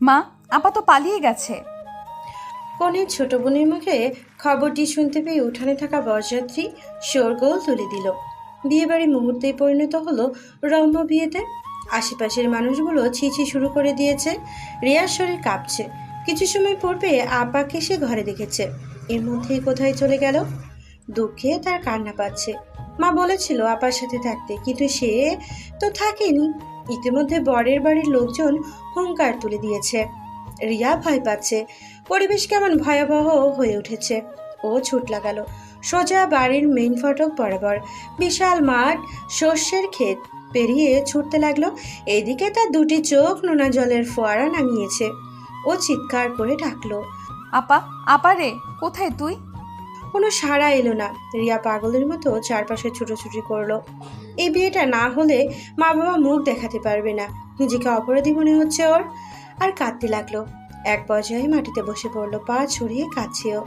মা, আপা তো পালিয়ে গেছে। কনের ছোট বোনের মুখে খবরটি শুনতে পেয়ে উঠানে থাকা বরযাত্রী শোরগোল তুলে দিল। বিয়েবাড়ি মুহূর্তেই পরিণত হলো রম্য বিয়েতে। আশেপাশের মানুষগুলো ছিছি শুরু করে দিয়েছে। রিয়ার শরীর কাঁপছে। কিছু সময় পূর্বে আপাকে সে ঘরে দেখেছে, এর মধ্যেই কোথায় চলে গেল। দুঃখে তার কান্না পাচ্ছে। মা বলেছিল আপার সাথে থাকতে, কিন্তু সে তো থাকেনি। ইতিমধ্যে বরের বাড়ির লোকজন হুঙ্কার তুলে দিয়েছে। রিয়া ভয় পাচ্ছে। পরিবেশ কেমন ভয়াবহ হয়ে উঠেছে। ও ছুট লাগালো সোজা বাড়ির মেইন ফটক বরাবর। বিশাল মাঠ, শস্যের ক্ষেত পেরিয়ে ছুটতে লাগলো। এদিকে তার দুটি চোখ নোনা জলের ফোয়ারা নামিয়েছে। ও চিৎকার করে ডাকলো, আপা, আপা রে, কোথায় তুই? কোনো সাড়া এলো না। রিয়া পাগলের মতো চারপাশে ছুটোছুটি করলো। এই বিয়েটা না হলে মা বাবা মুখ দেখাতে পারবে না। নিজেকে অপরাধী মনে হচ্ছে ওর। আর কাঁদতে লাগলো। এক পর্যায়ে মাটিতে বসে পড়লো, পা ছড়িয়ে কাঁদছেও।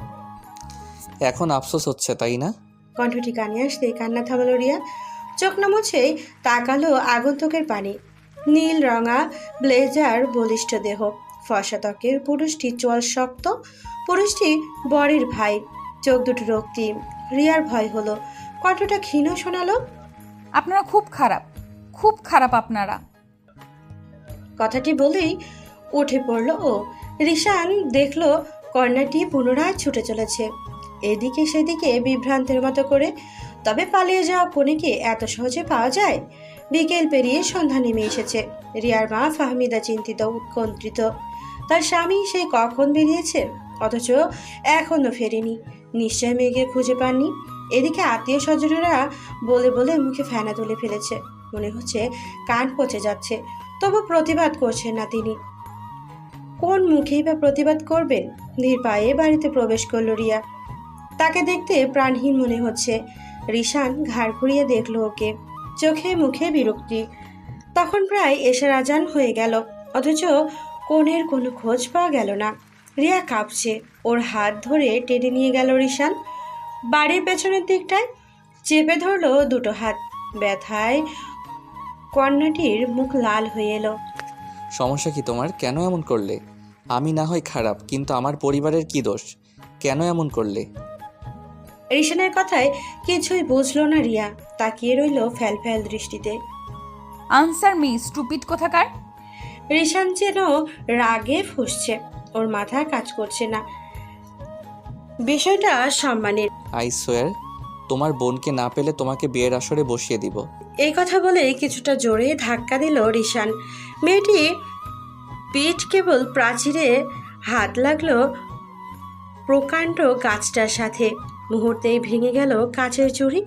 এখন আফসোস হচ্ছে তাই না? কণ্ঠটি কানে আসতেই কান্না থামালো রিয়া। চোখ না মুছেই তাকালো আগন্তুকের পানি। নীল রঙা ব্লেজার, বলিষ্ঠ দেহ, ফর্সা ত্বকের পুরুষটি চোয়াল শক্ত। পুরুষটি বরের ভাই, চোখ দুটো রক্তিম। রিয়ার ভয় হলো। কণ্ঠটা ক্ষীণ শোনালো, আপনারা খুব খারাপ, খুব খারাপ আপনারা। কথাটি বলেই উঠে পড়ল ও। রিশান দেখলো কন্যাটি পুনরায় ছুটে চলেছে এদিকে সেদিকে বিভ্রান্তের মতো করে। তবে পালিয়ে যাওয়া কনেকে এত সহজে পাওয়া যায়? বিকেল পেরিয়ে সন্ধ্যা নেমে এসেছে। রিয়ার মা ফাহমিদা চিন্তিত, উৎকণ্ঠিত। তার স্বামী সেই কখন বেরিয়েছে, অথচ এখনো ফেরেনি। নিশ্চয় মেয়েকে খুঁজে পাননি। এদিকে আত্মীয় স্বজনেরা বলে বলে মুখে ফেনা তুলে ফেলেছে। মনে হচ্ছে কান পচে যাচ্ছে, তবু প্রতিবাদ করছেন না তিনি। কোন মুখেই বা প্রতিবাদ করবেন? ধীর পায়ে বাড়িতে প্রবেশ করল রিয়া। তাকে দেখতে প্রাণহীন মনে হচ্ছে। রিশান ঘাড় ঘুরিয়ে দেখলো ওকে, চোখে মুখে বিরক্তি। তখন প্রায় এশার আজান হয়ে গেল, অথচ কোণের কোনো খোঁজ পাওয়া গেল না। রিয়া কাঁপছে। ওর হাত ধরে টেনে নিয়ে গেল রিশান বাড়ির পেছনের দিকটায়। চেপে ধরলো দুটো হাত। ব্যথায় কন্যাটির মুখ লাল হয়ে এলো। সমস্যা কি তোমার? কেন এমন করলে? আমি না হয় খারাপ, কিন্তু আমার পরিবারের কি দোষ? কেন এমন করলে? রিশানের কথায় কিছুই বুঝলো না রিয়া। তাকিয়ে রইল ফ্যাল ফ্যাল দৃষ্টিতে। আনসার মি, স্টুপিড কোথাকার। রিশান যেন রাগে ফুঁসছে। ওর মাথা কাজ করছে না। বিষয়টা সম্মানের। আই সোয়ার, তোমার বোনকে না পেলে তোমাকে বিয়ের আসরে বসিয়ে দিব। এই কথা বলে কিছুটা জোরে ধাক্কা দিল রিশান। মেয়েটি পিঠ কেবল প্রাচীরে হাত লাগলো প্রকাণ্ড গাছটার সাথে। মুহূর্তেই ভেঙে গেল কাচের চুড়ি,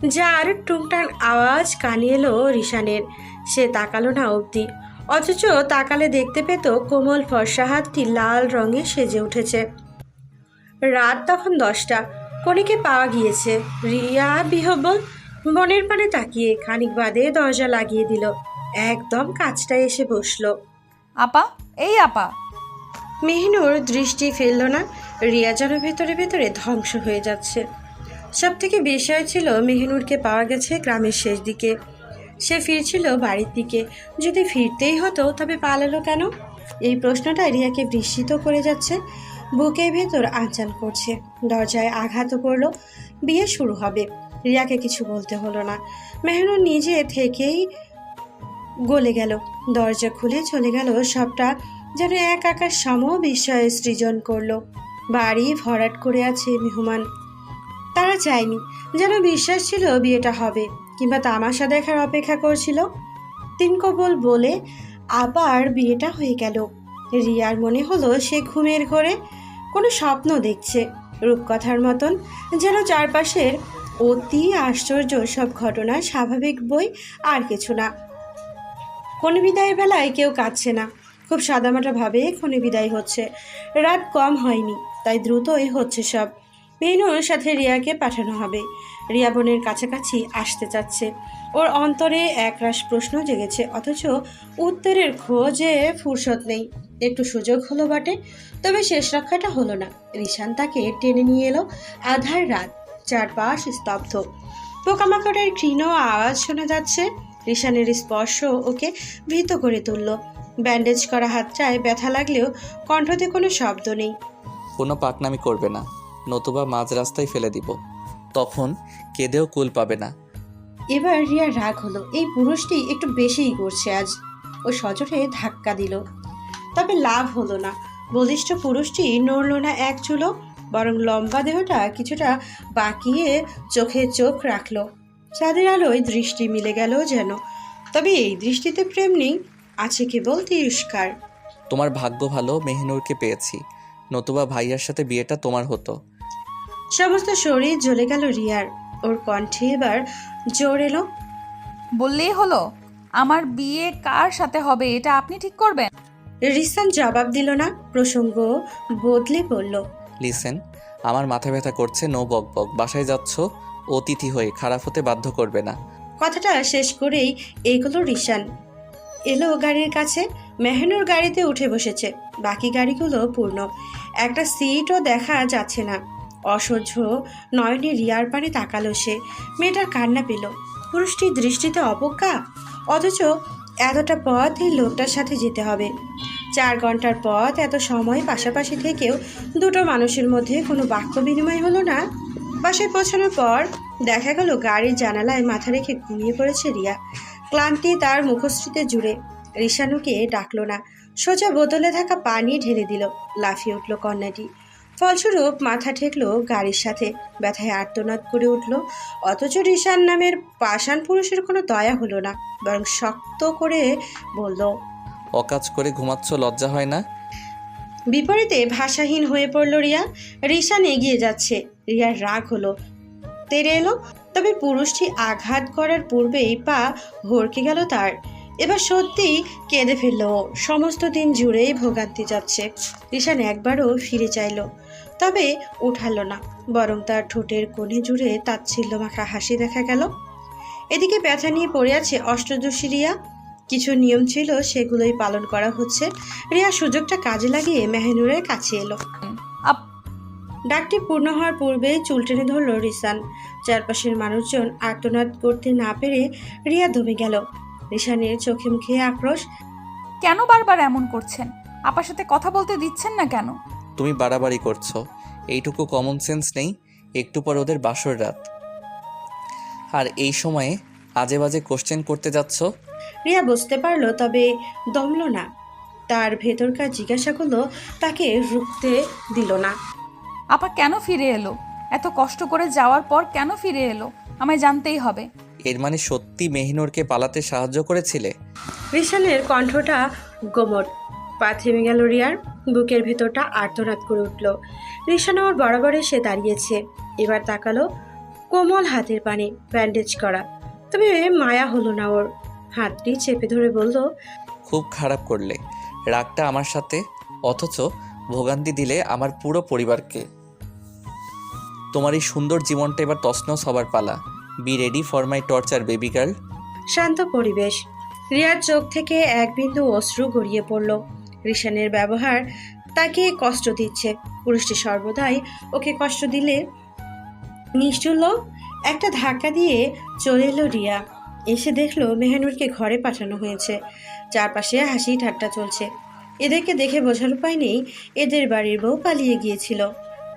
যার টুংটাং আওয়াজ কানে এলো রিশানের। সে তাকালো না অবধি, অথচ তাকালে দেখতে পেত কোমল ফর্সা হাতটি লাল রঙে সেজে উঠেছে। রাত তখন 10টা। কনেকে পাওয়া গিয়েছে। রিয়া বিহ্বল মনের পানে তাকিয়ে খানিক বাদে দরজা লাগিয়ে দিল। একদম কাছটায় এসে বসলো। আপা, এই আপা। মেহিনুর দৃষ্টি ফেলল না। রিয়া যেন ভেতরে ভেতরে ধ্বংস হয়ে যাচ্ছে। সব থেকে বিষয় ছিল মেহিনুরকে পাওয়া গেছে গ্রামের শেষ দিকে। সে ফিরছিল বাড়ির দিকে। যদি ফিরতেই হতো তবে পালালো কেন? এই প্রশ্নটা রিয়াকে বিস্মিত করে যাচ্ছে। বুকের ভেতর আনচান করছে। দরজায় আঘাতও পড়ল। বিয়ে শুরু হবে। রিয়াকে কিছু বলতে হলো না। মেহনুর নিজে থেকেই গলে গেল। দরজা খুলে চলে গেল। সবটা যেন এক আকাশ সম বিস্ময়ে সৃজন করলো। বাড়ি ভরাট করে আছে মেহমান। তারা চায়নি, যেন বিশ্বাস ছিল বিয়েটা হবে, কিংবা তামাশা দেখার অপেক্ষা করছিল। তিন কবল বলে আবার বিয়েটা হয়ে গেল। রিয়ার মনে হলো সে ঘুমের ঘরে কোনো স্বপ্ন দেখছে, রূপকথার মতন। যেন চারপাশের অতি আশ্চর্য সব ঘটনা স্বাভাবিক বই, আর কিছু না। কোন বিদায়ের বেলায় কেউ কাঁদছে না। খুব সাদামাটাভাবে ক্ষণে বিদায় হচ্ছে। রাত কম হয়নি, তাই দ্রুতই হচ্ছে সব। মেনুর সাথে রিয়াকে পাঠানো হবে। রিয়া বোনের কাছাকাছি আসতে চাচ্ছে। ওর অন্তরে একরাশ প্রশ্ন জেগেছে, অথচ উত্তরের খোঁজে ফুরসত নেই। একটু সুযোগ হলো বটে, তবে শেষ রক্ষাটা হলো না। রিশান তাকে টেনে নিয়ে এলো। আধার রাত, চারপাশ স্তব্ধ। পোকামাকড়ের ক্ষীণ আওয়াজ শোনা যাচ্ছে। রিশানের স্পর্শ ওকে ভীত করে তুলল। ব্যান্ডেজ করা হাতটায় ব্যথা লাগলেও কণ্ঠতে কোনো শব্দ নেই। কোনো পাকনামি করবে না, নতুবা মাঝ রাস্তায় ফেলে দিব। তখন কেঁদেও কুল পাবে না। এবার রিয়ার রাগ হলো, এই পুরুষটি একটু বেশিই করছে আজ। ও সজোরে ধাক্কা দিল, তবে লাভ হলো না। বলিষ্ঠ পুরুষটি নড়ল না এক চুলো, বরং লম্বা দেহটা কিছুটা বাঁকিয়ে চোখে চোখ রাখলো। চাঁদের আলোয় দৃষ্টি মিলে গেল যেন, তবে এই দৃষ্টিতে প্রেম নেই, আছে কেবল তিরস্কার। তোমার ভাগ্য ভালো মেহিনুরকে পেয়েছি, নতুবা ভাইয়ার সাথে বিয়েটা তোমার হতো। সমস্ত শরীর জ্বলে গেল রিয়ার। ওর কণ্ঠে এবার জোর এলো। বললেই হলো, আমার বিয়ে কার সাথে হবে এটা আপনি ঠিক করবেন। রিসান জবাব দিল না, প্রসঙ্গ বদলে বলল, লিসেন, আমার মাথা ব্যথা করছে, নো বক বক। বাসায় যাচ্ছ অতিথি হয়ে, খারাপ হতে বাধ্য করবে না। কথাটা শেষ করেই এগোলো রিসান। এলো গাড়ির কাছে, মেহনুর গাড়িতে উঠে বসেছে। বাকি গাড়িগুলো পূর্ণ, একটা সিটও দেখা যাচ্ছে না। অসহ্য নয়নে রিয়ার পানে তাকালো সে। মেয়েটার কান্না পেল। পুরুষটির দৃষ্টিতে অবজ্ঞা, অথচ এতটা পথ এই লোকটার সাথে যেতে হবে। 4 ঘন্টার পথ, এত সময় পাশাপাশি থেকেও দুটো মানুষের মধ্যে কোনো বাক্য বিনিময় হলো না। বাসায় পৌঁছানোর পর দেখা গেল গাড়ির জানালায় মাথা রেখে ঘুমিয়ে পড়েছে রিয়া। ক্লান্তি তার মুখশ্রীতে জুড়ে। রিশানুকে ডাকলো না, সোজা বোতলে থাকা পানি ঢেলে দিল। লাফিয়ে উঠল কন্যাটি, ফলস্বরূপ মাথা ঠেকলো গাড়ির সাথে। ব্যথায় আর্তনাদ করে উঠল। অথচ রিশান নামের পাষাণ পুরুষের কোনো দয়া হলো না, বরং শক্ত করে বলল, অকাজ করে ঘুমাচ্ছ, লজ্জা হয় না? বিপরীতে ভাষাহীন হয়ে পড়ল রিয়া। রিশান এগিয়ে যাচ্ছে, রিয়ার রাগ হলো, তেড়ে এলো। তবে পুরুষটি আঘাত করার পূর্বেই পা ভরকে গেল তার। এবার সত্যি কেঁদে ফেলল ও। সমস্ত দিন জুড়েই ভোগান্তি যাচ্ছে। রিশান একবারও ফিরে চাইল, তবে উঠালো না, বরং তার ঠোঁটের কোণে জুড়ে তাচ্ছিল্য মাখা হাসি দেখা গেল। এদিকে ব্যথা নিয়ে পড়ে আছে অষ্টদশী রিয়া। কিছু নিয়ম ছিল, সেগুলোই পালন করা হচ্ছে। রিয়া সুযোগটা কাজে লাগিয়ে মেহনুরের কাছে এলো। আপ- ডাকটি পূর্ণ হওয়ার পূর্বেই চুল টেনে ধরল রিসান। চারপাশের মানুষজন আর্তনাদ করতে না পেরে রিয়া দমে গেল। রিসানের চোখে মুখে আক্রোশ। কেন বারবার এমন করছেন? আপার সাথে কথা বলতে দিচ্ছেন না কেন? তুমি বাড়াবাড়ি করছো, এইটুকু কমন সেন্স নেই? একটু পর ওদের বাসর রাত, আর এই সময়ে আজে বাজে কোশ্চেন করতে যাচ্ছ। রিয়া বুঝতে পারল, তবে দমল না। তার ভেতরকার জিজ্ঞাসাগুলো তাকে রুখতে দিল না। আপা কেন ফিরে এলো? এত কষ্ট করে যাওয়ার পর কেন ফিরে এলো? আমায় জানতেই হবে। এর মানে সত্যি মেহিনুরকে পালাতে সাহায্য করেছিলে? রিসানের কণ্ঠটা গোমট। পা থেমে গেল রিয়ার। বুকের ভেতরটা আর্তনাদ করে উঠল। রিসান ওর বরাবর এসে দাঁড়িয়েছে। এবার তাকালো কোমল হাতের পানে, ব্যান্ডেজ করা। তবে মায়া হলো না ওর। হাতটি চেপে ধরে বলল, খুব খারাপ করলে, রাগটা আমার সাথে, অথচ ভোগান্তি দিলে আমার পুরো পরিবারকে। তোমার এই সুন্দর জীবনটা এবার তছনছ হবার পালা। Be ready for my torture baby girl. শান্ত পরিবেশ। রিয়ার চোখ থেকে এক বিন্দু অশ্রু গড়িয়ে পড়ল। রিসানের ব্যবহার তাকে কষ্ট দিচ্ছে। পুরুষটি সর্বদাই ওকে কষ্ট দিলে নিষ্ঠুর লোক। একটা ধাক্কা দিয়ে চলে এলো রিয়া। এসে দেখলো মেহনুরকে ঘরে পাঠানো হয়েছে। চারপাশে হাসি ঠাট্টা চলছে। এদেরকে দেখে বোঝার উপায় নেই এদের বাড়ির বউ পালিয়ে গিয়েছিল।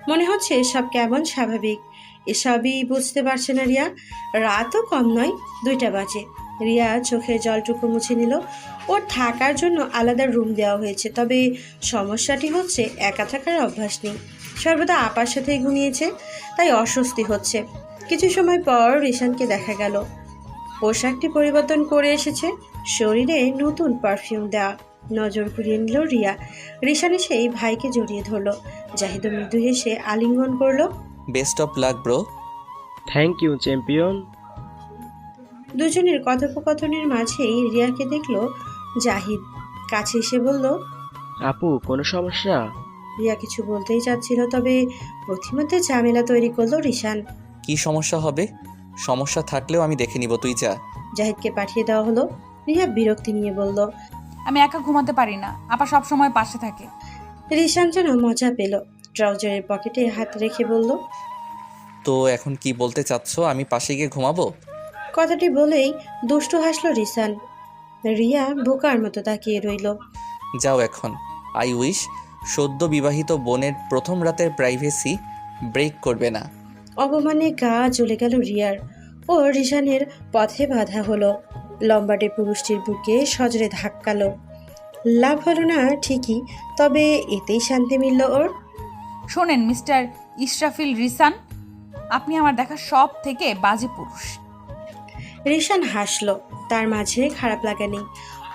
মনে হচ্ছে সব কেমন স্বাভাবিক। এসবই বুঝতে পারছে না রিয়া। রাতও কম নয়, 2টা বাজে। রিয়া চোখের জলটুকু মুছে নিল। ওর থাকার জন্য আলাদা রুম দেওয়া হয়েছে, তবে সমস্যাটি হচ্ছে একা থাকার অভ্যাস নেই। সর্বদা আপার সাথেই ঘুমিয়েছে, তাই অস্বস্তি হচ্ছে। কিছু সময় পর রিশানকে দেখা গেল। পোশাকটি পরিবর্তন করে এসেছে, শরীরে নতুন পারফিউম দেওয়া। নজর ঘুরিয়ে নিল রিয়া। রিশান এসেই ভাইকে জড়িয়ে ধরল। জাহিদ মৃদু হেসে আলিঙ্গন করলো। Best of luck bro. Thank you champion. দুজনের কথোপকথনের মাঝেই রিয়াকে দেখলো জাহিদ। কাছে এসে বলল, আপু কোনো সমস্যা? রিয়া কিছু বলতেই চাচ্ছিল, তবে প্রতিমধ্যে ঝামেলা তৈরি করলো রিশান। কি সমস্যা হবে? সমস্যা থাকলেও আমি দেখে নিব, তুই যা। জাহিদকে পাঠিয়ে দেওয়া হলো। রিয়া বিরক্তি নিয়ে বলল, আমি একা ঘুমাতে পারি না, আপা সব সময় পাশে থাকে। রিশান যেন মজা পেল। ট্রাউজারের পকেটে হাত রেখে বলল, তো এখন কি বলতে চাচ্ছ, আমি পাশে গিয়ে ঘুমাবো? কথাটি বলেই দুষ্টু হাসলো রিশান। রিয়া বোকার মতো তাকিয়ে রইল। যাও এখন। আই উইশ সদ্য বিবাহিত বোনের প্রথম রাতের প্রাইভেসি ব্রেক করবে না। অপমানে গা জ্বলে গেল রিয়ার। ও রিশানের পথে বাধা হলো। লম্বাটে পুরুষটির বুকে সজরে ধাক্কালো। লাভ হলো না ঠিকই, তবে এতেই শান্তি মিলল ওর। শোনেন মিস্টার ইশরাফিল রিসান, আপনি আমার দেখা সব থেকে বাজে পুরুষ। রিশান হাসলো। তার মাঝে খারাপ লাগা নেই,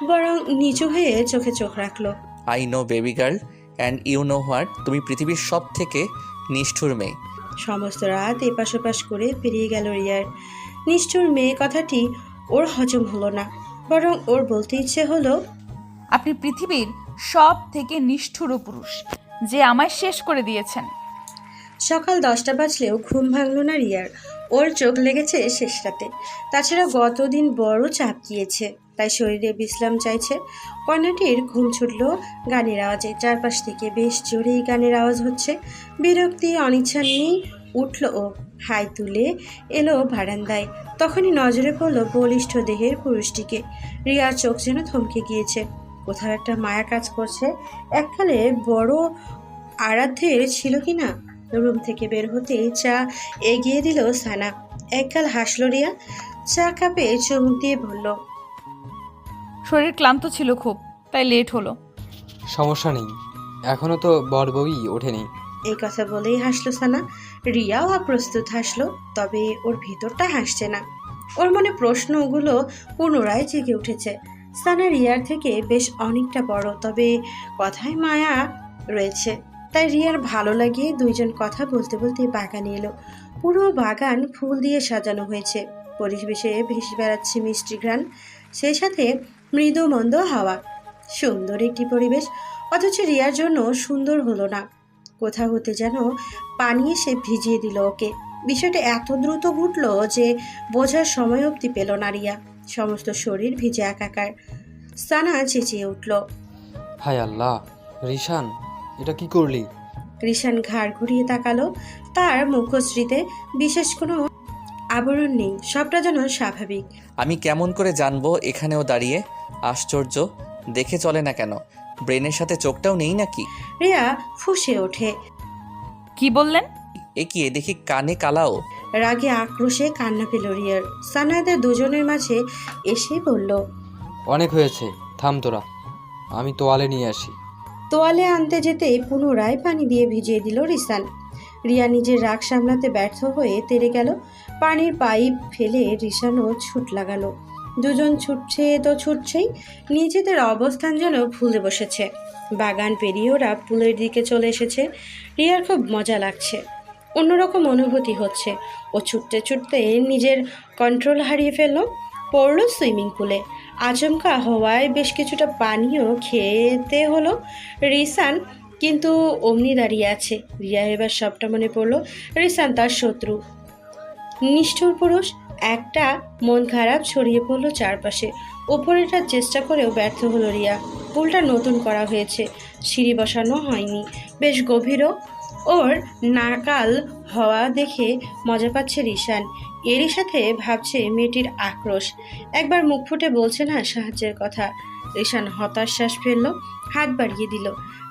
বরং নিচু হয়ে চোখে চোখ রাখলো। I know baby girl and you know what, তুমি পৃথিবীর সব থেকে নিষ্ঠুর মেয়ে। সমস্ত রাত এপাশ ওপাশ করে পেরিয়ে গেল রিয়ার। নিষ্ঠুর মেয়ে কথাটি ওর হজম হলো না, বরং ওর বলতে ইচ্ছে হলো, আপনি পৃথিবীর সব থেকে নিষ্ঠুর পুরুষ, যে আমায় শেষ করে দিয়েছেন। সকাল 10টা বাজলেও ঘুম ভাঙলো না রিয়ার। ওর চোখ লেগেছে শেষ রাতে। তাছাড়া গতদিন বড় চাপ গিয়েছে, তাই শরীরে বিশ্রাম চাইছে। কন্যাটির ঘুম ছুটল গানের আওয়াজে। চারপাশ থেকে বেশ জোরেই গানের আওয়াজ হচ্ছে। বিরক্তি অনিচ্ছা নিয়েই উঠল ও। হাই তুলে এলো বারান্দায়। তখনই নজরে পড়ল বলিষ্ঠ দেহের পুরুষটিকে। রিয়ার চোখ যেন থমকে গিয়েছে। কোথাও একটা মায়া কাজ করছে। এককালে বড় আরাধ্যের ছিল কি না। রুম থেকে বের হতেই চা এগিয়ে দিল সানা। একগাল হাসল রিয়া। চা কাপে চুমুক দিয়ে বলল, শরীর ক্লান্ত ছিল খুব, তাই লেট হলো। সমস্যা নেই, এখনো তো বর বউই ওঠেনি। এই কথা বলেই হাসলো সানা। রিয়াও অপ্রস্তুত হাসলো, তবে ওর ভিতরটা হাসছে না। ওর মনে প্রশ্নগুলো পুনরায় জেগে উঠেছে। সানা রিয়ার থেকে বেশ অনেকটা বড়, তবে কথায় মায়া রয়েছে। তাই রিয়ার ভালো লাগিয়ে দুইজন কথা বলতে বলতে বাগানে এলো। পুরো বাগান ফুল দিয়ে সাজানো হয়েছে। পরিবেশে ভেসে বেড়াচ্ছে মিষ্টি ঘ্রাণ, সেই সাথে মৃদু মন্দ হাওয়া। সুন্দর একটি পরিবেশ, অথচ রিয়ার জন্য সুন্দর হলো না। কোথা হতে যেন পানি এসে ভিজিয়ে দিল ওকে। বিষয়টা এত দ্রুত ঘটল যে বোঝার সময় অবধি পেল না রিয়া। সমস্ত শরীর ভিজে একাকার। সানা চেঁচিয়ে উঠল, হায় আল্লাহ, রিশান এটা কি করলি? রিশান ঘাড় ঘুরিয়ে তাকালো। তার মুখশ্রীতে বিশেষ কোনো আবরণ নেই, সবটা যেন স্বাভাবিক। আমি কেমন করে জানবো এখানেও দাঁড়িয়ে? আশ্চর্য, দেখে চলে না কেন? ব্রেনের সাথে চোখটাও নেই নাকি? রিয়া ফুঁসে ওঠে। কি বললেন? এ কি, এ দেখি কানে কালাও। রাগে আক্রোশে কান্না পেল রিয়ার। সানাদের দুজনের মাঝে এসে বলল, অনেক হয়েছে, থাম তোরা, আমি তোয়ালে নিয়ে আসি। তোয়ালে আনতে যেতেই পুনরায় পানি দিয়ে ভিজিয়ে দিল রিসান। রিয়া নিজের রাগ সামলাতে ব্যর্থ হয়ে তেড়ে গেল। পানির পাইপ ফেলে রিসানও ছুট লাগালো। দুজন ছুটছে তো ছুটছেই, নিজেদের অবস্থান যেন ভুলে বসেছে। বাগান পেরিয়ে ওরা পুলের দিকে চলে এসেছে। রিয়ার খুব মজা লাগছে, অন্যরকম অনুভূতি হচ্ছে। ও ছুটতে ছুটতে নিজের কন্ট্রোল হারিয়ে ফেলল, পড়ল সুইমিং পুলে। আচমকা হওয়ায় বেশ কিছুটা পানিও খেতে হলো। রিসান কিন্তু অমনি দাঁড়িয়ে আছে। রিয়া এবার সবটা মনে পড়ল। রিসান তার শত্রু, নিষ্ঠুর পুরুষ। একটা মন খারাপ ছড়িয়ে পড়ল চারপাশে। ওপরেটার চেষ্টা করেও ব্যর্থ হলো রিয়া। পুলটা নতুন করা হয়েছে, সিঁড়ি বসানো হয়নি, বেশ গভীরও। ওর নাকাল হওয়া দেখে মজা পাচ্ছে রিশান। এরই সাথে ভাবছে মেয়েটির আক্রোশ। একবার মুখ ফুটে বলছে না সাহায্যের কথা। রিশান হতাশ শ্বাস ফেলল, হাত বাড়িয়ে দিল।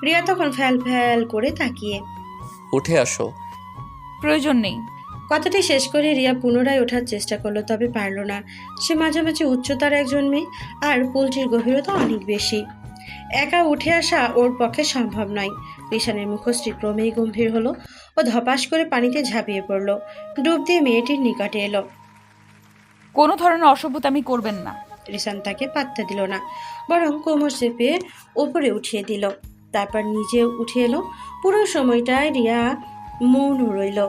রিয়া তখন ফ্যাল ফ্যাল করে তাকিয়ে। উঠে আসো। প্রয়োজন নেই। কথাটি শেষ করে রিয়া পুনরায় ওঠার চেষ্টা করলো, তবে পারল না। সে মাঝামাঝি উচ্চতার একজন মেয়ে, আর পুলটির গভীরতা অনেক বেশি। একা উঠে আসা ওর পক্ষে সম্ভব নয়। রিশানের মুখশ্রী ক্রমেই গম্ভীর হলো। ও ধপাস করে পানিতে ঝাঁপিয়ে পড়ল, ডুব দিয়ে মেয়েটির নিকটে এলো। কোনো ধরনের অসভ্যতামি করবেন না। রিশান তাকে পাত্তা দিল না, বরং কোমর চেপে ওপরে উঠিয়ে দিল। তারপর নিজে উঠে এলো। পুরো সময়টায় রিয়া মৌন রইল।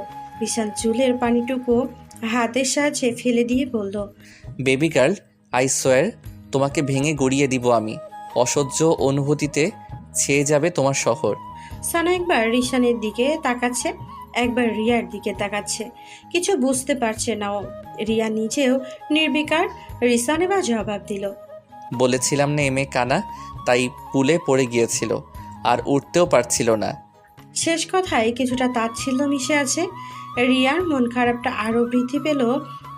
রিশান চুলের পানিটুকু হাতের সাহায্যে ফেলে দিয়ে বলল, বেবি গার্ল, আই সোয়ার তোমাকে ভেঙে গড়িয়ে দিব আমি। অসহ্য অনুভূতিতে ছেয়ে যাবে তোমার শহর। সানা একবার রিশানের দিকে তাকাচ্ছে, একবার রিয়ার দিকে তাকাচ্ছে। কিছু বুঝতে পারছে না ও। রিয়া নিজেও নির্বিকার। রিশান এবার জবাব দিল, বলেছিলাম না এমএ কানা, তাই পুলে পড়ে গিয়েছিল আর উঠতেও পারছিল না। শেষ কথায় কিছুটা তাচ্ছিল্য মিশে আছে। রিয়ার মন খারাপটা আরও বৃদ্ধি পেল।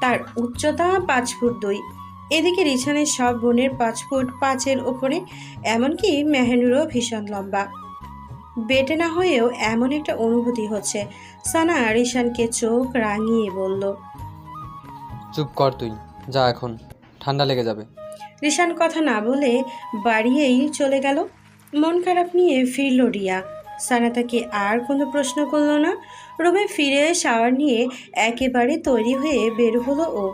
তার উচ্চতা 5 ফুট 2। এদিকে রিসানের সব বোনের 5 ফুট 5-এর ওপরে, এমনকি মেহনুরও ভীষণ লম্বা। বেটে না হয়েও এমন একটা অনুভূতি হচ্ছে। সানা রিসানকে চোখ রাঙিয়ে বলল। চুপ কর তুই, যা এখন, ঠান্ডা লেগে যাবে। রিসান কথা না বলে বাড়িয়েই চলে গেল। মন খারাপ নিয়ে ফিরল রিয়া। সানা তাকে আর কোনো প্রশ্ন করলো না। রুমে ফিরে শাওয়ার নিয়ে একেবারে তৈরি হয়ে বের হলো ও।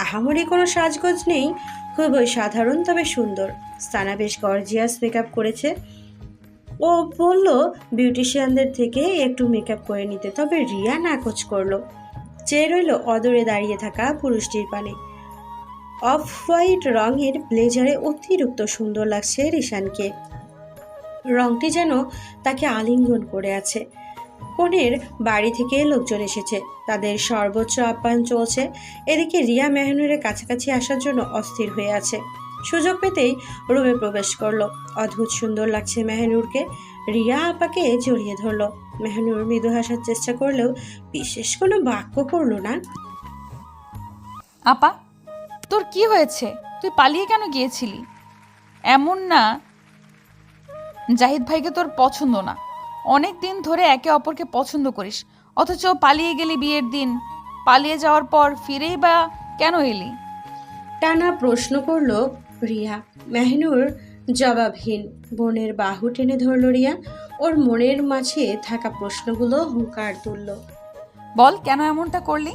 আহামরি কোনো সাজগোজ নেই, খুবই সাধারণ তবে সুন্দর। সানা বেশ গর্জিয়াস মেকআপ করেছে। ও বলল বিউটিশিয়ানদের থেকে একটু মেকআপ করে নিতে, তবে রিয়া নাকচ করলো। চেয়ে রইল অদূরে দাঁড়িয়ে থাকা পুরুষটির পানে। অফ হোয়াইট রঙের ব্লেজারে অতিরিক্ত সুন্দর লাগছে রিসানকে। রংটি যেন তাকে আলিঙ্গন করে আছে। কনের বাড়ি থেকে লোকজন এসেছে, তাদের সর্বোচ্চ আপ্যায়ন চলছে। এদিকে রিয়া মেহনুরের কাছাকাছি আসার জন্য অস্থির হয়ে আছে। সুযোগ পেতেই রুমে প্রবেশ করলো। অদ্ভুত সুন্দর লাগছে মেহনুরকে। রিয়া আপাকে জড়িয়ে ধরলো। মেহনুর মৃদু হাসার চেষ্টা করলেও বিশেষ কোনো বাক্য করলো না। আপা, তোর কি হয়েছে? তুই পালিয়ে কেন গিয়েছিলি? এমন না জাহিদ ভাইকে তোর পছন্দ না, অনেক দিন ধরে একে অপরকে পছন্দ করিস, অথচ পালিয়ে গেলি বিয়ের দিন। পালিয়ে যাওয়ার পর ফিরেই বা কেন এলি? টানা প্রশ্ন করলো রিয়া। মেহনুর জবাবহীন। বোনের বাহু টেনে ধরল রিয়া। ওর মনের মাঝে থাকা প্রশ্নগুলো হুঙ্কার তুলল। বল, কেন এমনটা করলি?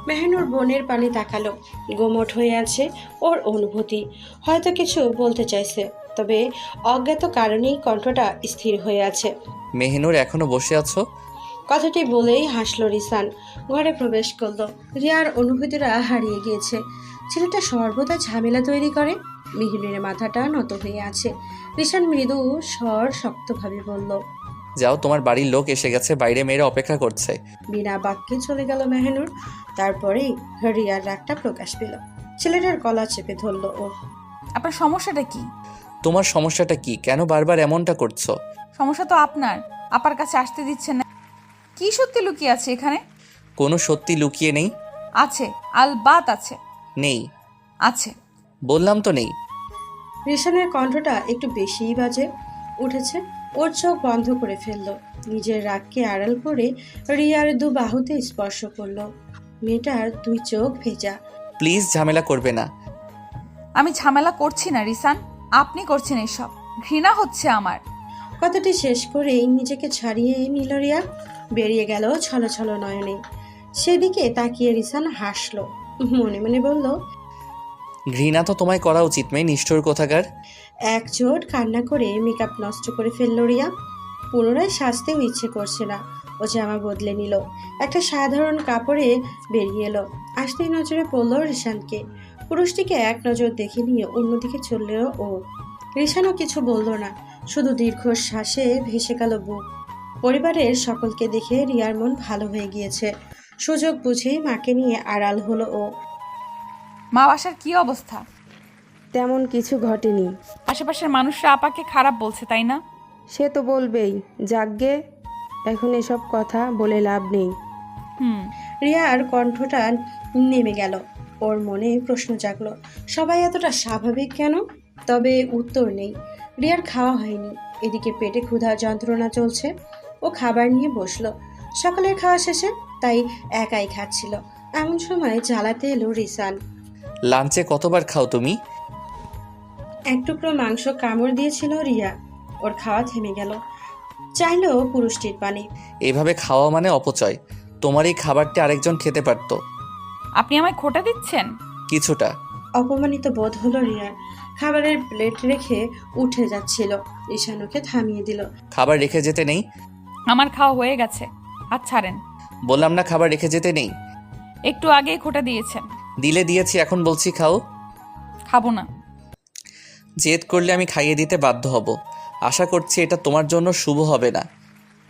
মেহনুর বোনের পানে তাকালো। গোমট হয়ে আছে ওর অনুভূতি। হয়তো কিছু বলতে চাইছে, তবে অজ্ঞাত কারণেই কণ্ঠটা স্থির হয়ে আছে। মেহিনুর এখনো বসে আছো? কথাটি বলেই হাসলো রিসান। ঘরে প্রবেশ করলো। রিয়ার অনুভূতিরা হারিয়ে গিয়েছে। ছেলেটা সর্বদা ঝামেলা তৈরি করে। মেহনুরের মাথাটা নত হয়ে আছে। রিসান মৃদু স্বর শক্তভাবে বলল। যাও, তোমার বাড়ির লোক এসে গেছে, বাইরে মেয়েরা অপেক্ষা করছে। বিনা বাক্যে চলে গেল মেহনুর। তারপরেই রিয়ার রাগটা প্রকাশ পেল। ছেলেটার গলা চেপে ধরল ও। আপনার সমস্যাটা কি? তোমার সমস্যাটা কি? কেন বারবার এমনটা করছো? সমস্যা তো আপনার, আপার কাছে আসতে দিচ্ছেন না। কি সত্যি লুকিয়ে আছে এখানে? কোনো সত্যি লুকিয়ে নেই। আছে, আলবাত আছে। নেই আছে। বললাম তো নেই। রিসানের কণ্ঠটা একটু বেশিই বাজে উঠেছে। ওর চোখ বন্ধ করে ফেলল। নিজের রাগকে আড়াল করে রিয়ার দু বাহুতে স্পর্শ করলো। মেয়েটার 2 চোখ ভেজা। প্লিজ ঝামেলা করবে না। আমি ঝামেলা করছি না রিসান, আপনি করছেন এসব। ঘৃণা হচ্ছে আমার। কথাটি শেষ করেই নিজেকে ছাড়িয়ে নিল রিয়া। বেরিয়ে গেল ছলো ছলো নয়নে। সেদিকে তাকিয়ে রিসান হাসলো। মনে মনে বলল, ঘৃণা তো তোমায় করা উচিত মেয়ে, নিষ্ঠুর কোথাকার। এক চোট কান্না করে মেকআপ নষ্ট করে ফেলল রিয়া। পুনরায় সাজতেও ইচ্ছে করছে না। ও জামা বদলে নিল। একটা সাধারণ কাপড়ে বেরিয়ে এলো। আসতেই নজরে পড়ল রিসানকে। পুরুষটিকে এক নজর দেখে নিয়ে অন্যদিকে চলল ও। রিসানও কিছু বলল না, শুধু দীর্ঘ শ্বাসে ভেসে গেল বুক। পরিবারের সকলকে দেখে রিয়ার মন ভালো হয়ে গিয়েছে। সুযোগ বুঝে মাকে নিয়ে আড়াল হলো ও। মা বাসার কি অবস্থা? তেমন কিছু ঘটেনি। আশেপাশের মানুষরা আপাকে খারাপ বলছে, তাই না? সে তো বলবেই। যাকগে, এখন এসব কথা বলে লাভ নেই। রিয়ার কণ্ঠটা নেমে গেল। ওর মনে প্রশ্ন জাগলো, সবাই এতটা স্বাভাবিক কেন? তবে উত্তর নেই। রিয়ার খাওয়া হয়নি। এদিকে পেটে ক্ষুধার যন্ত্রণা চলছে। ও খাবার নিয়ে বসলো। সকালের খাওয়া শেষে, তাই একাই খাচ্ছিল। এমন সময় জ্বালাতে এলো রিসান। লাঞ্চে কতবার খাও তুমি? এক টুকরো মাংস কামড় দিয়েছিল রিয়া। ওর খাওয়া থেমে গেল। চাইলো পুরুষটির পানি। এভাবে খাওয়া মানে অপচয়। তোমার এই খাবারটি আরেকজন খেতে পারতো। আপনি আমায় খোটা দিচ্ছেন? কিছুটা। অপমানিত বোধ হলো রিয়ার। খাবারের প্লেট রেখে উঠে যাচ্ছিল। ঈশান ওকে থামিয়ে দিল। খাবার রেখে যেতে নেই। আমার খাওয়া হয়ে গেছে, হাত ছাড়েন। বললাম না খাবার রেখে যেতে নেই। একটু আগেই খোটা দিয়েছেন। দিয়েছি, এখন বলছি খাও। খাবো না। জেদ করলে আমি খাইয়ে দিতে বাধ্য হব। আশা করছি এটা তোমার জন্য শুভ হবে না।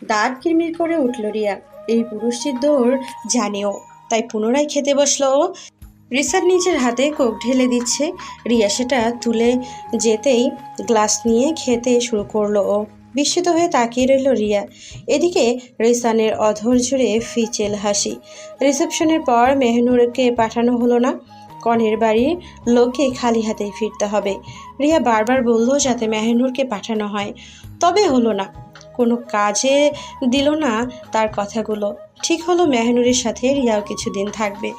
দাঁত কিরমির করে উঠল রিয়া। এই পুরুষটির দৌড় জানেও, তাই পুনরায় খেতে বসলো ও। রিসার নিজের হাতে কোক ঢেলে দিচ্ছে। রিয়া সেটা তুলে যেতেই গ্লাস নিয়ে খেতে শুরু করলো ও। বিস্মিত হয়ে তাকিয়ে রইল রিয়া। এদিকে রিসানের অধর জুড়ে ফিচেল হাসি। রিসেপশনের পর মেহনুরকে পাঠানো হলো না। কনের বাড়ির লোককে খালি হাতেই ফিরতে হবে। রিয়া বারবার বলল যাতে মেহনুরকে পাঠানো হয়, তবে হলো না। কোনো কাজে দিল না তার কথাগুলো। ঠিক হলো মেহনুরের সাথে রিয়াও কিছুদিন থাকবে।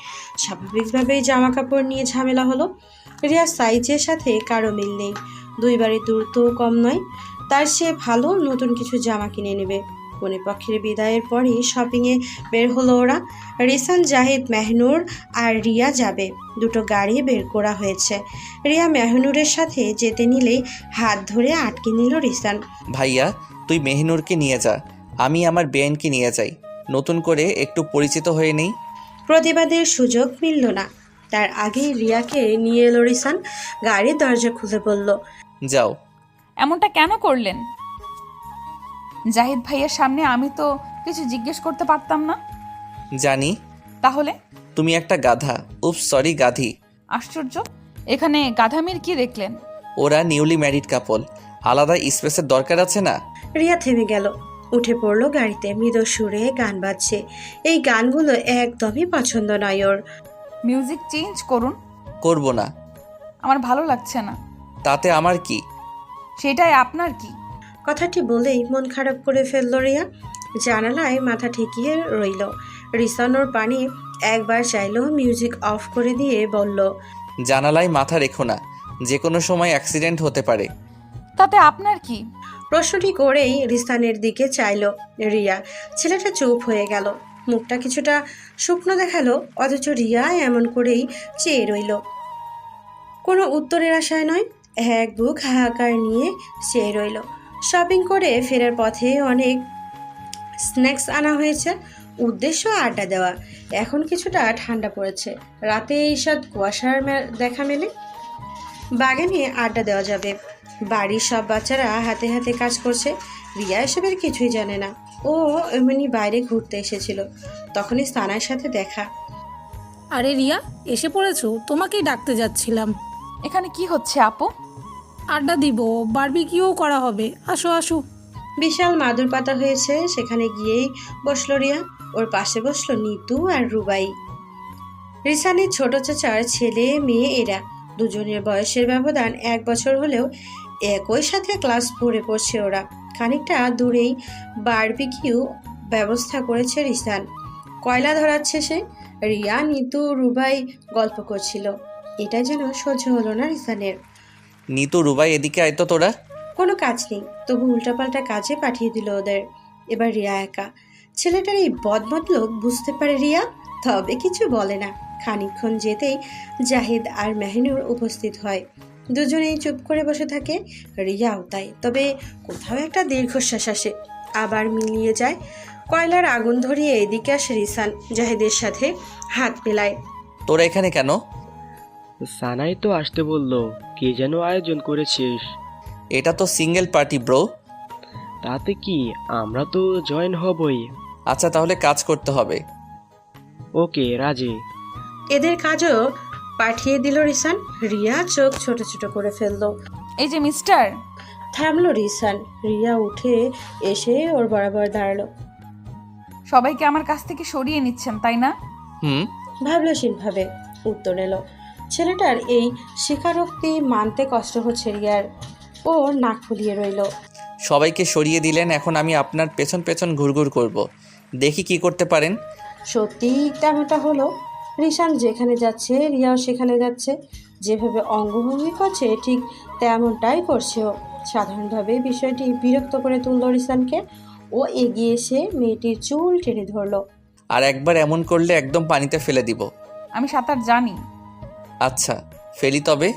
স্বাভাবিকভাবেই জামা কাপড় নিয়ে ঝামেলা হলো। রিয়ার সাইজের সাথে কারো মিল নেই, 2 বাড়ির দূরত্বও কম নয়। তার সে ভালো নতুন কিছু জামা কিনে নেবে। কনে পক্ষের বিদায়ের পরই শপিংয়ে বের হলো ওরা। রিসান, জাহিদ, মেহনুর আর রিয়া যাবে। 2টো গাড়ি বের করা হয়েছে। রিয়া মেহনুরের সাথে যেতে নিলেই হাত ধরে আটকে নিল রিসান। ভাইয়া, তুই মেহিনুরকে নিয়ে যা, আমি আমার বেআইনকে নিয়ে যাই, নতুন করে একটু পরিচিত হয়ে নেই। প্রতিবাদের সুযোগ মিলল না, তার আগেই রিয়াকে নিয়ে এলো রিসান। গাড়ির দরজা খুলে বলল, যাও। এমনটা কেন করলেন? জাহিদ ভাইয়ের সামনে আমি তো কিছু জিজ্ঞেস করতে পারতাম না। জানি তাহলে? তুমি একটা গাধা। উপস, সরি, গাধি। আশ্চর্য, এখানে গাধামির কি দেখলেন? ওরা নিউলি ম্যারিড কাপল, আলাদা স্পেসের দরকার আছে না? রিয়া থেমে গেল, উঠে পড়লো গাড়িতে। মৃদু সুরে গান বাজছে। এই গানগুলো একদমই পছন্দ নয় ওর। মিউজিক চেঞ্জ করুন। করব না। আমার ভালো লাগছে না। তাতে আমার কি? সেটাই আপনার কি? কথাটি বলেই মন খারাপ করে ফেলল রিয়া। জানালায় মাথা ঠেকিয়ে রইল। রিসান ওর পানি একবার চাইলো, মিউজিক অফ করে দিয়ে বলল, জানালায় মাথা রেখো না, যে কোনো সময় অ্যাক্সিডেন্ট হতে পারে। তাতে আপনার কি? প্রশ্নটি করেই রিসানের দিকে চাইলো রিয়া। ছেলেটা চুপ হয়ে গেল, মুখটা কিছুটা শুকনো দেখালো, অথচ রিয়া এমন করেই চেয়ে রইল, কোনো উত্তরের আশায় নয়। এক বুক হাহাকার নিয়ে চেয়ে রইল। শপিং করে ফেরার পথে অনেক স্ন্যাক্স আনা হয়েছে, উদ্দেশ্য আড্ডা দেওয়া। এখন কিছুটা ঠান্ডা পড়েছে, রাতে ঈষৎ কুয়াশার দেখা মেলে। বাগানে আড্ডা দেওয়া যাবে। বাড়ির সব বাচ্চারা হাতে হাতে কাজ করছে। রিয়া এসবের কিছুই জানে না। ও এমনি বাইরে ঘুরতে এসেছিল, তখনই সানার সাথে দেখা। আরে রিয়া, এসে পড়েছো? তোমাকেই ডাকতে যাচ্ছিলাম। এখানে কি হচ্ছে আপু? আড্ডা দিব, বারবিকিউ করা হবে, আসো আসো। বিশাল মাদুর পাতা হয়েছে, সেখানে গিয়েই বসলো রিয়া। ওর পাশে বসলো নিতু আর রুবাই, রিসানের ছোট চাচার ছেলে মেয়ে। এরা দুজনের বয়সের ব্যবধান 1 বছর হলেও একই সাথে ক্লাস 4-এ পড়ছে ওরা। খানিকটা দূরেই বারবিকিউ ব্যবস্থা করেছে রিসান। কয়লা ধরাচ্ছে সে। রিয়া, নিতু, রুবাই গল্প করছিল। এটা যেন সহ্য হলো না রিসানের। নিতু, রুবাই, এদিকে আয় তো তোরা। কোনো কাজ নেই, তবু উল্টাপাল্টা কাজে পাঠিয়ে দিল ওদের। এবার রিয়া একা। ছেলেটার এই বদমতলব বুঝতে পারে রিয়া, তবে কিছু বলে না। খানিকক্ষণ যেতেই জাহিদ আর মেহনুর উপস্থিত হয়। দুজনেই চুপ করে বসে থাকে, রিয়াও তাই। তবে কোথাও একটা দীর্ঘশ্বাস আসে, আবার মিলিয়ে যায়। কয়লার আগুন ধরিয়ে এদিকে আসে রিসান, জাহিদের সাথে হাত মেলায়। তোরা এখানে কেন? সানাই তো আসতে বললো, কে যেন আয়োজন করেছিস। এটা তো সিঙ্গেল পার্টি ব্রো। তাতে কি, আমরা তো জয়েন হবই। আচ্ছা, তাহলে কাজ করতে হবে। ওকে, রাজি। এদের কাজও পাঠিয়ে দিল রিসান। রিয়া চোখ ছোট ছোট করে ফেললো। এই যে মিস্টার। থামলো রিসান। রিয়া উঠে এসে ওর বরাবর দাঁড়ালো। সবাইকে আমার কাছ থেকে সরিয়ে নিচ্ছেন তাই না? হুম। ভাবনাশীলভাবে উত্তর এলো। ছেলেটার এই স্বীকারোক্তি মানতে কষ্ট হচ্ছে রিয়ার। ও নাক ফুলিয়ে রইল। সবাইকে সরিয়ে দিলেন, এখন আমি আপনার পেছন পেছন ঘুরঘুর করব, দেখি কি করতে পারেন। সত্যিই তেমনটা হলো। রিসান যেখানে যাচ্ছে রিয়াও সেখানে যাচ্ছে। যেভাবে অঙ্গভঙ্গি করছে ঠিক তেমনটাই করছে ও। সাধারণভাবে বিষয়টি বিরক্ত করে তুলল রিসানকে। ও এগিয়ে এসে মেয়েটির চুল টেনে ধরলো। আর একবার এমন করলে একদম পানিতে ফেলে দিব। আমি সাঁতার জানি। আচ্ছা, ফেলি তবে।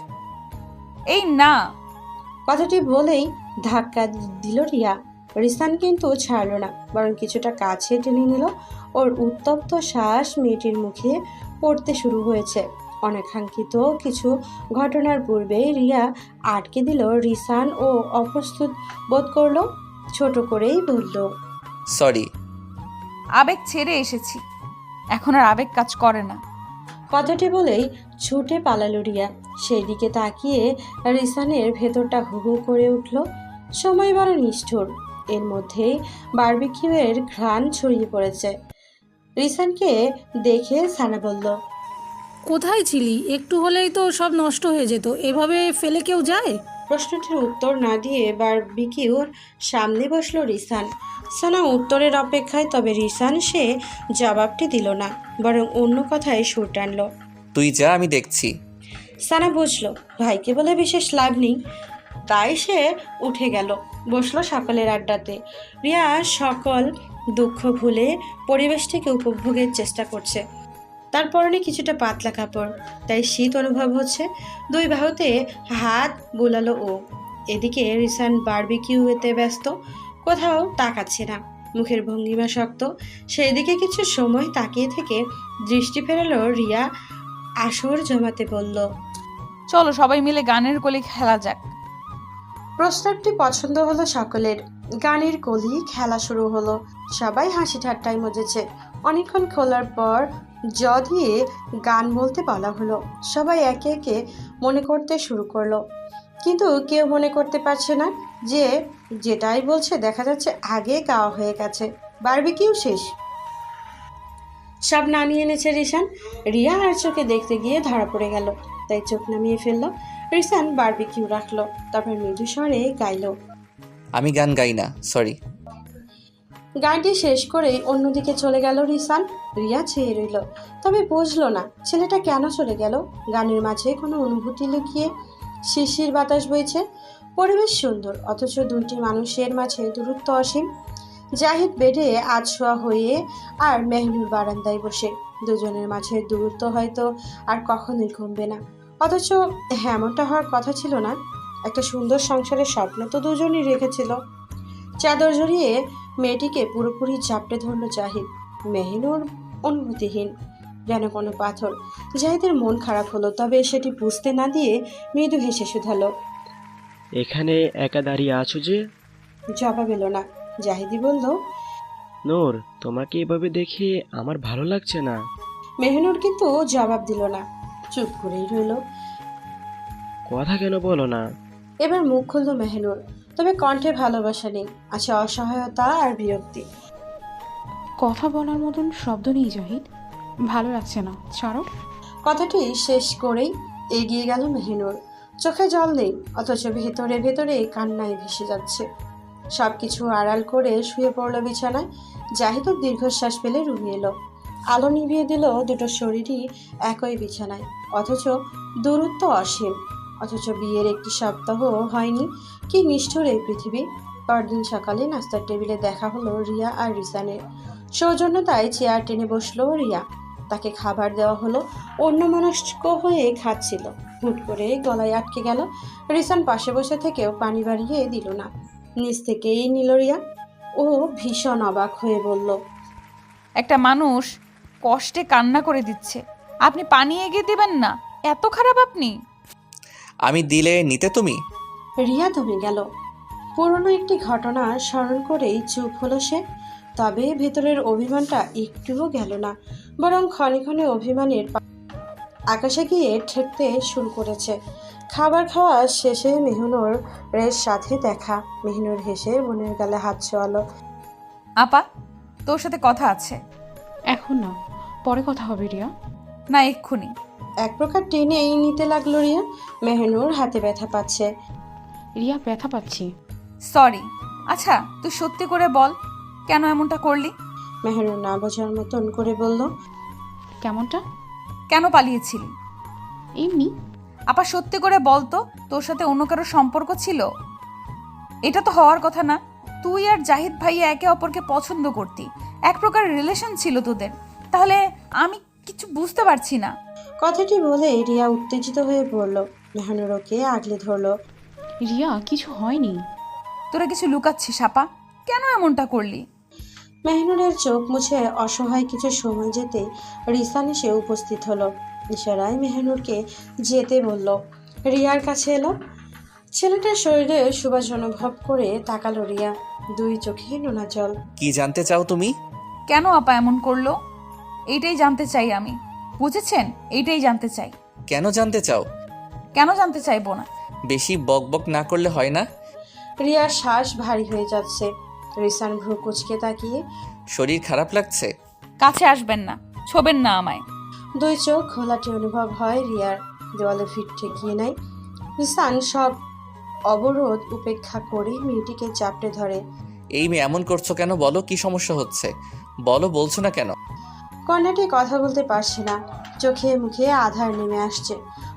এই না। কথাটি বলেই ধাক্কা দিল রিয়া। রিসান কিন্তু ছাড়লো না, বরং কিছুটা কাছে টেনে নিল। ওর উত্তপ্ত শ্বাস মেয়েটির মুখে পড়তে শুরু হয়েছে। অনাকাঙ্ক্ষিত কিছু ঘটনার পূর্বে রিয়া আটকে দিল রিসান। ও অপ্রস্তুত বোধ করলো, ছোট করেই বলল, সরি। আবেগ ছেড়ে এসেছি, এখন আর আবেগ কাজ করে না। কথাটি বলেই ছুটে পালালো রিয়া। সেই দিকে তাকিয়ে রিসানের ভেতরটা হু হু করে উঠল। সময় বড় নিষ্ঠুর। এর মধ্যেই বারবিকিউয়ের ঘ্রাণ ছড়িয়ে পড়েছে। রিসানকে দেখে সানা বলল, কোথায় ছিলি? একটু হলেই তো সব নষ্ট হয়ে যেত। এভাবে ফেলে কেউ যায়? প্রশ্নটির উত্তর না দিয়ে বারবিকিউর সামনে বসলো রিসান। সানা উত্তরের অপেক্ষায়, তবে রিসান সে জবাবটি দিল না, বরং অন্য কথায় সুর টানল। তুই যা, আমি দেখছি। সানা বুঝলো ভাইকে বলে বিশেষ লাভ নেই, তাই সে উঠে গেল, বসলো সকলের আড্ডাতে। রিয়া সকল দুঃখ ভুলে পরিবেশটিকে উপভোগের চেষ্টা করছে। তার পরনে কিছুটা পাতলা কাপড়, তাই শীত অনুভব হচ্ছে। দুই বাহুতে হাত বুলালো ও। এদিকে রিসান বারবিকিউতে ব্যস্ত, কোথাও তাকাচ্ছে না, মুখের ভঙ্গিমা শক্ত। সেই দিকে কিছু সময় তাকিয়ে থেকে দৃষ্টি ফেরালো রিয়া। আসর জমাতে বলল, চলো সবাই মিলে গানের কলি খেলা যাক। প্রস্তাবটি পছন্দ হলো সকলের। গানের কলি খেলা শুরু হলো। সবাই হাসি ঠাট্টায় মজেছে। অনেকক্ষণ খোলার পর দিয়ে গান বলতে বলা হলো। সবাই একে একে মনে করতে শুরু করলো, কিন্তু কেউ মনে করতে পারছে না যে যেটাই বলছে দেখা যাচ্ছে আগে গাওয়া হয়ে গেছে। বারবিকিউ শেষ, সব নামিয়ে এনেছে রিসান। রিয়া আর চোখে দেখতে গিয়ে ধরা পড়ে গেল, তাই চোখ নামিয়ে ফেললো। রিসান বারবিকিউ রাখলো, তারপর মৃদু স্বরে গাইলো। আমি গান গাই না, সরি। গানটি শেষ করে অন্যদিকে চলে গেল রিসান। রিয়া চেয়ে রইল, তবে বুঝলো না ছেলেটা কেন চলে গেল। গানের মাঝে কোনো অনুভূতি লুকিয়ে শিশির বাতাস বইছে। পরিবেশ সুন্দর, অথচ দুইটি মানুষের মাঝে দূরত্ব অসীম। জাহিদ বেডে আধশোয়া হয়ে আর মেহনুর বারান্দায় বসে। দুজনের মাঝে দূরত্ব হয়তো আর কখনোই কমবে না, অথচ এমনটা হওয়ার কথা ছিল না। একটা সুন্দর সংসারের স্বপ্ন তো দুজনই রেখেছিল। চাদর জড়িয়ে মেয়েটিকে পুরোপুরি চাপড়ে ধরল জাহিদ। মেহনুর অনুভূতিহীন, যেন কোনো পাথর। জাহিদের মন খারাপ হলো, তবে সেটি বুঝতে না দিয়ে মৃদু হেসে শুধালো। এখানে একা দাঁড়িয়ে আছো যে? জবাব এলো না। জাহিদি বলল, নূর, তোমাকে এভাবে দেখে আমার ভালো লাগছে না। মেহনুর কিন্তু জবাব দিল না, চুপ করেই রইল। কথা কেন বলো না? এবার মুখ খুলল মেহনুর, তবে কণ্ঠে ভালোবাসা নেই, আছে অসহায়তা আর বিরক্তি। কথা বলার মতন শব্দ নেই জাহিদ, ভালো লাগছে না, ছাড়ো। কথাটি শেষ করেই এগিয়ে গেল মেহনুর। চোখে জল নেই, অথচ ভেতরে ভেতরে কান্নায় ভেসে যাচ্ছে। সব কিছু আড়াল করে শুয়ে পড়ল বিছানায়। জাহিদুর দীর্ঘশ্বাস ফেলে রুমে এলো। আলো নিভিয়ে দিল দুটো শরীরই একই বিছানায়, অথচ দূরত্ব অসীম। অথচ বিয়ের একটি সপ্তাহ হয়নি। কি নিষ্ঠুর এই পৃথিবী। পরদিন সকালে নাস্তার টেবিলে দেখা হলো রিয়া আর রিসানের। সৌজন্যতায় চেয়ার টেনে বসলো রিয়া, তাকে খাবার দেওয়া হলো। অন্যমনস্ক হয়ে খাচ্ছিল, হুট করে গলায় আটকে গেল। রিসান পাশে বসে থেকেও পানি বাড়িয়ে দিল না, নিচ থেকেই নিল রিয়া। ও ভীষণ অবাক হয়ে বলল, একটা মানুষ কষ্টে কান্না করে দিচ্ছে, আপনি পানি এগিয়ে দিবেন না? এত খারাপ আপনি? আমি দিলে নিতে তুমি? রিয়া দমে গেল। পুরনো একটি ঘটনা স্মরণ করেই চুপ হলো সে। তবে ভেতরের অভিমানটা একটুও গেল না, বরং ক্ষণে ক্ষণে অভিমানের আকাশে গিয়ে ঠেকতে শুরু করেছে। খাবার খাওয়া শেষে মেহনুরের সাথে দেখা। মেহনুর হেসে বোনের গালে হাত ছোঁয়ালো। আপা, তোর সাথে কথা আছে। এখন না, পরে কথা হবে রিয়া। না, এক্ষুনি। এক প্রকার টেনেই নিতে লাগলো রিয়া। মেহনুর হাতে ব্যথা পাচ্ছে। রিয়া, ব্যথা পাচ্ছি। সরি। আচ্ছা, তুই সত্যি করে বল, কেন এমনটা করলি? মেহনুর না বোঝার মতন করে বলল, কেমনটা? কেন পালিয়েছিলি? এমনি। আপা, সত্যি করে বল তো, তোর সাথে অন্য কারো সম্পর্ক ছিল? এটা তো হওয়ার কথা না। তুই আর জাহিদ ভাইয়া একে অপরকে পছন্দ করতি, এক প্রকার রিলেশন ছিল তোদের। তাহলে আমি কিছু বুঝতে পারছি না। কথাটি বলে রিয়া উত্তেজিত হয়ে পড়ল। মেহনুর ওকে আগলে ধরলো। রিয়া, কিছু হয়নি। তোরা কিছু লুকাচ্ছিস আপা, কেন এমনটা করলি? মেহনুরের চোখ মুছে অসহায় কিছু সময় যেতে রিসান এসে উপস্থিত হলো। ইশারায় মেহনুরকে যেতে বলল। রিয়ার কাছে এলো। ছেলেটার শরীরে সুবাস অনুভব করে তাকালো রিয়া, দুই চোখে নোনা জল। কি জানতে চাও তুমি? কেন আপা এমন করলো, এইটাই জানতে চাই আমি। বুঝেছেন, এইটাই জানতে চাই। কেন জানতে চাও? কেন জানতে চাইবো না? বেশি বক বক না করলে হয় না? রিয়ার শ্বাস ভারী হয়ে যাচ্ছে। রিসান ভ্রু কুচকে তাকিয়ে, শরীর খারাপ লাগছে? কাছে আসবেন না, ছোবেন না আমায়। দুই চোখ ঘোলাটে অনুভব হয় রিয়ার। দেওয়ালে ফিট ঠেকিয়ে নেয়। রিসান সব অবরোধ উপেক্ষা করে মেয়েটিকে চাপটে ধরে। এই মেয়ে এমন করছো কেন? বলো, কি সমস্যা হচ্ছে? বলো, বলছো না কেন? কন্যাটি কথা বলতে পারছে না, চোখে মুখে আধার নেমে আসছে।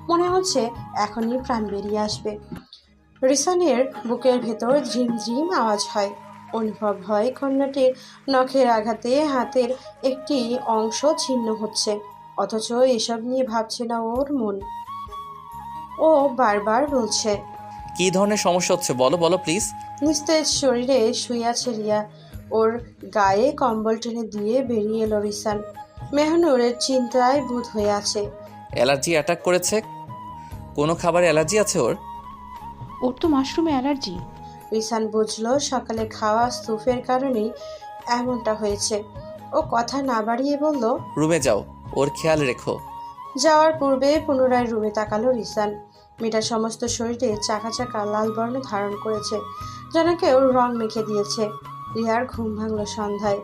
মনে হচ্ছে এখনই প্রাণ বেরিয়ে আসবে। রিসানের বুকের ভেতর ঝিম ঝিম আওয়াজ হয়। অনুভব হয় কন্যাটির নখের আঘাতে হাতের একটি অংশ ছিন্ন হচ্ছে, অথচ এসব নিয়ে ভাবছে না ওর মন। ও বারবার বলছে। কি ধরনের সমস্যা হচ্ছে বলো, বলো প্লিজ। নিস্তেজ শরীরে শুয়ে আছে রিয়া। ওর গায়ে কম্বল টেনে দিয়ে বেরিয়ে এলো রিসান। মেহনুরের চিন্তায় বুঁদ হয়ে আছে। অ্যালার্জি অ্যাটাক করেছে? কোনো খাবারে অ্যালার্জি আছে ওর? ওর তো মাশরুমে অ্যালার্জি। রিসান বুঝলো সকালে খাওয়া স্তুফের কারণেই এমনটা হয়েছে। ও কথা না বাড়িয়ে বলল, রুমে যাও, ওর খেয়াল রেখো। যাওয়ার পূর্বে পুনরায় রুমে তাকালো রিসান। মেয়েটার সমস্ত শরীরে চাকা চাকা লাল বর্ণ ধারণ করেছে, যেন কেউ রং মেখে দিয়েছে। রিয়ার ঘুম ভাঙলো সন্ধ্যায়।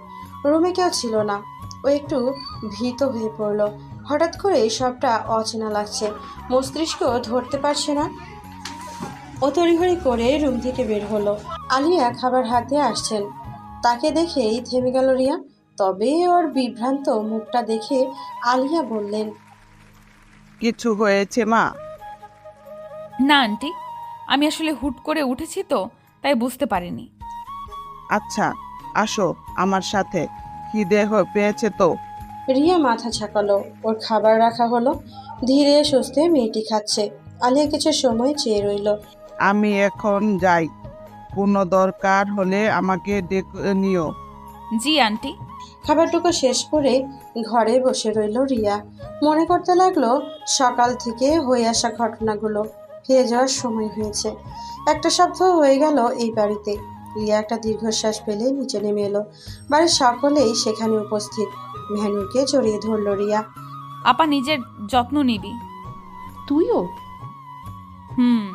রুমে কেউ ছিল না। ও একটু ভীত হয়ে পড়ল। হঠাৎ করে সবটা অচেনা লাগছে, মস্তিষ্ক ধরতে পারছে না। ও তড়িঘড়ি করে রুম থেকে বের হলো। আলিয়া খাবার হাতে আসছেন। তাকে দেখেই থেমে গেল রিয়া। তবে ওর বিভ্রান্ত মুখটা দেখে আলিয়া বললেন, কিছু হয়েছে মা? না আন্টি, আমি আসলে হুট করে উঠেছি তো, তাই বুঝতে পারিনি। আচ্ছা, আসো আমার সাথে, খিদে পেয়েছে তো। রিয়া মাথা ঝাঁকালো। ওর খাবার রাখা হলো। ধীরে সুস্থে মেয়েটি খাচ্ছে। আলিয়া কিছু সময় চেয়ে রইল। আমি এখন যাই, কোনো দরকার হলে আমাকে ডেকে নিও। জি আন্টি। খাবারটুকু শেষ করে ঘরে বসে রইল রিয়া। মনে করতে লাগলো সকাল থেকে হয়ে আসা ঘটনাগুলো। ফিরে যাওয়ার সময় হয়েছে। একটা সপ্তাহ হয়ে গেল এই বাড়িতে। রিয়া একটা দীর্ঘশ্বাস ফেলে নিচে নেমে এলো। বাড়ির সকলেই সেখানে উপস্থিত। মেহনুরকে জড়িয়ে ধরল রিয়া। আপা, নিজের যত্ন নিবি। তুইও? হুম,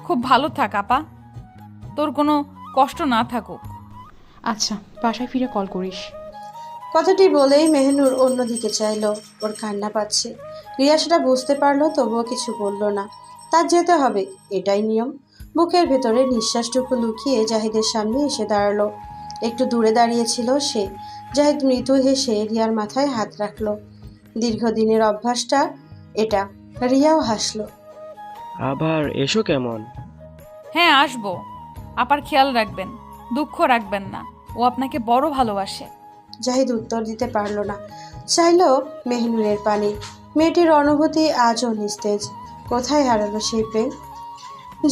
খুব ভালো থাক আপা, তোর কোনো কষ্ট না থাকুক। আচ্ছা, বাসায় ফিরে কল করিস। কথাটি বলেই মেহনুর অন্যদিকে চাইলো। ওর কান্না পাচ্ছে। রিয়া সেটা বুঝতে পারলো, তবুও কিছু বলল না। তার যেতে হবে, এটাই নিয়ম। বুকের ভেতরে নিঃশ্বাসটুকু লুকিয়ে জাহিদের সামনে এসে দাঁড়ালো। একটু দূরে দাঁড়িয়েছিল সে। জাহিদ মৃদু হেসে রিয়ার মাথায় হাত রাখলো। দীর্ঘদিনের অভ্যাসটা এটা। রিয়াও হাসলো। আবার এসো কেমন? হ্যাঁ, আসবো। আপার খেয়াল রাখবেন, দুঃখ রাখবেন না, ও আপনাকে বড় ভালোবাসে। জাহিদ উত্তর দিতে পারল না। চাইলো মেহনুরের পানি। মেয়েটির অনুভূতি আজও নিস্তেজ। কোথায় হারালো সেই প্রেম?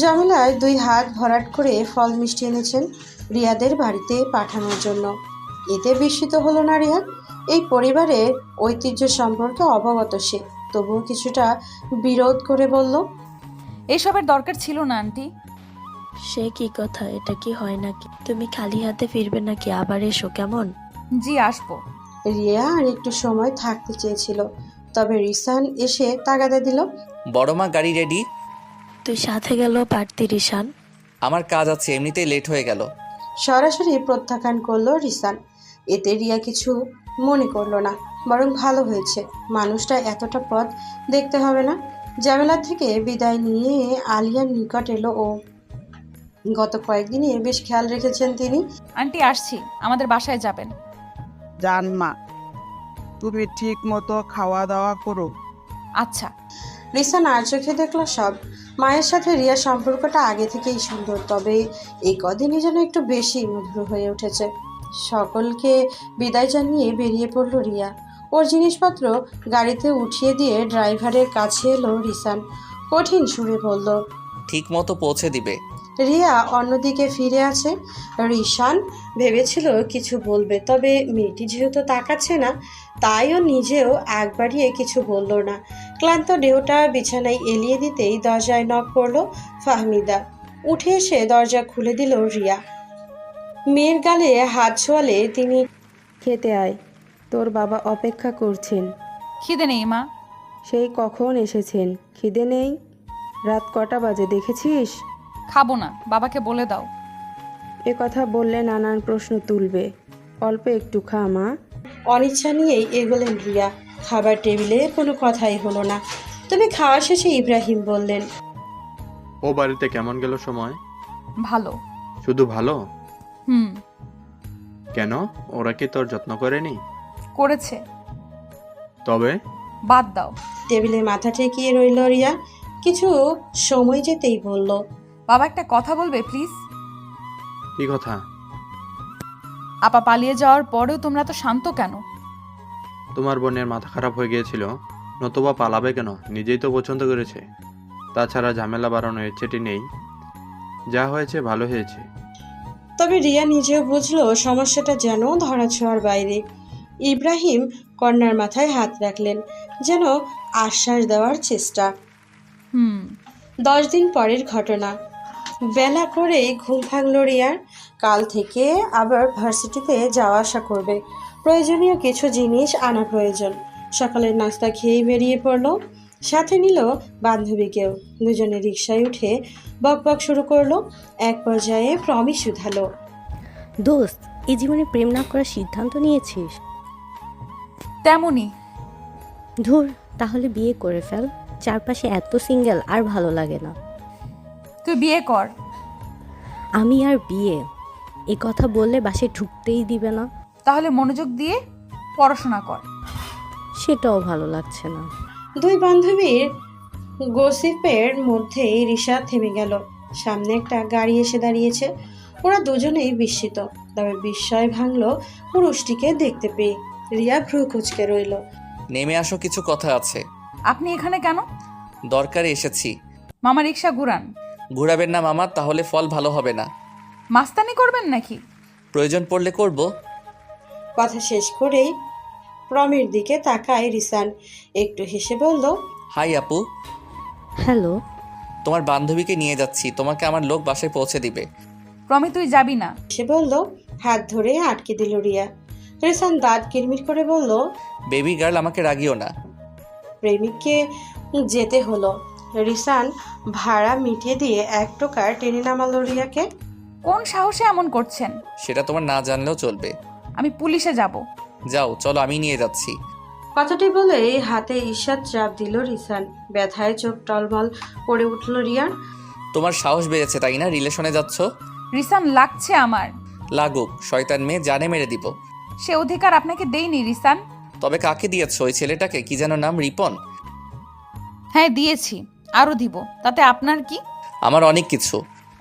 জমিলায় 2 হাত ভরাট করে ফল মিষ্টি এনেছেন রিয়াদের বাড়িতে পাঠানোর জন্য। এতে বিস্মিত হলো না রিয়া। এই পরিবারের ঐতিহ্য সম্পর্কে অবগত সে, তবুও কিছুটা বিরোধ করে বলল, এসবের দরকার ছিল না আন্টি। সে কি কথা? এটা কি হয় নাকি? তুমি খালি হাতে ফিরবে নাকি? আবার এসো কেমন? জি, আসবো। রিয়া আর একটু সময় থাকতে চেয়েছিল, তবে রিসান এসে তাগাদা দিল। বড় মা, গাড়ি রেডি। তুই সাথে গেল পারতি রিশান। আমার কাজ আছে, এমনিতেই লেট হয়ে গেল। সরাসরি প্রত্যাখ্যান করলো রিসান। এতে রিয়া কিছু মনে করলো না, বরং ভালো হয়েছে। মানুষটা এতটা পথ দেখতে হবে না। ঝামেলা থেকে বিদায় নিয়ে আলিয়ার নিকট এলো ও। গত কয়েকদিনে বেশ খেয়াল রেখেছেন তিনি। আন্টি, আসছি, আমাদের বাসায় যাবেন। জান মা, তুমি ঠিক মতো খাওয়া দাওয়া করো। আচ্ছা। রিসান আর চোখে দেখলো সব। মায়ের সাথে রিয়ার সম্পর্কটা আগে থেকেই সুন্দর, তবে এই কদিনই যেন একটু বেশি মধুর হয়ে উঠেছে। সকলকে বিদায় জানিয়ে বেরিয়ে পড়ল রিয়া। ওর জিনিসপত্র গাড়িতে উঠিয়ে দিয়ে ড্রাইভারের কাছে এলো রিসান। কঠিন সুরে বলল, ঠিক মতো পৌঁছে দিবে। রিয়া অন্যদিকে ফিরে আছে। রিসান ভেবেছিল কিছু বলবে, তবে মেয়েটি যেহেতু তাকাচ্ছে না, তাই ও নিজেও আগ বাড়িয়ে কিছু বলল না। ক্লান্ত দেহটা বিছানায় এলিয়ে দিতেই দরজায় নক করলো ফাহমিদা। উঠে এসে দরজা খুলে দিল রিয়া। মেয়ের গালে হাত ছোঁয়ালে তিনি, খেতে আয়, তোর বাবা অপেক্ষা করছেন। খিদে নেই মা। সেই কখন এসেছেন? খিদে নেই? রাত কটা বাজে দেখেছিস? খাবো না, বাবাকে বলে দাও। এ কথা বললে নানান প্রশ্ন তুলবে। অল্প একটু খা মা। অনিচ্ছা নিয়েই এগোলেন রিয়া। খাবার টেবিলে কোনো কথাই হলো না। তবে খাওয়া শেষে ইব্রাহিম বললেন, ও বাড়িতে কেমন গেল সময়? ভালো। শুধু ভালো? হুম। কেন, ওরা কি তোর যত্ন করেনি? করেছে। তবে বাদ দাও। টেবিলে মাথা ঠেকিয়ে রইল রিয়া। কিছু সময় যেতেই বলল, বাবা একটা কথা বলবে প্লিজ? কি কথা? আপা পালিয়ে যাওয়ার পরেও তোমরা তো শান্ত কেন? তোমার বোনের মাথা খারাপ হয়ে গিয়েছিল, নতুবা পালাবে কেন? নিজেই তো পছন্দ করেছে। তাছাড়া ঝামেলা বাড়ানোর ইচ্ছেটি নেই। যা হয়েছে ভালো হয়েছে। তবে রিয়া নিজেও বুঝলো সমস্যাটা যেন ধরাছোঁয়ার বাইরে। ইব্রাহিম কন্যার মাথায় হাত রাখলেন, যেন আশ্বাস দেওয়ার চেষ্টা। 10 দিন পরের ঘটনা। বেলা করে ঘুম ভাঙল রিয়ার। কাল থেকে আবার ভার্সিটিতে যাওয়া আসা করবে। প্রয়োজনীয় কিছু জিনিস আনা প্রয়োজন। সকালের নাস্তা খেয়েই বেরিয়ে পড়ল। সাথে নিল বান্ধবীকেও। দুজনে রিকশায় উঠে বকবক শুরু করলো। এক পর্যায়ে প্রমি শুধালো, দোস্ত, এই জীবনে প্রেম না করার সিদ্ধান্ত নিয়েছিস? তেমনই। ধুর, তাহলে বিয়ে করে ফেল। চারপাশে এত সিঙ্গেল আর ভালো লাগে না। তুই বিয়ে কর। আমি আর বিয়ে এ কথা বললে বাসায় ঢুকতেই দিবে না। তাহলে মনোযোগ দিয়ে পড়াশোনা কর। সেটাও ভালো লাগছে না। দুই বান্ধবীর গসিপের মধ্যেই রিশা থেমে গেল। সামনে একটা গাড়ি এসে দাঁড়িয়েছে। ওরা দুজনেই বিস্মিত। তবে বিস্ময় ভাঙল পুরুষটিকে দেখতে পেয়ে। রিয়া ভ্রু কুঁচকে রইল। নেমে আসো, কিছু কথা আছে। আপনি এখানে কেন? দরকারে এসেছি। মামা রিক্সা ঘুরান। ঘুরাবেন না মামা, তাহলে ফল ভালো হবে না। মাস্তানি করবেন নাকি? প্রয়োজন পড়লে করব। কথা শেষ করেই প্রমির দিকে তাকায় রিসান। একটু হেসে বলল, হাই আপু। হ্যালো। তোমার বান্ধবীকে নিয়ে যাচ্ছি, তোমাকে আমার লোক বাসায় পৌঁছে দিবে। প্রমি তুই যাবি না। সে বলল। হাত ধরে আটকে দিল রিয়া। রিসান দাঁত কিরমির করে বলল, বেবি গার্ল, আমাকে রাগিও না। প্রেমিককে যেতে হলো। রিসান ভাড়া মিটিয়ে দিয়ে 1 টাকা টেনে নামালো রিয়াকে। কোন সাহসে এমন করছেন? সেটা তোমার না জানলেও চলবে। আমি পুলিশে যাব। যাও, চলো, আমি নিয়ে যাচ্ছি। কথাটি বলে হাতে ঈষৎ চাপ দিল রিসান। ব্যথায় চোখ টলমল করে উঠল রিয়ার। তোমার সাহস বেড়েছে তাই না? রিলেশনে যাচ্ছ? রিসান, লাগছে আমার। লাগুক, শয়তান মেয়ে, জানে মেরে দিব। সে অধিকার আপনাকে দেইনি রিসান। তবে কাকে দিয়েছো? ওই ছেলেটাকে, কি যেন নাম, রিপন? হ্যাঁ দিয়েছি, আরও দিব। তাতে আপনার কি? আমার অনেক কিছু।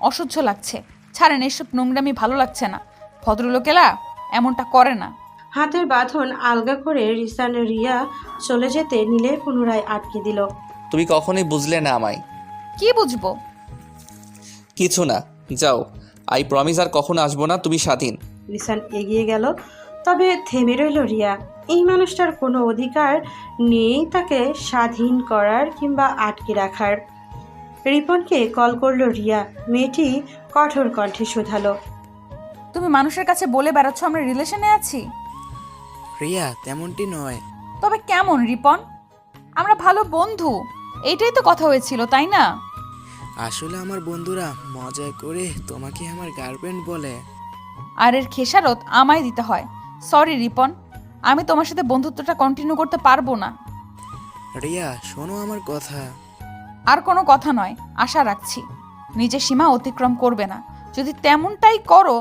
অসহ্য লাগছে। ছাড়েন, এসব নোংরামি ভালো লাগছে না। ভদ্রলোকেরা এমনটা করে না। হাতের বাঁধন আলগা করে রিসান রিয়া চলে যেতে নিলে পুনরায় আটকে দিল। তুমি কখনোই বুঝলে না আমায়। কি বুঝবো? কিছু না, যাও। আই প্রমিস আর কখনো আসবো না, তুমি স্বাধীন। রিসান এগিয়ে গেল। তবে থেমে রইল রিয়া। এই মানুষটার কোনো অধিকার নেই তাকে স্বাধীন করার কিংবা আটকে রাখার। রিপনকে কল করলো রিয়া। মেয়েটি কঠোর কণ্ঠে শুধালো, তুমি মানুষের কাছে বলে বেড়াচ্ছ আমরা রিলেশনে আছি? রিয়া, তেমনটি নয়। তবে কেমন রিপন? আমরা ভালো বন্ধু, এইটাই তো কথা হয়েছিল, তাই না? আসলে আমার বন্ধুরা মজা করে তোমাকে আমার গার্লফ্রেন্ড বলে। আর এর খেসারত আমায় দিতে হয়। সরি রিপন, আমি তোমার সাথে বন্ধুত্বটা কন্টিনিউ করতে পারবো না। রিয়া, শোনো আমার কথা। আর কোনো কথা নয়, আশা রাখছি নিজের সীমা অতিক্রম করবে না। যদি তেমনটাই করো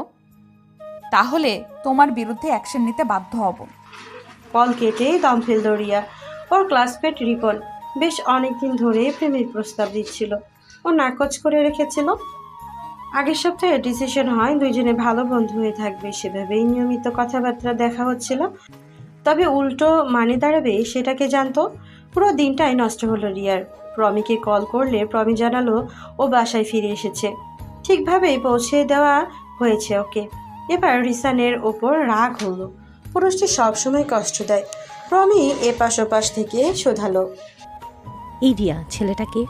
তাহলে তোমার বিরুদ্ধে অ্যাকশন নিতে বাধ্য হব। কল কেটে দম ফেলল রিয়া। ওর ক্লাসমেট রিপন বেশ অনেকদিন ধরে প্রেমের প্রস্তাব দিচ্ছিল। ও নাকচ করে রেখেছিল। আগের সপ্তাহে ডিসিশন হয় দুইজনে ভালো বন্ধু হয়ে থাকবে। সেভাবেই নিয়মিত কথাবার্তা দেখা হচ্ছিল। তবে উল্টো মানে দাঁড়াবে সেটাকে জানতো। পুরো দিনটাই নষ্ট হলো রিয়ার। প্রমিকে কল করলে প্রমি জানালো ও বাসায় ফিরে এসেছে। ঠিকভাবেই পৌঁছে দেওয়া হয়েছে ওকে। এবার রিসানের ওপর রাগ হলো। পুরুষটি সবসময় কষ্ট দেয়। প্রমি এপাশ ওপাশ থেকে শোধালো, এই রিয়া, ছেলেটা কে?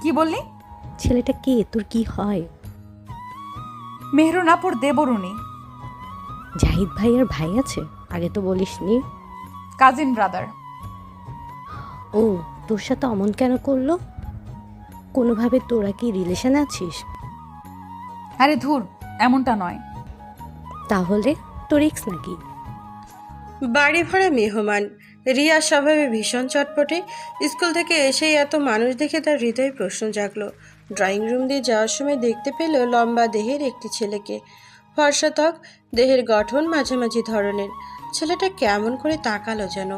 কি বললি? ছেলেটা কে? তোর কি হয়? মেহরুনাপুর দেবরুণী। জাহিদ ভাইয়ের ভাই আছে? আগে তো বলিসনি। Cousin brother. ও, তোর সাথে অমন কেন করলো? কোনোভাবে তোরা কি রিলেশনে আছিস? আরে ধুর, এমনটা নয়। তাহলে তোর এক্স নাকি? বাড়ি ভরা মেহমান। রিয়া স্বভাবে ভীষণ চটপটে। স্কুল থেকে এসেই এত মানুষ দেখে তার হৃদয়ে প্রশ্ন জাগলো। ড্রয়িং রুম দিয়ে যাওয়ার সময় দেখতে পেল লম্বা দেহের একটি ছেলেকে। ফর্সা ত্বক, দেহের গঠন মাঝামাঝি ধরনের। ছেলেটা কেমন করে তাকালো যেন।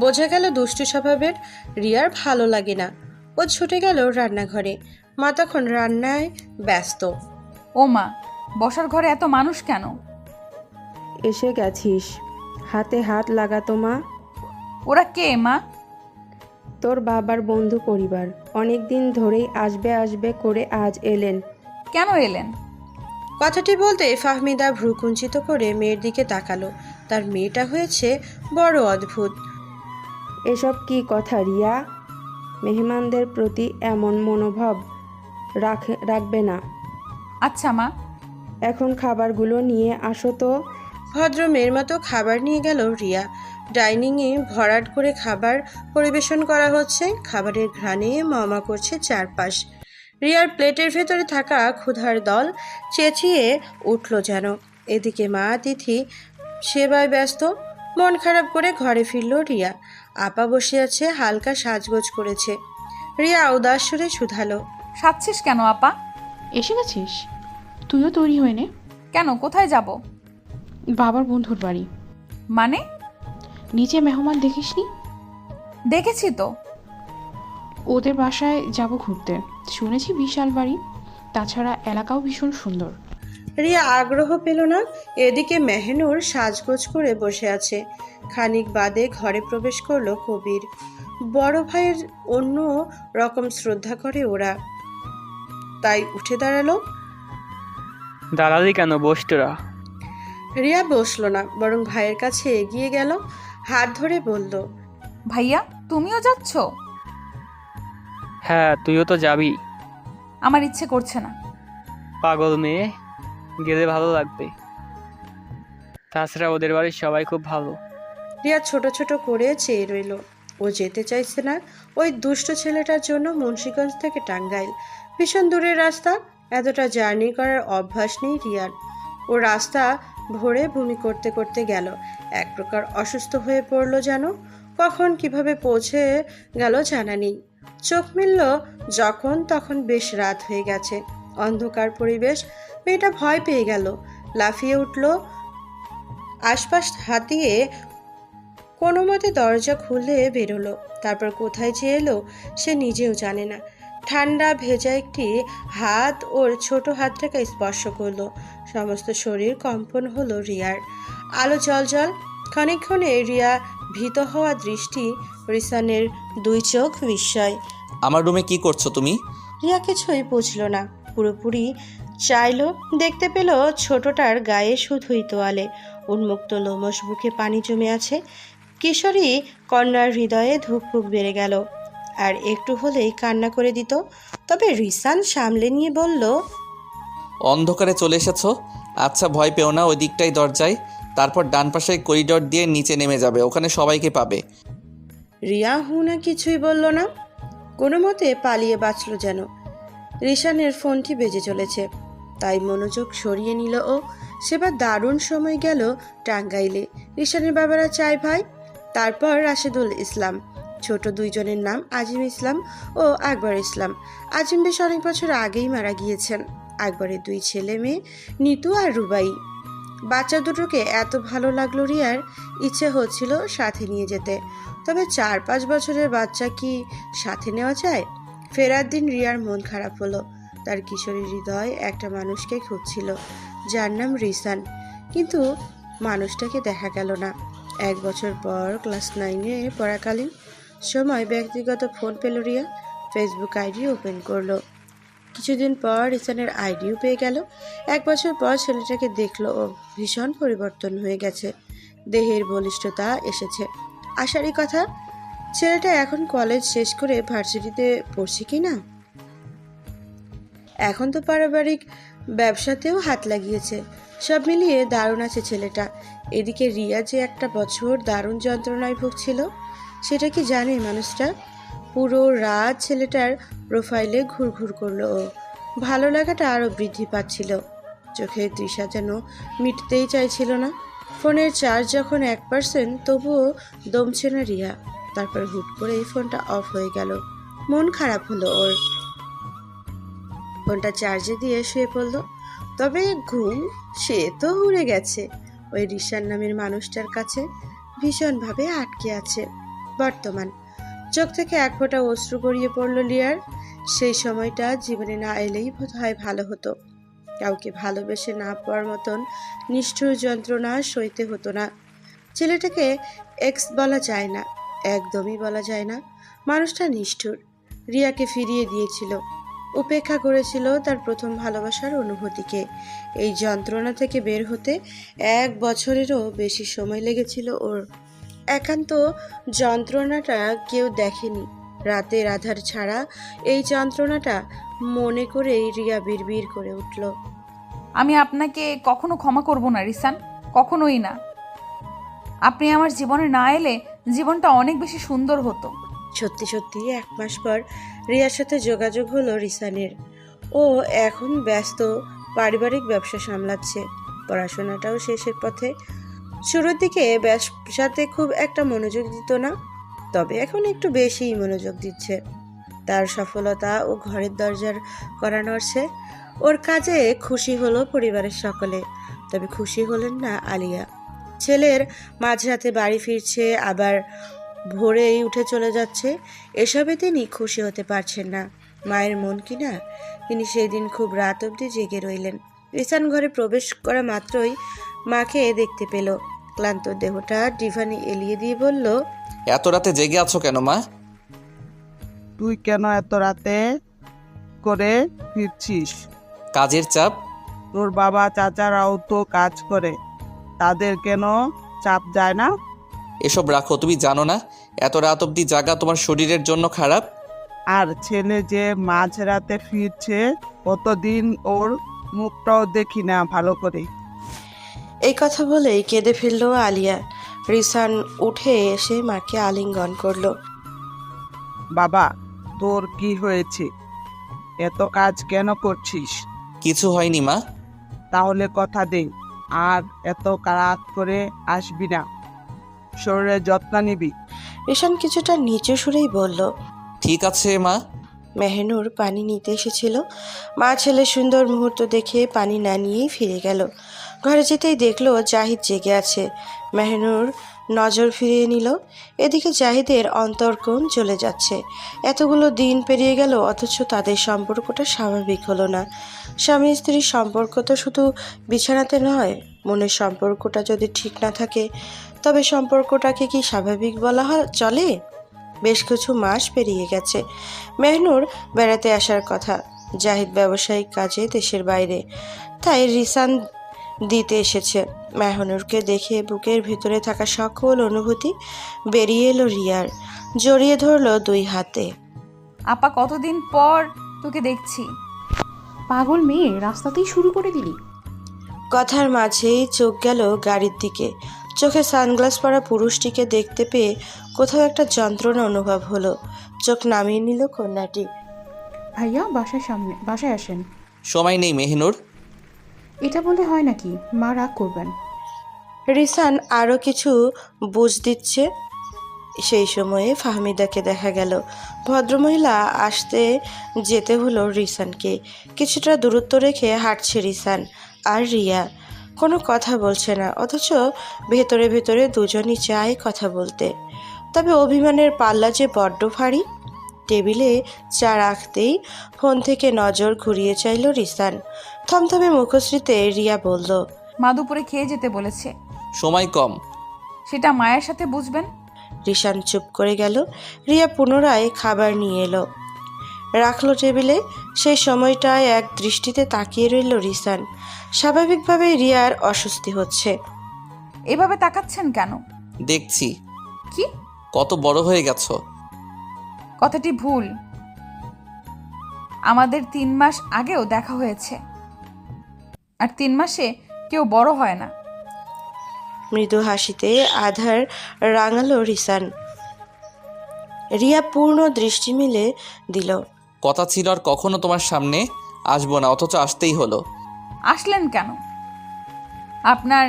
বোঝা গেল দুষ্টু স্বভাবের। রিয়ার ভালো লাগে না। ও ছুটে গেল রান্নাঘরে। মা তখন রান্নায় ব্যস্ত। ও মা, বসার ঘরে এত মানুষ কেন? এসে গেছিস, হাতে হাত লাগাতো মা। ওরা কে মা? তোর বাবার বন্ধু পরিবার, অনেক দিন ধরেই আসবে আসবে করে আজ এলেন। কেন এলেন? কথাটি বলতে ফাহমিদা ভ্রু কুঞ্চিত করে মেয়ের দিকে তাকালো। তার মেয়েটা হয়েছে বড় অদ্ভুত। এসব কি কথা রিয়া? মেহমানদের প্রতি এমন মনোভাব রাখবে না। আচ্ছা মা। এখন খাবারগুলো নিয়ে আসো তো। ভদ্র মেয়ের মতো খাবার নিয়ে গেল রিয়া। ডাইনিংয়ে ভরাট করে খাবার পরিবেশন করা হচ্ছে। খাবারের ঘ্রাণে মমা করছে চারপাশ। রিয়ার প্লেটের ভেতরে থাকা ক্ষুধার দল চেঁচিয়ে উঠল যেন। এদিকে মা তিথি সেবায় ব্যস্ত। মন খারাপ করে ঘরে ফিরল রিয়া। আপা বসে আছে, হালকা সাজগোজ করেছে। রিয়া উদাস সুরে শুধালো, সাজছিস কেন আপা? এসে গেছিস? তুইও তৈরি হয়ে নে। কেন, কোথায় যাব? বাবার বন্ধুর বাড়ি। মানে? নিচে মেহমান দেখিসনি? দেখেছি তো। ওদের বাসায় যাব ঘুরতে। শুনেছি বিশাল বাড়ি, তাছাড়া এলাকাও ভীষণ সুন্দর। রিয়া আগ্রহ পেল না। এদিকে মেহনুর সাজগোজ করে বসে আছে। খানিক বাদে ঘরে প্রবেশ করলো কবির। বড় ভাইয়ের অন্য রকম শ্রদ্ধা করে ওরা, তাই উঠে দাঁড়ালো। দাঁড়ালি কেন, বস তোরা। রিয়া বসলো না, বরং ভাইয়ের কাছে এগিয়ে গেল, হাত ধরে বলল, ভাইয়া তুমিও যাচ্ছ? হ্যাঁ, তুইও তো যাবি। আমার ইচ্ছে করছে না। পাগল মেয়ে, গেলে ভালো লাগবে। তাছাড়া ওদের বাড়ির সবাই খুব ভালো। রিয়া ছোট ছোট করে চেয়ে রইল। ও যেতে চাইছে না। ওই দুষ্ট ছেলেটার জন্য মুন্সিগঞ্জ থেকে টাঙ্গাইল ভীষণ দূরের রাস্তা। এতটা জার্নি করার অভ্যাস নেই রিয়ার। ও রাস্তা ভরে বমি করতে করতে গেল। এক প্রকার অসুস্থ হয়ে পড়ল যেন। কখন কিভাবে পৌঁছে গেল জানা নেই। চোখ মিলল যখন তখন বেশ রাত হয়ে গেছে। অন্ধকার পরিবেশ। মেয়েটা ভয় পেয়ে গেল, লাফিয়ে উঠল, আশপাশ হাতিয়ে কোনো মতে দরজা খুলে বেরোলো। তারপর কোথায় যে এলো সে নিজেও জানে না। ঠান্ডা ভেজা একটি হাত ওর ছোট হাতটাকে স্পর্শ করলো। সমস্ত শরীর কম্পন হলো রিয়ার। আলো জলজল। ক্ষণে রিয়া ভীত হওয়া দৃষ্টি, রিসানের দুই চোখ বিস্ময়। আমার রুমে কি করছো তুমি? রিয়া কিছুই বুঝল না। পুরোপুরি চাইলো, দেখতে পেল ছোটটার গায়ে শুধুই তোয়ালে। উন্মুক্ত লোমশ, বুকে পানি জমে আছে। কিশোরী কন্যার হৃদয়ে ধুকপুক বেড়ে গেল। আর একটু হলেই কান্না করে দিত। তবে রিসান সামলে নিয়ে বলল, অন্ধকারে চলে এসেছো? আচ্ছা, ভয় পেও না, ওই দিকটাই দরজায়, তারপর ডান পাশের করিডোর দিয়ে নিচে নেমে যাবে, ওখানে সবাইকে পাবে। রিয়া হুনা কিছুই বলল না। কোনো মতে পালিয়ে বাঁচল যেন। রিসানের ফোনটি বেজে চলেছে, তাই মনোযোগ সরিয়ে নিল ও। সেবার দারুণ সময় গেল টাঙ্গাইলে। রিসানের বাবারা 4 ভাই, তারপর রাশেদুল ইসলাম। ছোট দুইজনের নাম আজিম ইসলাম ও আকবর ইসলাম। আজিম বেশ অনেক বছর আগেই মারা গিয়েছেন। আকবরের 2 ছেলে মেয়ে, নিতু আর রুবাই। বাচ্চা দুটোকে এত ভালো লাগলো রিয়ার, ইচ্ছে হচ্ছিল সাথে নিয়ে যেতে। তবে 4-5 বছরের বাচ্চা কি সাথে নেওয়া যায়? ফেরার দিন রিয়ার মন খারাপ হলো। তার কিশোরী হৃদয় একটা মানুষকে খুঁজছিল, যার নাম রিসান। কিন্তু মানুষটাকে দেখা গেল না। 1 বছর পর ক্লাস 9-এ পড়াকালীন সময় ব্যক্তিগত ফোন পেল রিয়া। ফেসবুক আইডি ওপেন করলো। কিছুদিন পর রিসানের আইডিও পেয়ে গেল। 1 বছর পর ছেলেটাকে দেখলো ও ভীষণ পরিবর্তন হয়ে গেছে। দেহের বলিষ্ঠতা এসেছে। আশারই কথা, ছেলেটা এখন কলেজ শেষ করে ভার্সিটিতে পড়ছে কি না। এখন তো পারিবারিক ব্যবসাতেও হাত লাগিয়েছে। সব মিলিয়ে দারুণ আছে ছেলেটা। এদিকে রিয়া যে একটা বছর দারুণ যন্ত্রণায় ভুগছিল, সেটা কি জানে মানুষটা? পুরো রাত ছেলেটার প্রোফাইলে ঘুরঘুর করলো ও। ভালো লাগাটা আরও বৃদ্ধি পাচ্ছিল। চোখের দৃশ্যা যেন মিটতেই চাইছিল না। ফোনের চার্জ যখন 1% তবুও দমছে না রিয়া। তারপর হুট করেই ফোনটা অফ হয়ে গেল। মন খারাপ হলো ওর। ফোনটা চার্জে দিয়ে শুয়ে পড়ল। তবে ঘুম সে তো উড়ে গেছে। ওই রিশান নামের মানুষটার কাছে ভীষণভাবে আটকে আছে বর্তমান। চোখ থেকে এক ফোঁটা অশ্রু গড়িয়ে পড়ল লিয়ার। সেই সময়টা জীবনে না এলেই বোধহয় ভালো হতো। কাউকে ভালোবেসে না পাওয়ার মতন নিষ্ঠুর যন্ত্রণা সইতে হতো না। ছেলেটাকে এক্স বলা যায় না, একদমই বলা যায় না। মানুষটা নিষ্ঠুর। রিয়াকে ফিরিয়ে দিয়েছিল, উপেক্ষা করেছিল তার প্রথম ভালোবাসার অনুভূতিকে। এই যন্ত্রণা থেকে বের হতে 1 বছরেরও বেশি সময় লেগেছিল ওর। একান্ত যন্ত্রণাটা কেউ দেখেনি। রাতের আধার ছাড়া এই যন্ত্রণাটা মনে করেই রিয়া বিড়বিড় করে উঠল। আমি আপনাকে কখনো ক্ষমা করব না রিসান, কখনোই না। আপনি আমার জীবনে না এলে জীবনটা অনেক বেশি সুন্দর হতো। সত্যি সত্যি 1 মাস পর রিয়ার সাথে যোগাযোগ হলো রিসানের। ও এখন ব্যস্ত, পারিবারিক ব্যবসা সামলাচ্ছে, পড়াশোনাটাও শেষের পথে। শুরুর দিকে ব্যবসাতে খুব একটা মনোযোগ দিত না, তবে এখন একটু বেশিই মনোযোগ দিচ্ছে। তার সফলতা ও ঘরের দরজার করা নড়ছে। ওর কাজে খুশি হলো পরিবারের সকলে, তবে খুশি হলেন না আলিয়া। ছেলের মাঝরাতে বাড়ি ফিরছে, আবার ভোরেই উঠে চলে যাচ্ছে, এসবে তিনি খুশি হতে পারছেন না। মায়ের মন কিনা তিনি সেই দিন খুব রাত অবধি জেগে রইলেন। রিসান ঘরে প্রবেশ করা মাত্রই মাকে দেখতে পেল। ক্লান্ত দেহটা ডিভানি এলিয়ে দিয়ে বলল, এত রাতে জেগে আছো কেন মা? তুই কেন এত রাতে করে ফিরছিস? কাজের চাপ। তোর বাবা চাচারাও তো কাজ করে, তাদের কেন চাপ যায় না? এসব রাখো, তুমি জানো না এত রাত অবধি জাগা তোমার শরীরের জন্য খারাপ। আর ছেলে যে মাঝরাতে ফিরছে, কতদিন ওর মুখটাও দেখি না ভালো করে। এই কথা বলেই কেঁদে ফেলল আলিয়া। রিসান উঠে এসে মাকে আলিঙ্গন করলো। বাবা, তোর কি হয়েছে? এত কাজ কেন করছিস? কিছু হয়নি মা। তাহলে কথা দে, আর এত রাত করে আসবি না, শরীরের যত্ন নিবি। রিসান কিছুটা নিচু সুরেই বলল, ঠিক আছে মা। মেহনুর পানি নিতে এসেছিল। মা ছেলের সুন্দর মুহূর্ত দেখে পানি না নিয়েই ফিরে গেল। ঘরে যেতেই দেখলো জাহিদ জেগে আছে। মেহনুর নজর ফিরিয়ে নিল। এদিকে জাহিদের অন্তর্কোণ চলে যাচ্ছে। এতগুলো দিন পেরিয়ে গেল, অথচ তাদের সম্পর্কটা স্বাভাবিক হলো না। স্বামী স্ত্রীর সম্পর্ক তো শুধু বিছানাতে নয়, মনের সম্পর্কটা যদি ঠিক না থাকে তবে সম্পর্কটাকে কি স্বাভাবিক বলা চলে? বেশ কিছু মাস পেরিয়ে গেছে। মেহনুর বেড়াতে আসার কথা, জাহিদ ব্যবসায়িক কাজে দেশের বাইরে, তাই রিসান দিতে এসেছে। মেহনুরকে দেখে বুকের ভিতরে থাকা সকল অনুভূতি বেরিয়ে এলো রিয়ার। জড়িয়ে ধরলো 2 হাতে। আপা, কতদিন পর তোকে দেখছি। পাগল মেয়ে, রাস্তাতেই শুরু করে দিলি। কথার মাঝেই চোখ গেল গাড়ির দিকে। চোখে সানগ্লাস পরা পুরুষটিকে দেখতে পেয়ে কোথাও একটা যন্ত্রণা অনুভব হলো। চোখ নামিয়ে নিল কন্যাটি। ভাইয়া, বাসায় আসেন। সময় নেই মেহিনুর। এটা বলে হয় নাকি? মা রাগ করবেন। রিসান আরও কিছু বুঝ দিচ্ছে। সেই সময়ে ফাহমিদাকে দেখা গেল। ভদ্রমহিলা আসতে যেতে হলো রিসানকে। কিছুটা দূরত্ব রেখে হাঁটছে রিসান আর রিয়া। কোনো কথা বলছে না, অথচ ভেতরে ভেতরে দুজনই চায় কথা বলতে। তবে অভিমানের পাল্লা যে বড্ড ভারী। টেবিলে চা রাখতেই ফোন থেকে নজর ঘুরিয়ে চাইল রিসান। থমথমে মুখশ্রীতে রিয়া বলল, মা দুপুরে খেয়ে যেতে বলেছে। সময় কম। সেটা মায়ের সাথে বুঝবেন। রিসান চুপ করে গেল। রিয়া পুনরায় খাবার নিয়ে এলো, রাখলো টেবিলে। সেই সময়টায় এক দৃষ্টিতে তাকিয়ে রইল রিসান। স্বাভাবিকভাবেই রিয়ার অস্বস্তি হচ্ছে। এভাবে তাকাচ্ছেন কেন? দেখছি কি? কত বড় হয়ে গেছো। কথাটি ভুল। আমাদের 3 মাস আগেও দেখা হয়েছে, আর 3 মাসে কেউ বড় হয় না। মৃদু হাসিতে আধার রাঙালো রিসান। রিয়া পূর্ণ দৃষ্টি মিলে দিল। কথা ছিল আর কখনো তোমার সামনে আসবো না, অথচ আসতেই হলো। আসলেন কেন? আপনার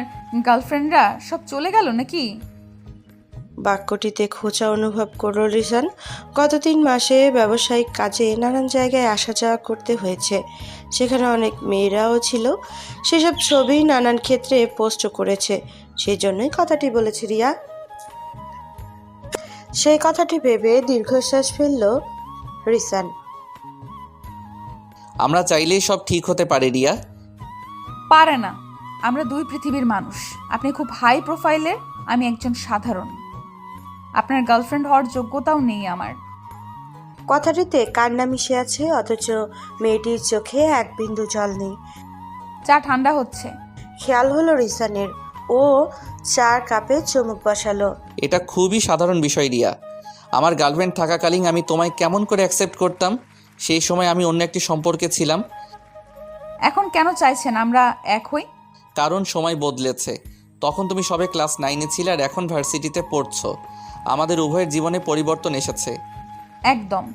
গার্লফ্রেন্ডরা সব চলে গেল নাকি? বাক্যটিতে খোঁচা অনুভব করল রিসান। গত 3 মাসে ব্যবসায়িক কাজে নানান জায়গায় আসা যাওয়া করতে হয়েছে। সেখানে অনেক মেয়েরাও ছিল। সেসব ছবি নানান ক্ষেত্রে পোস্ট করেছে, সেই জন্যই কথাটি বলেছে রিয়া। সেই কথাটি ভেবে দীর্ঘশ্বাস ফেলল রিসান। আমরা চাইলেই সব ঠিক হতে পারে রিয়া। পারে না। আমরা 2 পৃথিবীর মানুষ। আপনি খুব হাই প্রোফাইলের, আমি একজন সাধারণ। আপনার গার্লফ্রেন্ড হওয়ার যোগ্যতাও নেই আমার। কথাটিতে কান্না মিশে আছে, অথচ মেয়েটির চোখে এক বিন্দু জল নেই। চা ঠান্ডা হচ্ছে। খেয়াল হলো রিসানের। ও চার কাপে চুমুক বসালো। এটা খুবই সাধারণ বিষয় রিয়া। আমার গার্লফ্রেন্ড থাকাকালীন আমি তোমায় কেমন করে অ্যাকসেপ্ট করতাম? সেই সময় আমি অন্য একটি সম্পর্কে ছিলাম। এখন কেন চাইছেন আমরা এক হই? কারণ সময় বদলেছে। তখন তুমি সবে ক্লাস 9-এ ছিলে আর এখন ভার্সিটিতে পড়ছো। আমাদের উভয়ের জীবনে পরিবর্তন এসেছে। একদম।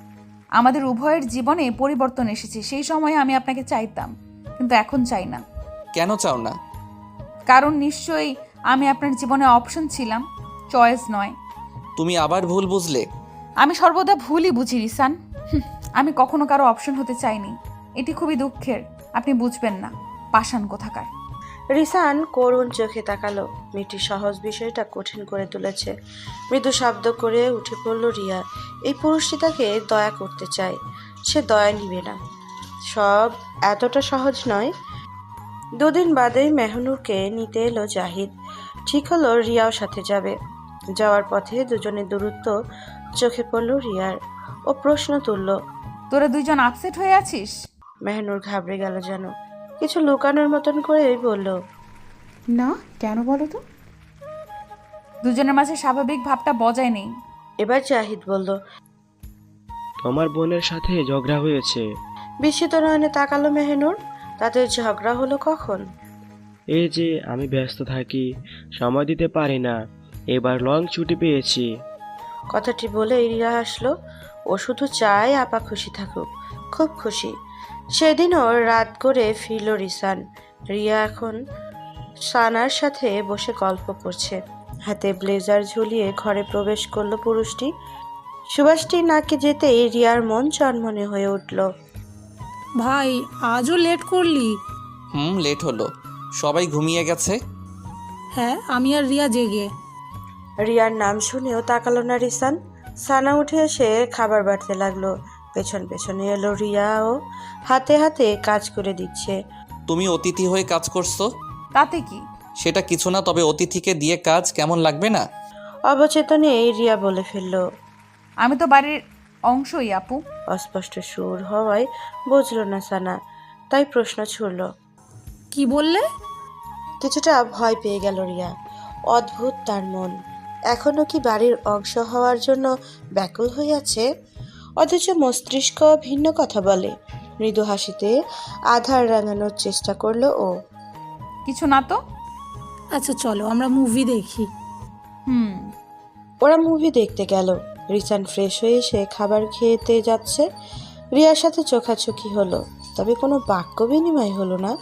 আমাদের উভয়ের জীবনে পরিবর্তন এসেছে। সেই সময়ে আমি আপনাকে চাইতাম, কিন্তু এখন চাই না। কেন চাও না? কারণ নিশ্চয়ই আমি আপনার জীবনে অপশন ছিলাম, চয়েস নয়। তুমি আবার ভুল বুঝলে। আমি সর্বদা ভুলই বুঝি রিসান। আমি কখনো কারো অপশন হতে চাইনি। এটি খুবই দুঃখের। আপনি বুঝবেন না, পাষাণ কোথাকার। রিসান করুণ চোখে তাকালো। মেয়েটি সহজ বিষয়টা কঠিন করে তুলেছে। মৃদু শব্দ করে উঠে পড়ল রিয়া। এই পুরুষটি তাকে দয়া করতে চায়, সে দয়া নিবে না। সব এতটা সহজ নয়। 2 দিন বাদেই মেহনুরকে নিতে এলো জাহিদ। ঠিক হলো রিয়াও সাথে যাবে। যাওয়ার পথে দুজনের দূরত্ব চোখে পড়ল রিয়ার। ও প্রশ্ন তুলল, তোরা 2জন আপসেট হয়ে আছিস? মেহনুর ঘাবড়ে গেল যেন। কিছু লুকানোর মতন করেই বলল, না, কেন বলো তো? দুজনের মাঝে স্বাভাবিক ভাবটা বজায় নেই। এবার জাহিদ বলল, তোমার বোনের সাথে ঝগড়া হয়েছে। বিস্মিত নয়নে তাকালো মেহনুর। তাদের ঝগড়া হলো কখন? এই যে আমি ব্যস্ত থাকি, সময় দিতে পারি না। এবার লং ছুটি পেয়েছি। কথাটি বলে রিয়া হাসলো। ও শুধু চায় আপা খুশি থাকুক, খুব খুশি। সেদিনও রাত করে ফিরল রিসান। রিয়া এখন সানার সাথে বসে গল্প করছে। হাতে ব্লেজার ঝুলিয়ে ঘরে প্রবেশ করলো পুরুষটি। সুবাসটি নাকে যেতেই রিয়ার মন চনমনে হয়ে উঠল। ভাই, আজও লেট করলি? লেট হলো। সবাই ঘুমিয়ে গেছে। হ্যাঁ, আমি আর রিয়া জেগে। রিয়ার নাম শুনেও তাকালো না রিসান। সানা উঠে এসে খাবার বাড়তে লাগলো। পেছন পেছনে এলো রিয়া ও হাতে হাতে কাজ করে দিচ্ছে। তুমি অতিথি হয়ে কাজ করছো, তাতে কি? সেটা কিছু না, তবে অতিথিকে দিয়ে কাজ কেমন লাগবে না? অবচেতনে রিয়া বলে ফেলল, আমি তো বাড়ির অংশই আপু। অস্পষ্ট সুর হওয়ায় বুঝলো না সানা, তাই প্রশ্ন ছুড়ল, কি বললে? কিছুটা ভয় পেয়ে গেল রিয়া। অদ্ভুত তার মন। এখনো কি বাড়ির অংশ হওয়ার জন্য ব্যাকুল হয়ে আছে, অথচ মস্তিষ্ক ভিন্ন কথা বলে। মৃদু হাসিতে আধার রাঙানোর চেষ্টা করলো ও। কিছু না তো। আচ্ছা চলো আমরা মুভি দেখি। ওরা মুভি দেখতে গেল। রিসান ফ্রেশ হয়ে এসে খাবার খেতে যাচ্ছে। রিয়ার সাথে চোখাচোখি হলো, তবে কোনো বাক্য বিনিময় হলো না।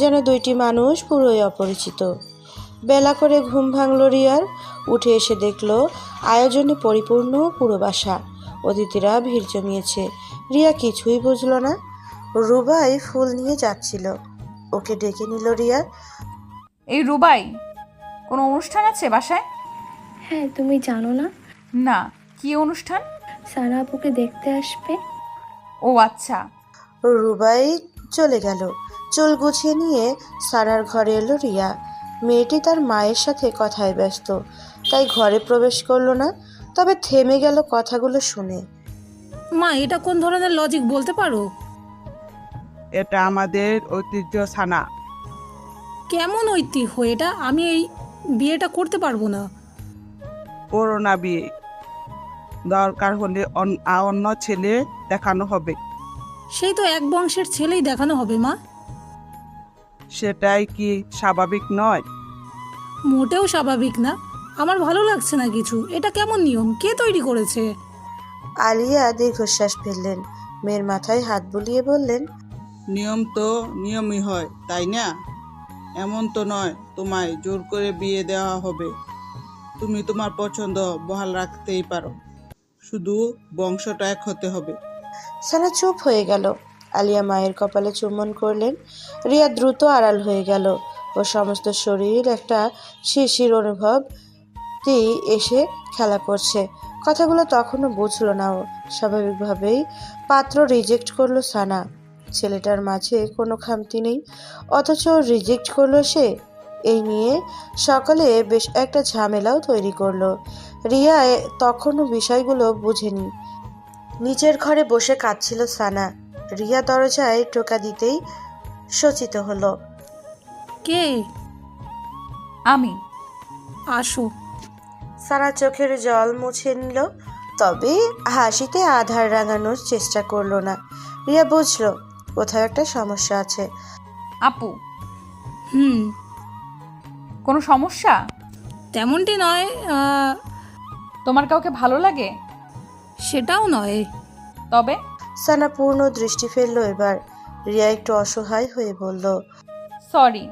যেন 2টি মানুষ পুরোই অপরিচিত। বেলা করে ঘুম ভাঙল রিয়ার। উঠে এসে দেখলো আয়োজনে পরিপূর্ণ পুরো বাসা। অতিথিরা ভিড় জমিয়েছে। রিয়া কিছুই বুঝলো না। রুবাই ফুল নিয়ে যাচ্ছিল। ওকে ডেকে নিল রিয়া। এই রুবাই, কোনো অনুষ্ঠান আছে বাসায়? হ্যাঁ, তুমি জানো না? না, কি অনুষ্ঠান? সারা আপুকে দেখতে আসবে। ও আচ্ছা। রুবাই চলে গেল। চুল গুছিয়ে নিয়ে সারার ঘরে এলো রিয়া। মেয়েটি তার মায়ের সাথে কথায় ব্যস্ত, তাই ঘরে প্রবেশ করলো না। তবে থেমে গেল কথাগুলো শুনে। মা, এটা কোন ধরনের লজিক বলতে পারো? এটা আমাদের ঐতিহ্য সানা। কেমন ঐতিহ্য এটা? আমি এই বিয়েটা করতে পারবো না। করোনা বিয়ে, দরকার হলে অন্য ছেলে দেখানো হবে। সেই তো এক বংশের ছেলেই দেখানো হবে মা। সেটাই কি স্বাভাবিক নয়? মোটেও স্বাভাবিক না। আমার ভালো লাগছে না কিছু। এটা কেমন নিয়ম? কে তৈরি করেছে? আলিয়া দীর্ঘশ্বাস ফেললেন। মেয়ের মাথায় হাত বুলিয়ে বললেন, নিয়ম তো নিয়মই হয়, তাই না? এমন তো নয় তোমায় জোর করে বিয়ে দেওয়া হবে। তুমি তোমার পছন্দ বহাল রাখতেই পারো, শুধু বংশটা এক হতে হবে। সানা চুপ হয়ে গেল। আলিয়া মায়ের কপালে চুম্বন করলেন। রিয়া দ্রুত আড়াল হয়ে গেল। ওর সমস্ত শরীর একটা শিরশির অনুভবটি এসে খেলা করছে। কথাগুলো তখনও বুঝলো না ও। স্বাভাবিকভাবেই পাত্র রিজেক্ট করলো সানা। ছেলেটার মাঝে কোনো খামতি নেই, অথচ রিজেক্ট করলো সে। এই নিয়ে সকালে বেশ একটা ঝামেলাও তৈরি করলো। রিয়া তখনও বিষয়গুলো বুঝেনি। নিচের ঘরে বসে কাঁদছিল সানা। রিয়া দরজায় টোকা দিতেই সচিত হলো। কে? আমি। আসো। সানা চোখের জল মুছে নিল, তবে হাসিতে আধার রাঙানোর চেষ্টা করলো না। রিয়া বুঝলো কোথাও একটা সমস্যা আছে। আপু, হুম, কোনো সমস্যা? তেমনটি নয়। তোমার কাউকে ভালো লাগে? সেটাও নয়। তবে? সানা পূর্ণ দৃষ্টি ফেললো এবার। রিয়া একটু অসহায় হয়ে বলল, সরি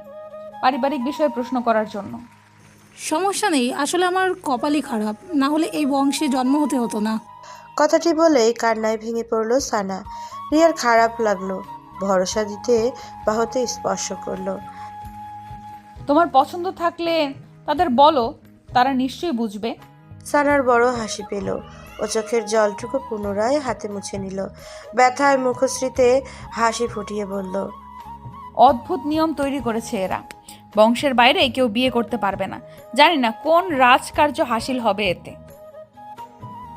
পারিবারিক বিষয়ে প্রশ্ন করার জন্য। সমস্যা নেই, আসলে আমার কপালই খারাপ, না হলে এই বংশে জন্ম হতে হতো না। কথাটি বলেই কান্নায় ভেঙে পড়লো সানা। রিয়ার খারাপ লাগলো, ভরসা দিতে বাহুতে স্পর্শ করলো। তোমার পছন্দ থাকলে তাদের বলো, তারা নিশ্চয়ই বুঝবে। সানার বড় হাসি পেল। ও চোখের জলটুকু পুনরায় হাতে মুছে নিল। ব্যথায় মুখশ্রীতে হাসি ফুটিয়ে বলল, অদ্ভুত নিয়ম তৈরি করেছে এরা। বংশের বাইরে কেউ বিয়ে করতে পারবে না। জানি না কোন রাজকার্য হাসিল হবে এতে।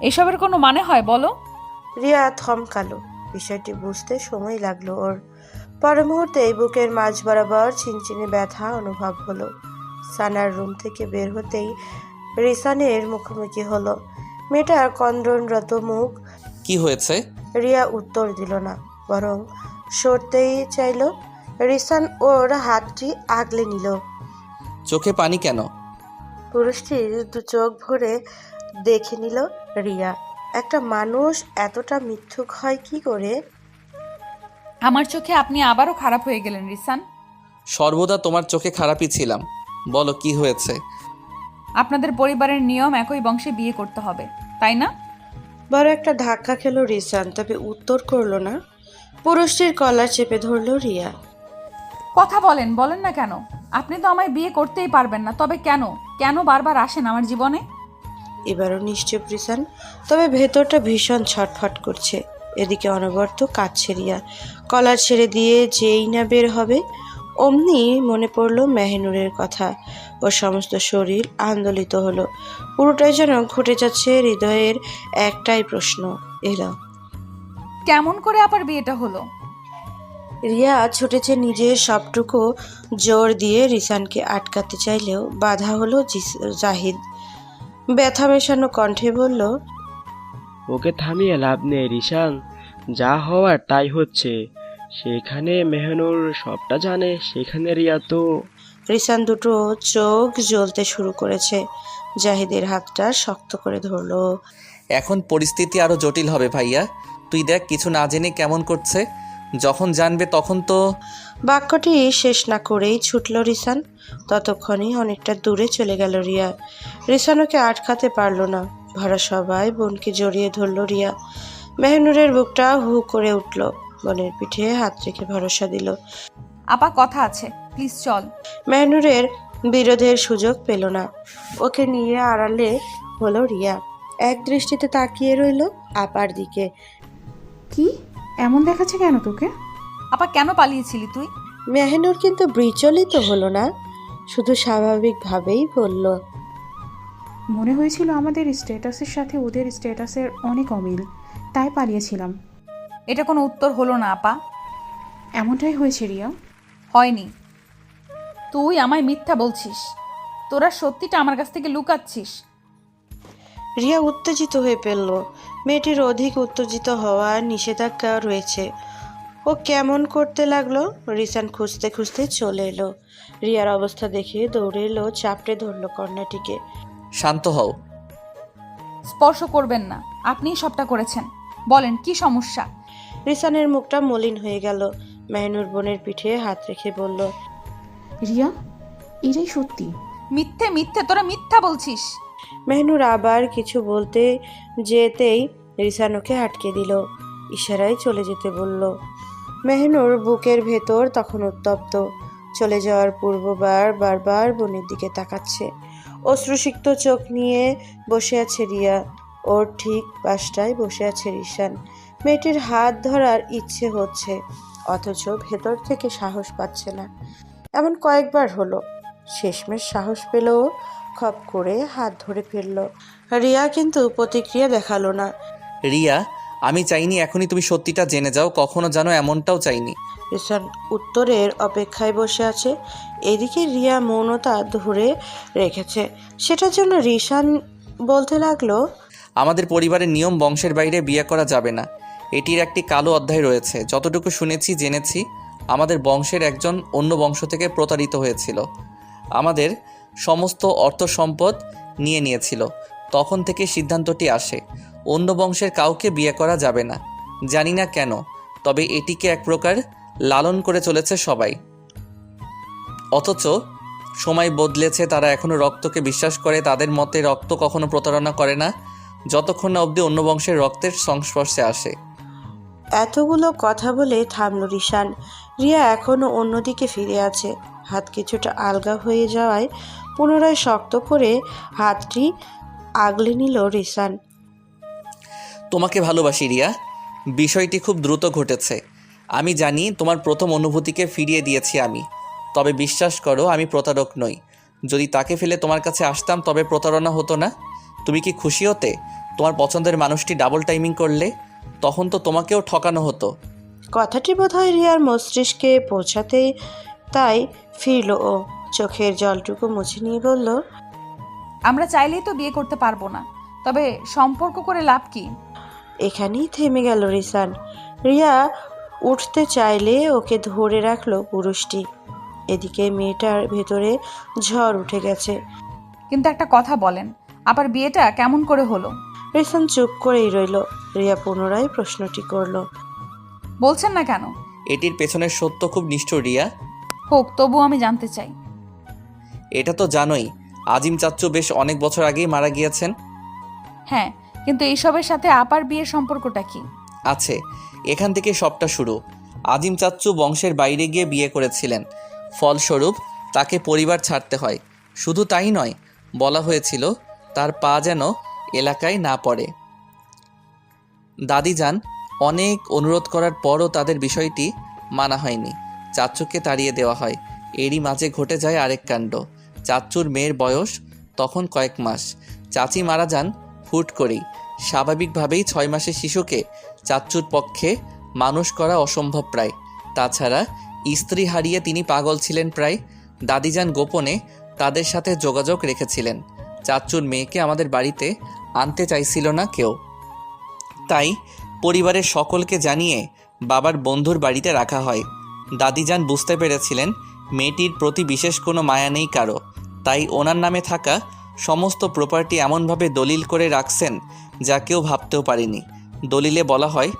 এসবের কোনো মানে হয় বলো? রিয়া থমকালো। বিষয়টি বুঝতে সময় লাগলো ওর। পর মুহূর্তে বুকের মাঝ বরাবর চিনচিনে ব্যথা অনুভব হলো। সানার রুম থেকে বের হতেই রিসানের মুখোমুখি হলো। মেয়েটার কন্দনরত মুখ। কি হয়েছে? রিয়া উত্তর দিল না, বরং সরতেই চাইল। রিসান ওর হাতটি আগলে নিল। চোখে পানি কেন? পুরুষটির দু চোখ ভরে দেখে নিল রিয়া। একটা মানুষ এতটা মিথ্যুক হয় কি করে? আমার চোখে আপনি আবারও খারাপ হয়ে গেলেন রিসান। সর্বদা তোমার চোখে খারাপই ছিলাম। বলো কি হয়েছে? আপনাদের পরিবারের নিয়ম একই বংশে বিয়ে করতে হবে, তাই না? বড় একটা ধাক্কা খেলো রিসান, তবে উত্তর করলো না। পুরুষটির কলার চেপে ধরল রিয়া। কথা বলেন না কেন? আপনি তো আমায় বিয়ে করতেই পারবেন না, তবে কেন কেন বারবার আসেন আমার জীবনে? এবারও নিশ্চুপ রিসান, তবে ভেতরটা ভীষণ ছটফট করছে। এদিকে অনবরত কাঁদছে রিয়া। কলার ছেড়ে দিয়ে যেই না বের হবে, অমনি মনে পড়ল মেহনুরের কথা। ওর সমস্ত শরীর আন্দোলিত হলো। পুরোটাই যেন ঘটে যাচ্ছে হৃদয়ের একটাই প্রশ্ন, এলো কেমন করে আবার বিয়েটা হলো? রিয়া ছুটেছে নিজের সবটুকু জোর দিয়ে রিসানকে আটকাতে চাইলেও বাধা হলো জাহিদ। ব্যথা মেশানো কণ্ঠে বলল, ওকে থামিয়ে লাভ নেই রিশান, যা হওয়ার তাই হচ্ছে। সেখানে মেহনুর সবটা জানে, সেখানে রিয়া তো। রিসান দুটো চোখ জ্বলতে শুরু করেছে। জাহিদের হাতটা শক্ত করে ধরলো। এখন পরিস্থিতি আরো জটিল হবে ভাইয়া। তুই দেখ কিছু না জেনে কেমন করছে। যখন জানবে তখন তো। বাক্যটি শেষ না করেই ছুটল রিসান। ততক্ষণে অনেকটা দূরে চলে গেল রিয়া। রিসান ওকে আটকাতে পারল না। ভরা সবাই বোনকে জড়িয়ে ধরল রিয়া। মেহনুরের বুকটা হু করে উঠল। বোনের পিঠে হাত রেখে ভরসা দিল। আপা কথা আছে, প্লিজ চল। মেহনুরের বিরোধের সুযোগ পেল না। ওকে নিয়ে আড়ালে হলো রিয়া। এক দৃষ্টিতে তাকিয়ে রইল আপার দিকে। কি এমন দেখাচ্ছে কেন তোকে? আপা কেন পালিয়েছিলি তুই? মেহনুর কিন্তু বিচলিত হলো না, শুধু স্বাভাবিকভাবেই বলল, মনে হয়েছিল আমাদের স্ট্যাটাসের সাথে ওদের স্ট্যাটাসের অনেক অমিল, তাই পালিয়েছিলাম। এটা কোনো উত্তর হলো না আপা। এমনটাই হয়েছে রিয়া। হয়নি। তুই আমায় মিথ্যা বলছিস। তোরা সত্যিটা আমার কাছ থেকে লুকাচ্ছিস। রিয়া উত্তেজিত হয়ে পড়ল। মেয়েটির অধিক উত্তেজিত হওয়ার নিষেধাজ্ঞা রয়েছে। ও কেমন করতে লাগলো। রিসান খুঁজতে খুঁজতে চলে এলো। রিয়ার অবস্থা দেখে দৌড়ে এলো, চাপড়ে ধরলো কন্যাটিকে। শান্ত হও। স্পর্শ করবেন না, আপনিই সবটা করেছেন। বলেন কি সমস্যা? রিসানের মুখটা মলিন হয়ে গেল। মেহনুর বোনের পিঠে হাত রেখে বলল, রিয়া, এটাই সত্যি? মিথ্যে মিথ্যে, তোরা মিথ্যা বলছিস। মেহনুর আবার কিছু বলতে যেতেই রিসান ওকে আটকে দিল, ইশারায় চলে যেতে বলল। মেহনুর বুকের ভেতর তখন উত্তপ্ত। চলে যাওয়ার পূর্ববার বারবার বোনের দিকে তাকাচ্ছে। অশ্রুসিক্ত চোখ নিয়ে বসে আছে রিয়া, ওর ঠিক পাশটায় বসে আছে রিসান। মেয়েটির হাত ধরার ইচ্ছে হচ্ছে, অথচ ভেতর থেকে সাহস পাচ্ছে না। এমন কয়েকবার হলো, শেষমেশ সাহস পেলেও খপ করে হাত ধরে ফেলল। রিয়া কিন্তু প্রতিক্রিয়া দেখালো না। রিয়া, আমি চাইনি এখনই তুমি সত্যিটা জেনে যাও, কখনো জানো এমনটাও চাইনি। রিসান উত্তরের অপেক্ষায় বসে আছে। এদিকে রিয়া মৌনতা ধরে রেখেছে, সেটার জন্য রিসান বলতে লাগলো, আমাদের পরিবারের নিয়ম বংশের বাইরে বিয়ে করা যাবে না। এটির একটি কালো অধ্যায় রয়েছে। যতটুকু শুনেছি জেনেছি, আমাদের বংশের একজন অন্য বংশ থেকে প্রতারিত হয়েছিল, আমাদের সমস্ত অর্থ সম্পদ নিয়ে নিয়েছিল। তখন থেকে সিদ্ধান্তটি আসে, অন্য বংশের কাউকে বিয়ে করা যাবে না। জানি না কেন, তবে এটিকে এক প্রকার লালন করে চলেছে সবাই। অথচ সময় বদলেছে, তারা এখনও রক্তকে বিশ্বাস করে। তাদের মতে রক্ত কখনো প্রতারণা করে না, যতক্ষণ না অবধি অন্য বংশের রক্তের সংস্পর্শে আসে। এতগুলো কথা বলে থামল রিসান। রিয়া এখনো অন্যদিকে ফিরে আছে, হাত কিছুটা আলগা হয়ে যাওয়ায় পুনরায় শক্ত করে হাতটি আগলে নিল রিসান। তোমাকে ভালোবাসি রিয়া, বিষয়টি খুব দ্রুত ঘটেছে। আমি জানি তোমার প্রথম অনুভূতিকে ফিরিয়ে দিয়েছি আমি, তবে বিশ্বাস করো আমি প্রতারক নই। যদি তাকে ফেলে তোমার কাছে আসতাম তবে প্রতারণা হতো না। তুমি কি খুশি হতে তোমার পছন্দের মানুষটি ডাবল টাইমিং করলে? তখন তো তোমাকেও ঠকানো হতো। কথাটি বোধহয় রিয়ার মস্তিষ্কে পৌঁছাতেই তাই ফিরল ও, চোখের জলটুকু মুছে নিয়ে বলল, আমরা চাইলেই তো বিয়ে করতে পারবো না, তবে সম্পর্ক করে লাভ কি? এখানেই থেমে গেল রিসান। রিয়া উঠতে চাইলে ওকে ধরে রাখলো পুরুষটি। এদিকে মেয়েটার ভেতরে ঝড় উঠে গেছে। কিন্তু একটা কথা বলেন, আবার বিয়েটা কেমন করে হলো? রিসান চুপ করেই রইল। রিয়া পুনরায় প্রশ্নটি করলো, বলছেন না কেন? এটির পেছনের সত্য খুব নিষ্ঠুর রিয়া। হোক, তবু আমি জানতে চাই। এটা তো জানোই, আজিম চাচ্চু বেশ অনেক বছর আগেই মারা গিয়েছেন। হ্যাঁ, কিন্তু এইসবের সাথে আপার বিয়ের সম্পর্কটা কি? আছে, এখান থেকে সবটা শুরু। আজিম চাচ্চু বংশের বাইরে গিয়ে বিয়ে করেছিলেন, ফলস্বরূপ তাকে পরিবার ছাড়তে হয়। শুধু তাই নয়, বলা হয়েছিল তার পা যেন এলাকায় না পড়ে। দাদিজান অনেক অনুরোধ করার পরও তাদের বিষয়টি মানা হয়নি, চাচ্চুকে তাড়িয়ে দেওয়া হয়। এরই মাঝে ঘটে যায় আরেক কাণ্ড। চাচ্চুর মেয়ের বয়স তখন কয়েক মাস, চাচি মারা যান হুট করেই। স্বাভাবিকভাবেই 6 মাসের শিশুকে চাচ্চুর পক্ষে মানুষ করা অসম্ভব প্রায়। তাছাড়া স্ত্রী হারিয়ে তিনি পাগল ছিলেন প্রায়। দাদিজান গোপনে তাদের সাথে যোগাযোগ রেখেছিলেন। চাচ্চুর মেয়েকে আমাদের বাড়িতে আনতে চাইছিল না কেউ, তাই পরিবারের সকলকে জানিয়ে বাবার বন্ধুর বাড়িতে রাখা হয়। দাদিজান বুঝতে পেরেছিলেন মেয়েটির প্রতি বিশেষ কোনো মায়া নেই কারো, তাই ওনার নামে থাকা সমস্ত প্রপার্টি এমনভাবে দলিল করে রাখছেন যা কেউ ভাবতেও পারেনি। দলিলে বলা হয়,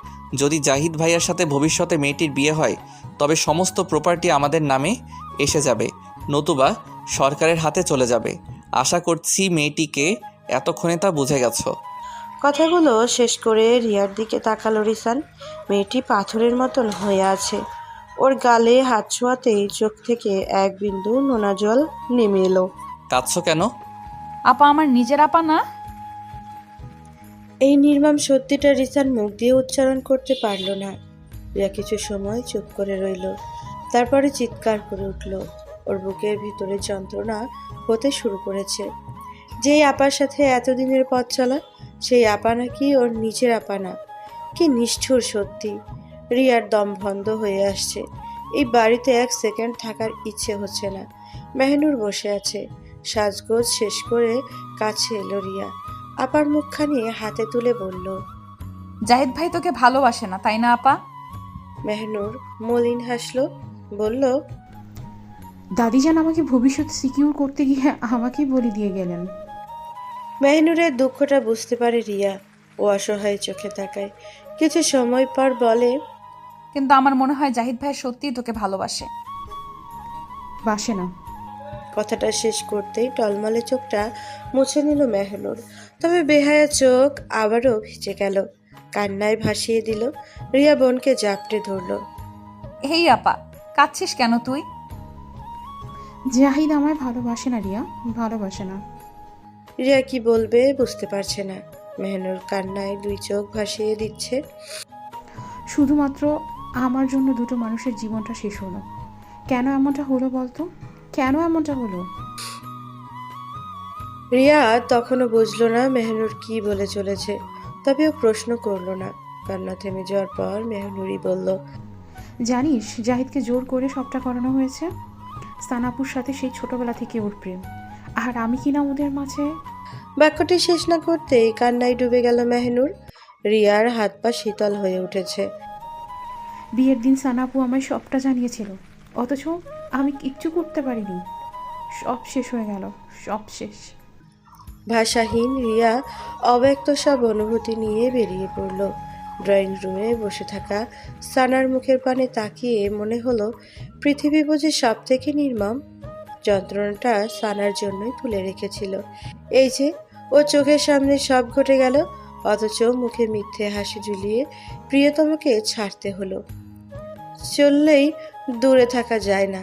যদি জাহিদ ভাইয়ার সাথে ভবিষ্যতে মেয়েটির বিয়ে হয় তবে সমস্ত প্রপার্টি আমাদের নামে এসে যাবে, নতুবা সরকারের হাতে চলে যাবে। আশা করছি মেয়েটিকে এতক্ষণে তা বুঝে গেছো। কথাগুলো শেষ করে রিয়ার দিকে তাকালো রিসান। মেয়েটি পাথরের মতন হয়ে আছে। ওর গালে হাত ছোঁয়াতেই চোখ থেকে এক বিন্দু নোনা জল নেমে এলো। কাঁদছো কেন? আপা আমার নিজের আপা না। এই নির্মম সত্যিটা রিসান মুখ দিয়ে উচ্চারণ করতে পারল না। রিয়া কিছু সময় চুপ করে রইল, তারপরে চিৎকার করে উঠল। ওর বুকের ভিতরে যন্ত্রণা হতে শুরু করেছে। যেই আপার সাথে এতদিনের পথ চলা, সেই আপা নাকি ওর নিজের আপা না। কি নিষ্ঠুর সত্যি। রিয়ার দম বন্ধ হয়ে আসছে। এই বাড়িতে এক সেকেন্ড থাকার ইচ্ছে হচ্ছে না। মেহনুর বসে আছে, সাজগোজ শেষ করে কাছে এলো রিয়া। আপার মুখখানি হাতে তুলে বলল, জাহিদ ভাই তোকে ভালোবাসে না, তাই না আপা? মেহনুর মলিন হাসলো, বলল, দাদিজান আমাকে ভবিষ্যৎ সিকিউর করতে গিয়ে আমাকেই বলি দিয়ে গেলেন। মেহনুরের দুঃখটা বুঝতে পারে রিয়া। ও অসহায় চোখে তাকায়। কিছু সময় পর বলে, কিন্তু আমার মনে হয় জাহিদ ভাই সত্যিই তোকে ভালোবাসে। বাসে না। কথাটা শেষ করতেই টলমলে চোখটা মুছে নিল মেহনুর। তবে বেহায়া চোখ আবারও ভিজে গেল, কান্নায় ভাসিয়ে দিল। রিয়া বোনকে জাপটে ধরল। এই আপা, কাঁদছিস কেন তুই? জাহিদ আমায় ভালোবাসে না রিয়া, ভালোবাসে না। রিয়া কি বলবে বুঝতে পারছে না। মেহনুর কান্নায় দুই চোখ ভাসিয়ে দিচ্ছে। শুধুমাত্র আমার জন্য দুটো মানুষের জীবনটা শেষ হলো। কেন এমনটা হলো বলতো, কেন এমনটা হলো? রিয়া তখনও বুঝলো না মেহনুর কি বলে চলেছে, তবেও প্রশ্ন করলো না। কান্না থেমে যাওয়ার পর মেহনুরই বলল, জানিস জাহিদকে জোর করে সবটা করানো হয়েছে। সানাপুর সাথে সেই ছোটবেলা থেকে ওর প্রেম, আর আমি কিনা ওদের মাঝে। বাক্যটি শেষ না করতেই কান্নায় ডুবে গেল মেহনুর। রিয়ার হাত পা শীতল হয়ে উঠেছে। বিয়ের দিন সানাপু আমায় সবটা জানিয়েছিল, অথচ আমি কিচ্ছু করতে পারিনি। সব শেষ হয়ে গেল, সব শেষ। ভাষাহীন রিয়া অব্যক্ত সব অনুভূতি নিয়ে বেরিয়ে পড়ল। ড্রয়িং রুমে বসে থাকা সানার মুখের পানে তাকিয়ে মনে হলো পৃথিবী বুঝি সব থেকে নির্মম। যন্ত্রণাটা সানার জন্যই তুলে রেখেছিল। এই যে ও চোখের সামনে সব ঘটে গেল, অথচ মুখে মিথ্যে হাসি ঝুলিয়ে প্রিয়তমকে ছাড়তে হলো। চললেই দূরে থাকা যায় না।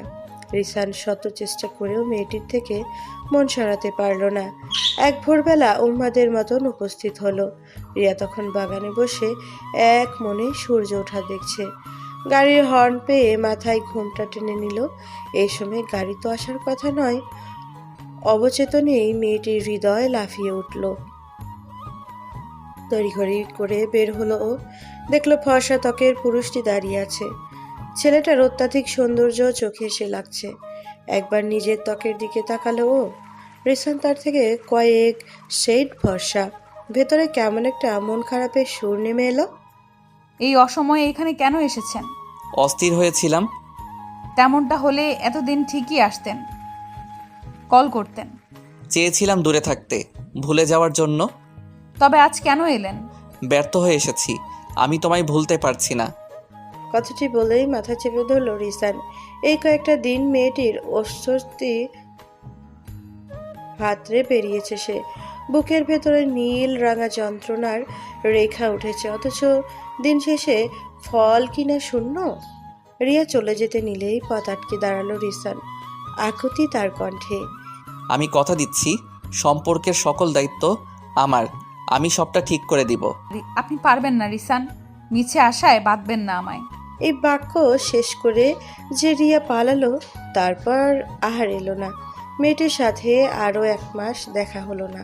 রিসান শত চেষ্টা করেও মেয়েটির থেকে মন সরাতে পারল না। এক ভোরবেলা উম্মাদের মতন উপস্থিত হলো। রিয়া তখন বাগানে বসে এক মনে সূর্য ওঠা দেখছে। গাড়ির হর্ন পেয়ে মাথায় ঘুমটা টেনে নিল। এই সময় গাড়ি তো আসার কথা নয়। অবচেতনেই মেয়েটির হৃদয় লাফিয়ে উঠল। তড়িঘড়ি করে বের হলো ও। দেখলো ফর্সা ত্বকের পুরুষটি দাঁড়িয়ে আছে। ছেলেটার অত্যাধিক সৌন্দর্য চোখে এসে লাগছে। একবার নিজের ত্বকের দিকে তাকালো ও। রিসান তার থেকে কয়েক শেড ফর্সা। ভেতরে কেমন একটা মন খারাপের সুর নেমে এলো। এই অসময়ে এখানে কেন এসেছেন? অস্থির হয়েছিলাম। তেমনটা হলে এতদিন ঠিকই আসতেন, কল করতেন। চেয়েছিলাম দূরে থাকতে, ভুলে যাওয়ার জন্য। তবে আজ কেন এলেন? ব্যর্থ হয়ে এসেছি, আমি তোমায় ভুলতে পারছি না। কথাটি বলেই মাথা চেপে ধরল রিসান। এই কয়েকটা দিন মেয়েটির অস্বস্তি হাতড়ে বেরিয়েছে সে। বুকের ভেতরে নীল রাঙা যন্ত্রণার রেখা উঠেছে, অথচ দিন শেষে ফল কিনা শূন্য। রিয়া চলে যেতে নিলেই পথ আটকে দাঁড়ালো রিসান। আকুতি তার কণ্ঠে। আমি কথা দিচ্ছি, সম্পর্কের সকল দায়িত্ব আমার। আমি সবটা ঠিক করে দিব। আপনি পারবেন না রিসান, মিছে আশায় বাঁধবেন না আমায়। এই বাক্য শেষ করে যে রিয়া পালালো, তারপর আহার এলো না। মেয়েটির সাথে আরও 1 মাস দেখা হলো না,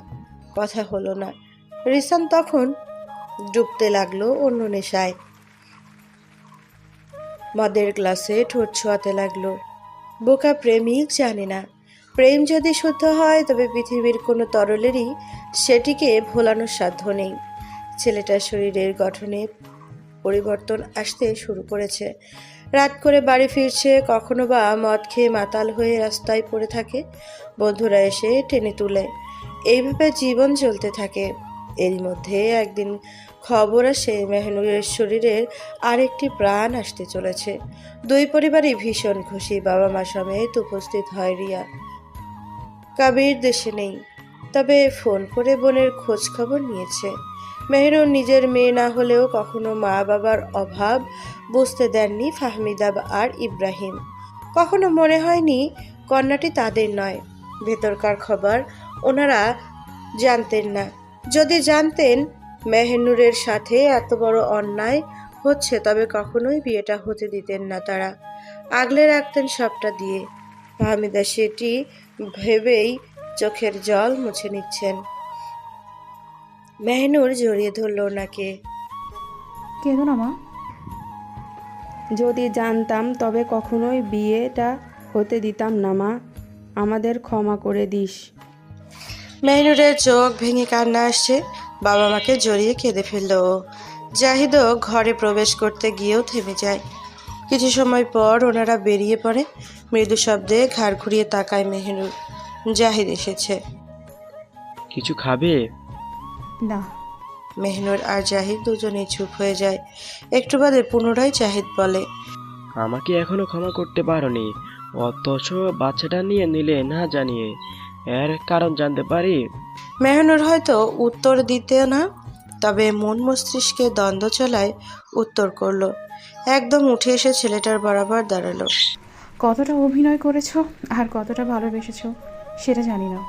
কথা হলো না। রিসান তখন ডুবতে লাগলো অন্য নেশায়। মদের গ্লাসে ঠোঁট ছোঁয়াতে লাগলো। বোকা প্রেমিক জানে না, প্রেম যদি শুদ্ধ হয় তবে পৃথিবীর কোনো তরলেরই সেটিকে ভোলানোর সাধ্য নেই। ছেলেটার শরীরের গঠনে পরিবর্তন আসতে শুরু করেছে। রাত করে বাড়ি ফিরছে, কখনো বা মদ খেয়ে মাতাল হয়ে রাস্তায় পড়ে থাকে। বন্ধুরা এসে টেনে তুলে। এইভাবে জীবন চলতে থাকে। এরই মধ্যে একদিন খবর আসে মেহনুরের শরীরের আরেকটি প্রাণ আসতে চলেছে। দুই পরিবারই ভীষণ খুশি। বাবা মা সমেত উপস্থিত হয় রিয়া। কাবির দেশে নেই, তবে ফোন করে বোনের খোঁজ খবর নিয়েছে। মেহরুন নিজের মেয়ে না হলেও কখনো মা বাবার অভাব বুঝতে দেননি ফাহমিদা আর ইব্রাহিম। কখনো মনে হয়নি কন্যাটি তাদের নয়। ভেতরকার খবর ওনারা জানতেন না। যদি জানতেন মেহনুরের সাথে এত বড় অন্যায় হচ্ছে, তবে কখনোই বিয়েটা হতে দিতেন না তারা। আগলে রাখতেন সবটা দিয়ে। ফাহমিদা সেটি ভেবেই চোখের জল মুছে নিচ্ছেন। মেহনুর জড়িয়ে ধরল ওনাকে। কেঁদো না মা। যদি জানতাম তবে কখনোই বিয়েটা হতে দিতাম না মা, আমাদের ক্ষমা করে দিস। মেহনুরের চোখ ভেঙে কান্না আসছে। বাবা মাকে জড়িয়ে কেঁদে ফেলল ও। জাহিদও ঘরে প্রবেশ করতে গিয়েও থেমে যায়। কিছু সময় পর ওনারা বেরিয়ে পড়ে। মৃদু শব্দে ঘাড় ঘুরিয়ে তাকায় মেহনুর। জাহিদ এসেছে। কিছু খাবে? না। মেহনুর আর জাহিদ দুজনেই চুপ হয়ে যায়। একটু বাদে পুনরায় জাহিদ বলে, আমাকে এখনো ক্ষমা করতে পারোনি। অথচ বাচ্চাটা নিয়ে নিলে না জানিয়ে, এর কারণ জানতে পারি? মেহনুর হয়তো উত্তর দিতে না, তবে মন মস্তিষ্কে দ্বন্দ্ব চলায় উত্তর করলো। একদম উঠে এসে ছেলেটার বরাবর দাঁড়ালো। কতটা অভিনয় করেছো আর কতটা ভালোবেসেছো সেটা জানি না,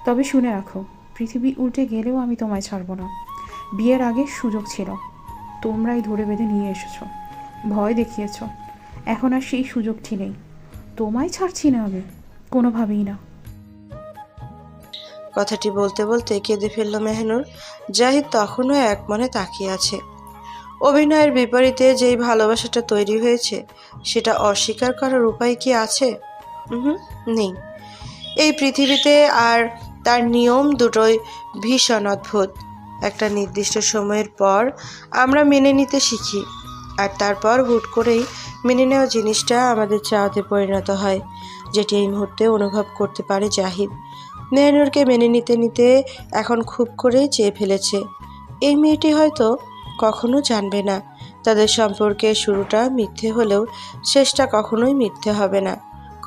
তবে শুনে রাখো, পৃথিবী উল্টে গেলেও আমি তোমায় ছাড়বো না। বিয়ের আগে সুযোগ ছিল, তোমরাই ধরে বেঁধে নিয়ে এসেছো, ভয় দেখিয়েছো। এখন আর সেই সুযোগটি নেই, তোমায় ছাড়ছি না আমি, কোনোভাবেই না। কথাটি বলতে বলতে কেঁদে ফেলল মেহনুর। জাহিদ তখনও এক মনে তাকিয়ে আছে। অভিনয়ের বিপরীতে যেই ভালোবাসাটা তৈরি হয়েছে সেটা অস্বীকার করার উপায় কি আছে? নেই। এই পৃথিবীতে আর তার নিয়ম দুটোই ভীষণ অদ্ভুত। একটা নির্দিষ্ট সময়ের পর আমরা মেনে নিতে শিখি, আর তারপর হুট করেই মেনে নেওয়া জিনিসটা আমাদের চাওয়াতে পরিণত হয়, যেটি এই মুহূর্তে অনুভব করতে পারে জাহিদ। মেহনুরকে মেনে নিতে নিতে এখন খুব করেই চেয়ে ফেলেছে। এই মেয়েটি হয়তো কখনো জানবে না তাদের সম্পর্কের শুরুটা মিথ্যে হলেও শেষটা কখনোই মিথ্যে হবে না,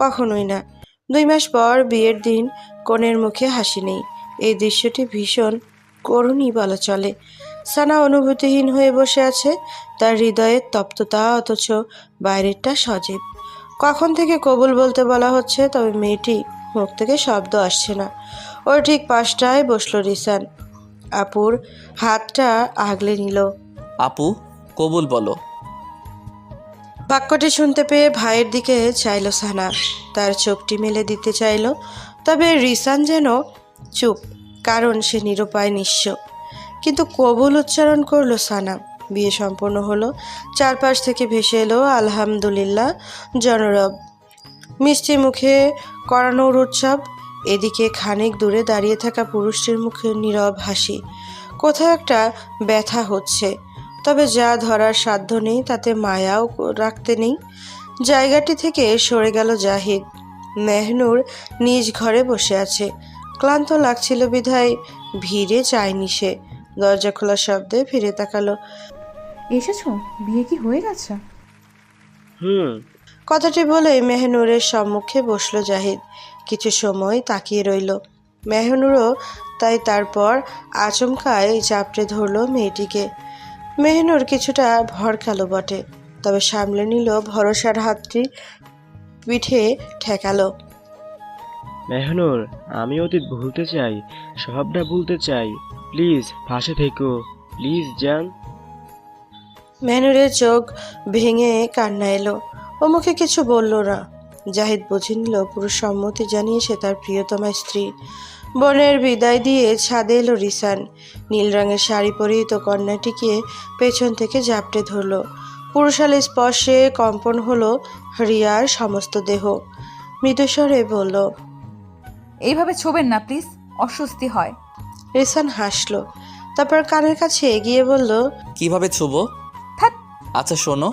কখনোই না। 2 মাস পর বিয়ের দিন, কনের মুখে হাসি নেই। এই দৃশ্যটি ভীষণ করুণই বলা চলে। সানা অনুভূতিহীন হয়ে বসে আছে, তার হৃদয়ের তপ্ততা, অথচ বাইরেরটা সজীব। কখন থেকে কবুল বলতে বলা হচ্ছে, তবে মেয়েটি মুখ থেকে শব্দ আসছে না। ওর ঠিক পাশটায় বসলো রিসান। আপুর হাতটা আগলে নিল। আপু, কবুল বলো। বাক্যটি শুনতে পেয়ে ভাইয়ের দিকে চাইল সানা, তার চোখটি মেলে দিতে চাইল, তবে রিসান যেন চুপ, কারণ সে নিরুপায় নিঃস্ব। কিন্তু কবুল উচ্চারণ করলো সানা। বিয়ে সম্পন্ন হলো। চারপাশ থেকে ভেসে এলো আলহামদুলিল্লাহ জনরব। মিষ্টি মুখে করানোর উৎসব। এদিকে খানিক দূরে দাঁড়িয়ে থাকা পুরুষটির মুখে নীরব হাসি। কোথাও একটা ব্যথা হচ্ছে, তবে যা ধরার সাধ্য নেই, তাতে মায়াও রাখতে নেই। জায়গাটি থেকে সরে গেল জাহিদ। মেহনুর নিজ ঘরে বসে আছে। ক্লান্ত লাগছিল বিধায় ভিড়ে যায়নি সে। দরজা খোলা শব্দে ফিরে তাকালো। এসেছো? বিয়ে কি হয়ে গেছে? কথাটি বলে মেহনুরের সম্মুখে বসলো জাহিদ। কিছু সময় তাকিয়ে রইল মেহনুরও, তাই তারপর আচমকায় চাপড়ে ধরল মেয়েটিকে। মেহনুর কিছুটা ভরকালো বটে, তবে সামলে নিল ভরসার হাতটি, পিঠে ঠেকালো। মেহনুর, আমি অতীত ভুলতে চাই, সবটা ভুলতে চাই। প্লিজ পাশে থেকো, প্লিজ জান। মেহনুরের চোখ ভেঙে কান্না এলো। ও মুখে কিছু বলল না। জাহিদ বুঝে নিল পুরো সম্মতি জানিয়ে সে তার প্রিয়তমা স্ত্রী। বোনের বিদায় দিয়ে ছাদে এলো রিসান। নীল রঙের শাড়ি পরিহিত কন্যাটিকে পেছন থেকে জাপটে ধরল। পুরুষালী স্পর্শে কম্পন হলো রিয়ার সমস্ত দেহ। মৃদুস্বরে বলল, এইভাবে ছোবেন না প্লিজ, অস্বস্তি হয়। রিসান হাসলো, তারপর কানের কাছে এগিয়ে বলল, কিভাবে ছুবো? আচ্ছা শোনো,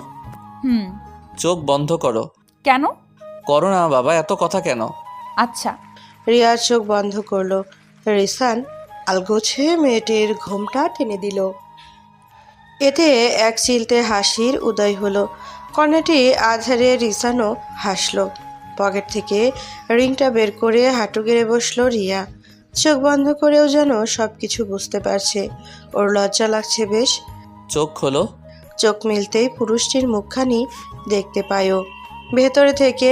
চোখ বন্ধ করো। কেন? করো না বাবা, এত কথা কেন? আচ্ছা। রিয়ার চোখ বন্ধ করলো। রিসান আলগোছে মেয়েটির ঘোমটা টেনে দিল। এতে এক চিলতে হাসির উদয় হলো। কন্যাটি আধারে রিসানও হাসলো। পকেট থেকে রিংটা বের করে হাঁটু গেড়ে বসলো রিয়া। চোখ বন্ধ করেও যেন সব কিছু বুঝতে পারছে। ওর লজ্জা লাগছে বেশ। চোখ খোলো। চোখ মিলতেই পুরুষটির মুখখানি দেখতে পায়ও। ভেতরে থেকে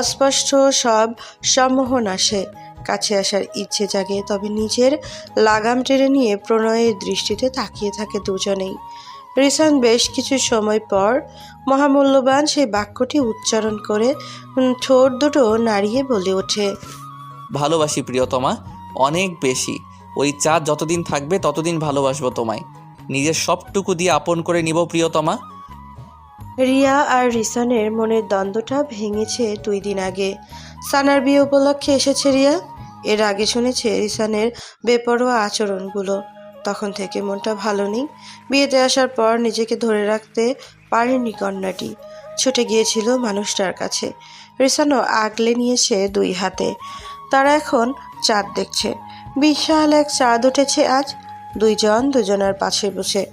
অস্পষ্ট সব সম্মোহন আসে, কাছে আসার ইচ্ছে জাগে, তবে নিজের লাগাম টেনে নিয়ে প্রণয়ের দৃষ্টিতে তাকিয়ে থাকে দুজনেই। রিসান বেশ কিছু সময় পর মহামূল্যবান সেই বাক্যটি উচ্চারণ করে ঠোঁট দুটো নাড়িয়ে বলে ওঠে, ভালোবাসি প্রিয়তমা, অনেক বেশি। ওই চাঁদ যতদিন থাকবে ততদিন ভালোবাসবো তোমায়, নিজের সবটুকু দিয়ে আপন করে নিব প্রিয়তমা। রিয়া আর রিসানের মনের দ্বন্দ্বটা ভেঙেছে 2 দিন আগে। সানার বিয়ে উপলক্ষে এসেছে রিয়া। এর আগে শুনেছে রিসানের বেপরোয়া আচরণগুলো, তখন থেকে মনটা ভালো নেই। বিয়েতে আসার পর নিজেকে ধরে রাখতে পারেনি কন্যাটি, ছুটে গিয়েছিল মানুষটার কাছে। রিসানও আগলে নিয়েছে 2 হাতে। তারা এখন চাঁদ দেখছে। বিশাল এক চাঁদ উঠেছে আজ। 2 জন দুজনের পাশে বসে।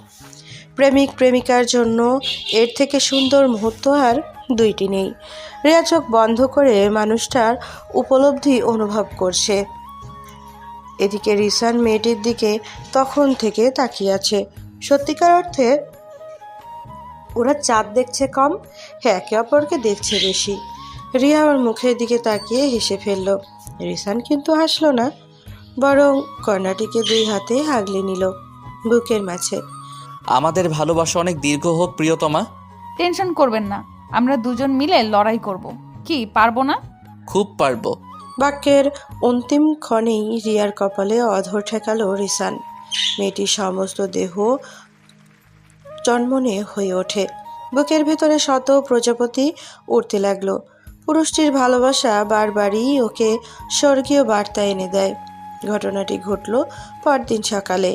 প্রেমিক প্রেমিকার জন্য এর থেকে সুন্দর মুহূর্ত আর দুইটি নেই। রিয়া চোখ বন্ধ করে মানুষটার উপলব্ধি অনুভব করছে। এদিকে রিসান মেয়েটির দিকে তখন থেকে তাকিয়ে আছে। সত্যিকার অর্থে ওরা চাঁদ দেখছে কম, একে অপরকে দেখছে বেশি। রিয়া ওর মুখের দিকে তাকিয়ে হেসে ফেলল। রিসান কিন্তু হাসল না, বরং কন্যাটিকে দুই হাতে আগলে নিল বুকের মাঝে। আমাদের ভালোবাসা অনেক দীর্ঘ হোক প্রিয়তমা। টেনশন করবেন না, আমরা দুজন মিলে লড়াই করব। কি পারবো না? খুব পারবো। বাক্যের অন্তিম ক্ষণেই রিয়ার কপালে অধর ঠেকালো রিসান। মেয়েটির সমস্ত দেহ চনমনে হয়ে ওঠে। বুকের ভেতরে শত প্রজাপতি উড়তে লাগলো। পুরুষটির ভালোবাসা বারবারই ওকে স্বর্গীয় বার্তা এনে দেয়। ঘটনাটি ঘটল পরদিন সকালে।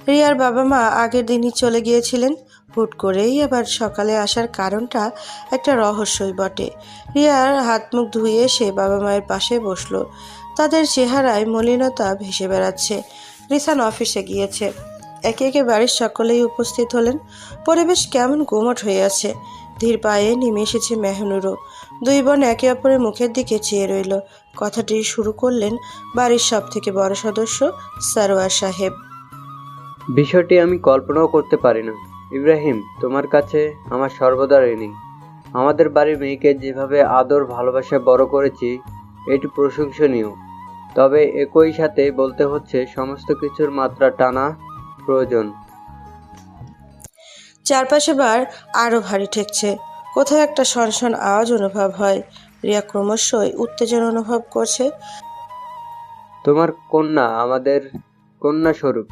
রিয়ার বাবা মা আগের দিনই চলে গিয়েছিলেন। হুট করেই আবার সকালে আসার কারণটা একটা রহস্যই বটে। রিয়ার হাত মুখ ধুয়ে সে বাবা মায়ের পাশে বসলো। তাদের চেহারায় মলিনতা ভেসে বেড়াচ্ছে। রিসান অফিসে গিয়েছে। একে একে বাড়ির সকলেই উপস্থিত হলেন। পরিবেশ কেমন গুমট হয়ে আছে। ধীর পায়ে নেমে এসেছে মেহনুরও। দুই বোন একে অপরের মুখের দিকে চেয়ে রইল। কথাটি শুরু করলেন বাড়ির সব থেকে বড় সদস্য সারোয়ার সাহেব। বিষয়টি আমি কল্পনাও করতে পারি না। ইব্রাহিম, তোমার কাছে আমার সর্বদা ঋণী। আমাদের বাড়ির মেয়েকে যেভাবে আদর ভালোবাসা বড় করেছি, এটি প্রশংসনীয়। তবে একই সাথে বলতে হচ্ছে সমস্ত কিছুর মাত্রা টানা প্রয়োজন। চারপাশে বার আরো ভারী ঠেকছে। কোথাও একটা সনসন আওয়াজ অনুভব হয়। রিয়া ক্রমশই উত্তেজনা অনুভব করছে। তোমার কন্যা আমাদের কন্যা স্বরূপ,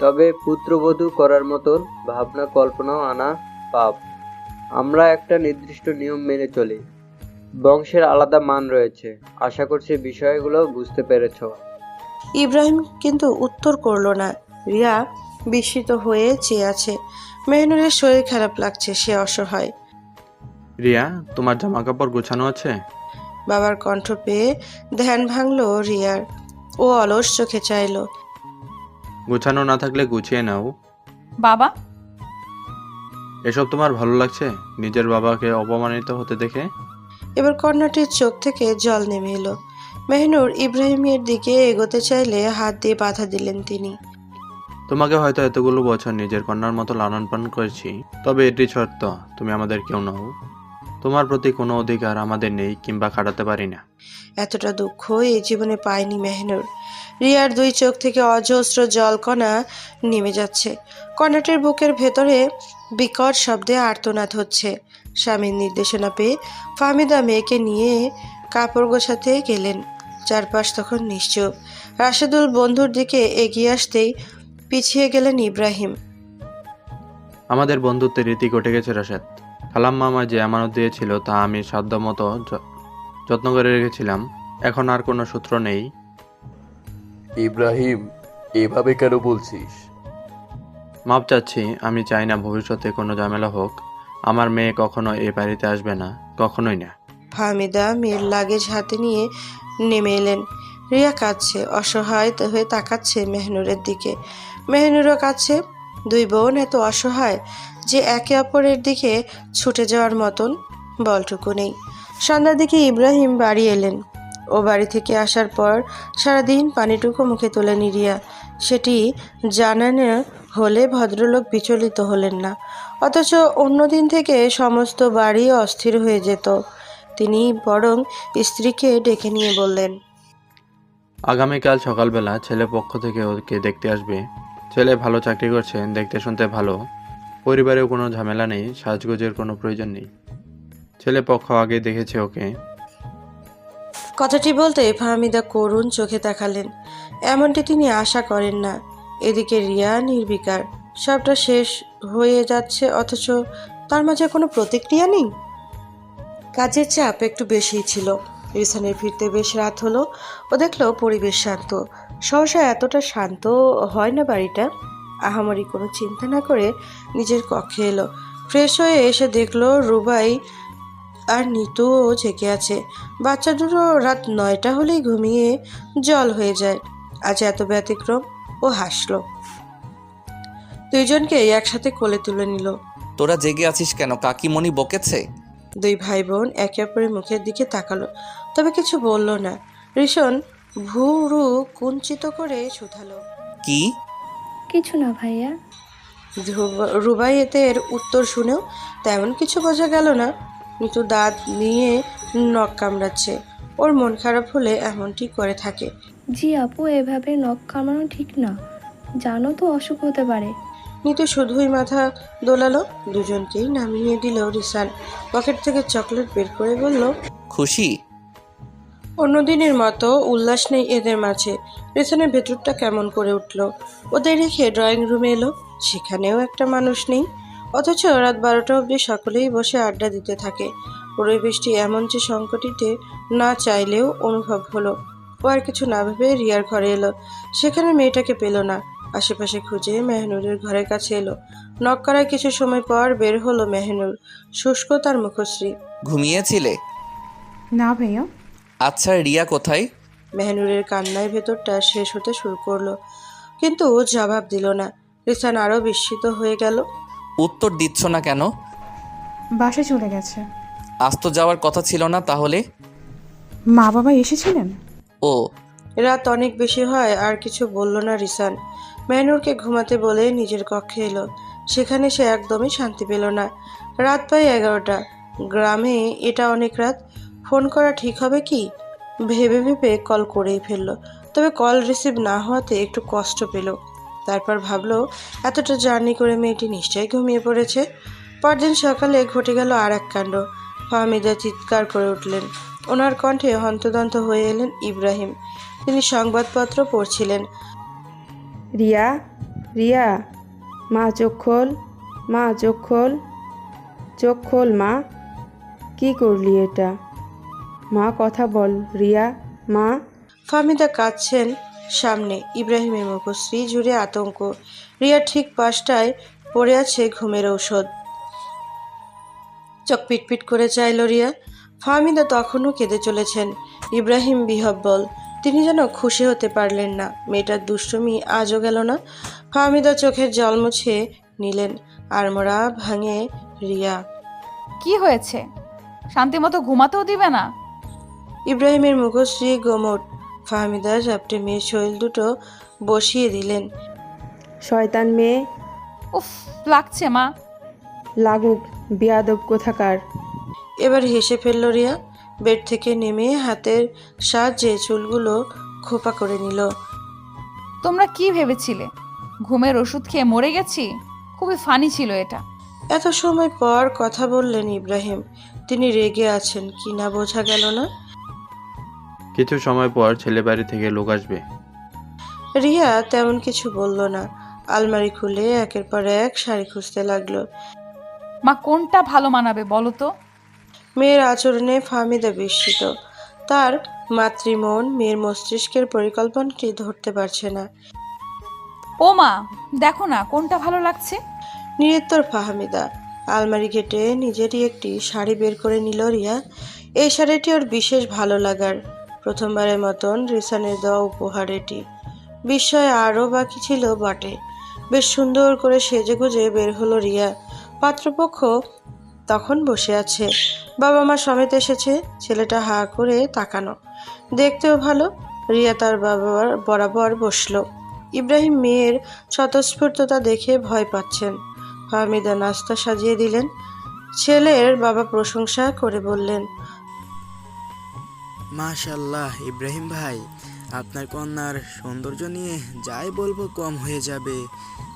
তবে পুত্রবধূ করার মতন ভাবনা কল্পনাও আনা পাপ। আমরা একটা নির্দিষ্ট নিয়ম মেনে চলি। বংশের আলাদা মান রয়েছে। আশা করছি বিষয়গুলো বুঝতে পেরেছ। ইব্রাহিম কিন্তু উত্তর করল না। রিয়া বিস্মিত হয়ে চেয়ে আছে। মেহনুরের শরীর খারাপ লাগছে, সে অসহায়। রিয়া, তোমার জামা কাপড় গোছানো আছে? বাবার কণ্ঠ পেয়ে ধ্যান ভাঙল রিয়ার। ও অলস চোখে চাইল। গোছানো না থাকলে গুছিয়ে নাও। বাবা, এসব তোমার ভালো লাগছে নিজের বাবাকে অপমানিত হতে দেখে? এবার কন্যাটির চোখ থেকে জল নেমে এলো। মেহনুর ইব্রাহিমের দিকে এগোতে চাইলে হাত দিয়ে বাধা দিলেন তিনি। তোমাকে হয়তো এতগুলো বছর নিজের কন্যার মতো লালন পালন করেছি, তবে এটি শর্ত, তুমি আমাদের কেউ নও। তোমার প্রতি কোনো অধিকার আমাদের নেই কিংবা খাটাতে পারি না। এতটা দুঃখ এই জীবনে পায়নি মেহনুর। রিয়ার দুই চোখ থেকে অজস্র জলকণা নেমে যাচ্ছে। কন্যাটির বুকের ভেতরে বিকট শব্দে আর্তনাদ হচ্ছে। স্বামীর নির্দেশনা পেয়ে ফাহমিদা মেয়েকে নিয়ে কাপড় গোছাতে গেলেন। চারপাশ তখন নিশ্চুপ। রাশেদুল বন্ধুর দিকে এগিয়ে আসতেই পিছিয়ে গেলেন ইব্রাহিম। আমাদের বন্ধুত্বের রীতি ঘটে গেছে রাশেদ। খালাম মামা যে আমানত দিয়েছিল তা আমি সাধ্যমতো যত্ন করে রেখেছিলাম। এখন আর কোনো সূত্র নেই। ইব্রাহিম, এভাবে কেন বলছিস? মাপ চাচ্ছি, আমি চাই না ভবিষ্যতে কোনো ঝামেলা হোক। আমার মেয়ে কখনো এ বাড়িতে আসবে না, কখনোই না। ফাহমিদা মেয়ের লাগেজ হাতে নিয়ে নেমে এলেন। রিয়া কাঁদছে, অসহায় হয়ে তাকাচ্ছে মেহনুরের দিকে। মেহনুরও কাঁদছে। দুই বোন এত অসহায় যে একে অপরের দিকে ছুটে যাওয়ার মতন বলটুকু নেই। সন্ধ্যার দিকে ইব্রাহিম বাড়ি এলেন। ও বাড়ি থেকে আসার পর সারাদিন পানিটুকু মুখে তোলেনি রিয়া। সেটি জানানো হলে ভদ্রলোক বিচলিত হলেন না। অথচ অন্যদিন থেকে সমস্ত বাড়ি অস্থির হয়ে যেত। তিনি বরং স্ত্রীকে ডেকে নিয়ে বললেন, আগামীকাল সকালবেলা ছেলে পক্ষ থেকে ওকে দেখতে আসবে। ছেলে ভালো চাকরি করছে, দেখতে শুনতে ভালো। পরিবারেও কোনো ঝামেলা নেই, সাজগোজের কোনো প্রয়োজন নেই। ছেলে পক্ষ আগে দেখেছে ওকে। কথাটি বলতে ফাহমিদা করুণ চোখে তাকালেন। এমনটি তিনি আশা করেন না। এদিকে রিয়া নির্বিকার। সবটা শেষ হয়ে যাচ্ছে, অথচ তার মাঝে কোনো প্রতিক্রিয়া নেই। কাজের চাপ একটু বেশিই ছিল। রিসানের ফিরতে বেশ রাত হলো। ও দেখলো পরিবেশ শান্ত। সহসা এতটা শান্ত হয় না বাড়িটা। আহামরি কোনো চিন্তা না করে নিজের কক্ষে এলো। ফ্রেশ হয়ে এসে দেখলো রুবাই আর নিতুও জেগে আছে। বাচ্চা দুটো রাত 9টা হলেই ঘুমিয়ে জল হয়ে যায়। আজ এত ব্যতিক্রম। ও হাসলো। দুইজনকে একসাথে কোলে তুলে নিল। তোরা জেগে আছিস কেন? কাকিমণি বকেছে? দুই ভাই বোন একে অপরের মুখের দিকে তাকালো, তবে কিছু বলল না। রিশন ভুরু কুঞ্চিত করে শুধালো, কি? কিছু না ভাইয়া। রুবাইয়েতের উত্তর শুনেও তেমন কিছু বোঝা গেল না। কিন্তু দাঁত নিয়ে নখ কামড়াচ্ছে। ওর মন খারাপ হলে এমনটি করে থাকে। জি আপু, এভাবে নখ কামানো ঠিক না, জানো তো অসুখ হতে পারে। নিতু শুধুই মাথা দোলালো। দুজনকেই নামিয়ে দিল রিসান। পকেট থেকে চকলেট বের করে বলল, খুশি? অন্যদিনের মতো উল্লাস নেই এদের মাঝে। রিসানের ভেতরটা কেমন করে উঠল। ওদের রেখে ড্রয়িং রুমে এলো, সেখানেও একটা মানুষ নেই। অথচ রাত 12টা অবধি সকলেই বসে আড্ডা দিতে থাকে। পরিবেশটি এমন যে সংকটিতে না চাইলেও অনুভব হলো। ও আর কিছু না ভেবে রিয়ার ঘরে এলো। সেখানে মেয়েটাকে পেল না। আশেপাশে খুঁজে মেহনুরের ঘরের কাছে এলো। নক করার কিছু সময় পর বের হলো মেহনুর, শুষ্ক তার মুখশ্রী। ঘুমিয়েছিলে? না ভাইয়া। আচ্ছা, রিয়া কোথায়? মেহনুরের কান্নায় ভেতরটা শেষ হতে শুরু করলো, কিন্তু ও জবাব দিল না। রিসান আরো বিস্মিত হয়ে গেল। উত্তর দিচ্ছ না কেন? বাসায় চলে গেছে। আজ তো যাওয়ার কথা ছিল না তাহলে? মা বাবা এসেছিলেন। ও। রাত অনেক বেশি হয় আর কিছু বলল না রিসান। মেহনুরকে ঘুমাতে বলে নিজের কক্ষে এলো। সেখানে সে একদমই শান্তি পেল না। রাত প্রায় 11টা। গ্রামে এটা অনেক রাত। ফোন করা ঠিক হবে কি ভেবে ভেবে কল করেই ফেলল। তবে কল রিসিভ না হওয়াতে একটু কষ্ট পেল। তারপর ভাবলো এতটা জার্নি করে মেয়েটি নিশ্চয়ই ঘুমিয়ে পড়েছে। পরদিন সকালে ঘটে গেল আর এক কাণ্ড। ফাহমিদা চিৎকার করে উঠলেন। ওনার কণ্ঠে হন্তদন্ত হয়ে এলেন ইব্রাহিম। তিনি সংবাদপত্র পড়ছিলেন। রিয়া, রিয়া, মা চোখ খোল, মা চোখ খোল, চোখ খোল মা। কি করলি এটা? মা কথা বল রিয়া, মা। ফাহমিদা কাঁদছেন সামনে। ইব্রাহিমের মুখশ্রী জুড়ে আতঙ্ক। রিয়া ঠিক পাশটায় পড়ে আছে ঘুমের ঔষধ। চোখ পিটপিট করে চাইল রিয়া। ফাহমিদা তখনও কেঁদে চলেছেন। ইব্রাহিম বিহব্বল। তিনি যেন খুশি হতে পারলেন না। মেয়েটার দুষ্টুমি আজও গেল না। ফাহমিদা চোখের জল মুছে নিলেন। আড়মোড়া ভাঙে রিয়া। কি হয়েছে? শান্তি মতো ঘুমাতেও দিবে না? ইব্রাহিমের মুখশ্রী গোমট। ফাহমিদা ঝাপটে মেয়ের শরীর দুটো বসিয়ে দিলেন। শয়তান মেয়ে। উফ, লাগছে মা। লাগুক, বেয়াদব কোথাকার। এবার হেসে ফেলল রিয়া। বেড থেকে নেমে হাতের সাহায্যে চুলগুলো খোপা করে নিল। তোমরা কি ভেবেছিলে ঘুমের ওষুধ খেয়ে মরে গেছি? খুবই ফানি ছিল এটা। এত সময় পর কথা বললেন ইব্রাহিম। তিনি রেগে আছেন কি না বোঝা গেল না। কিছু সময় পর ছেলে বাড়ি থেকে লোক আসবে। রিয়া তেমন কিছু বলল না। আলমারি খুলে একের পর এক শাড়ি খুঁজতে লাগলো। মা কোনটা ভালো মানাবে বলো তো? মেয়ের আচরণে ফাহমিদা বিস্মিত। তার মাতৃমন মেয়ের মস্তিষ্কের পরিকল্পনাটি ধরতে পারছে না। ও মা, দেখো না কোনটা ভালো লাগছে। নিরুত্তর ফাহমিদা। আলমারি ঘেটে নিজেরই একটি শাড়ি বের করে নিল রিয়া। এই শাড়িটি ওর বিশেষ ভালো লাগার। প্রথমবারের মতন রিসানের দেওয়া উপহার এটি। বিস্ময় আরও বাকি ছিল বটে। বেশ সুন্দর করে সেজেগুজে বের হলো রিয়া। পাত্রপক্ষ তখন বসে আছে। বাবা মা সমেত এসেছে। ছেলেটা হা করে তাকানো, দেখতেও ভালো। রিয়া তার বাবার বরাবর বসলো। ইব্রাহিম মেয়ের স্বতঃস্ফূর্ততা দেখে ভয় পাচ্ছেন। ফাহমিদা নাস্তা সাজিয়ে দিলেন। ছেলের বাবা প্রশংসা করে বললেন, মাশাল্লাহ ইব্রাহিম ভাই, আপনার কন্যার সৌন্দর্য নিয়ে যাই বলবো কম হয়ে যাবে।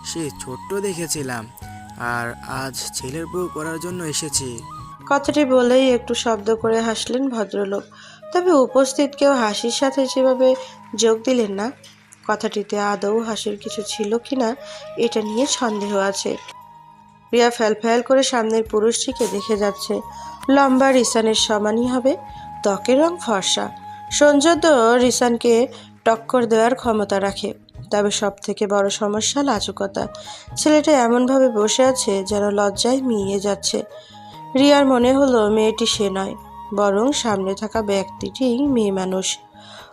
সে ছোট্ট দেখেছিলাম, আর আজ ছেলের বউ করার জন্য এসেছি। কথাটি বলেই একটু শব্দ করে হাসলেন ভদ্রলোক। তবে উপস্থিত কেউ হাসির সাথে যেভাবে যোগ দিলেন না। কথাটিতে আদৌ হাসির কিছু ছিল কিনা এটা নিয়ে সন্দেহ আছে। রিয়া ফ্যাল করে সামনের পুরুষটিকে দেখে যাচ্ছে। লম্বা রিসানের সমানই হবে, ত্বকের রং ফর্সা। সৌন্দর্য রিসানকে টক্কর দেওয়ার ক্ষমতা রাখে। তবে সব থেকে বড় সমস্যা লাজুকতা। ছেলেটা এমনভাবে বসে আছে যেন লজ্জায় মিইয়ে যাচ্ছে। রিয়ার মনে হলো মেয়েটি সে নয়, বরং সামনে থাকা ব্যক্তিটিই মেয়ে মানুষ।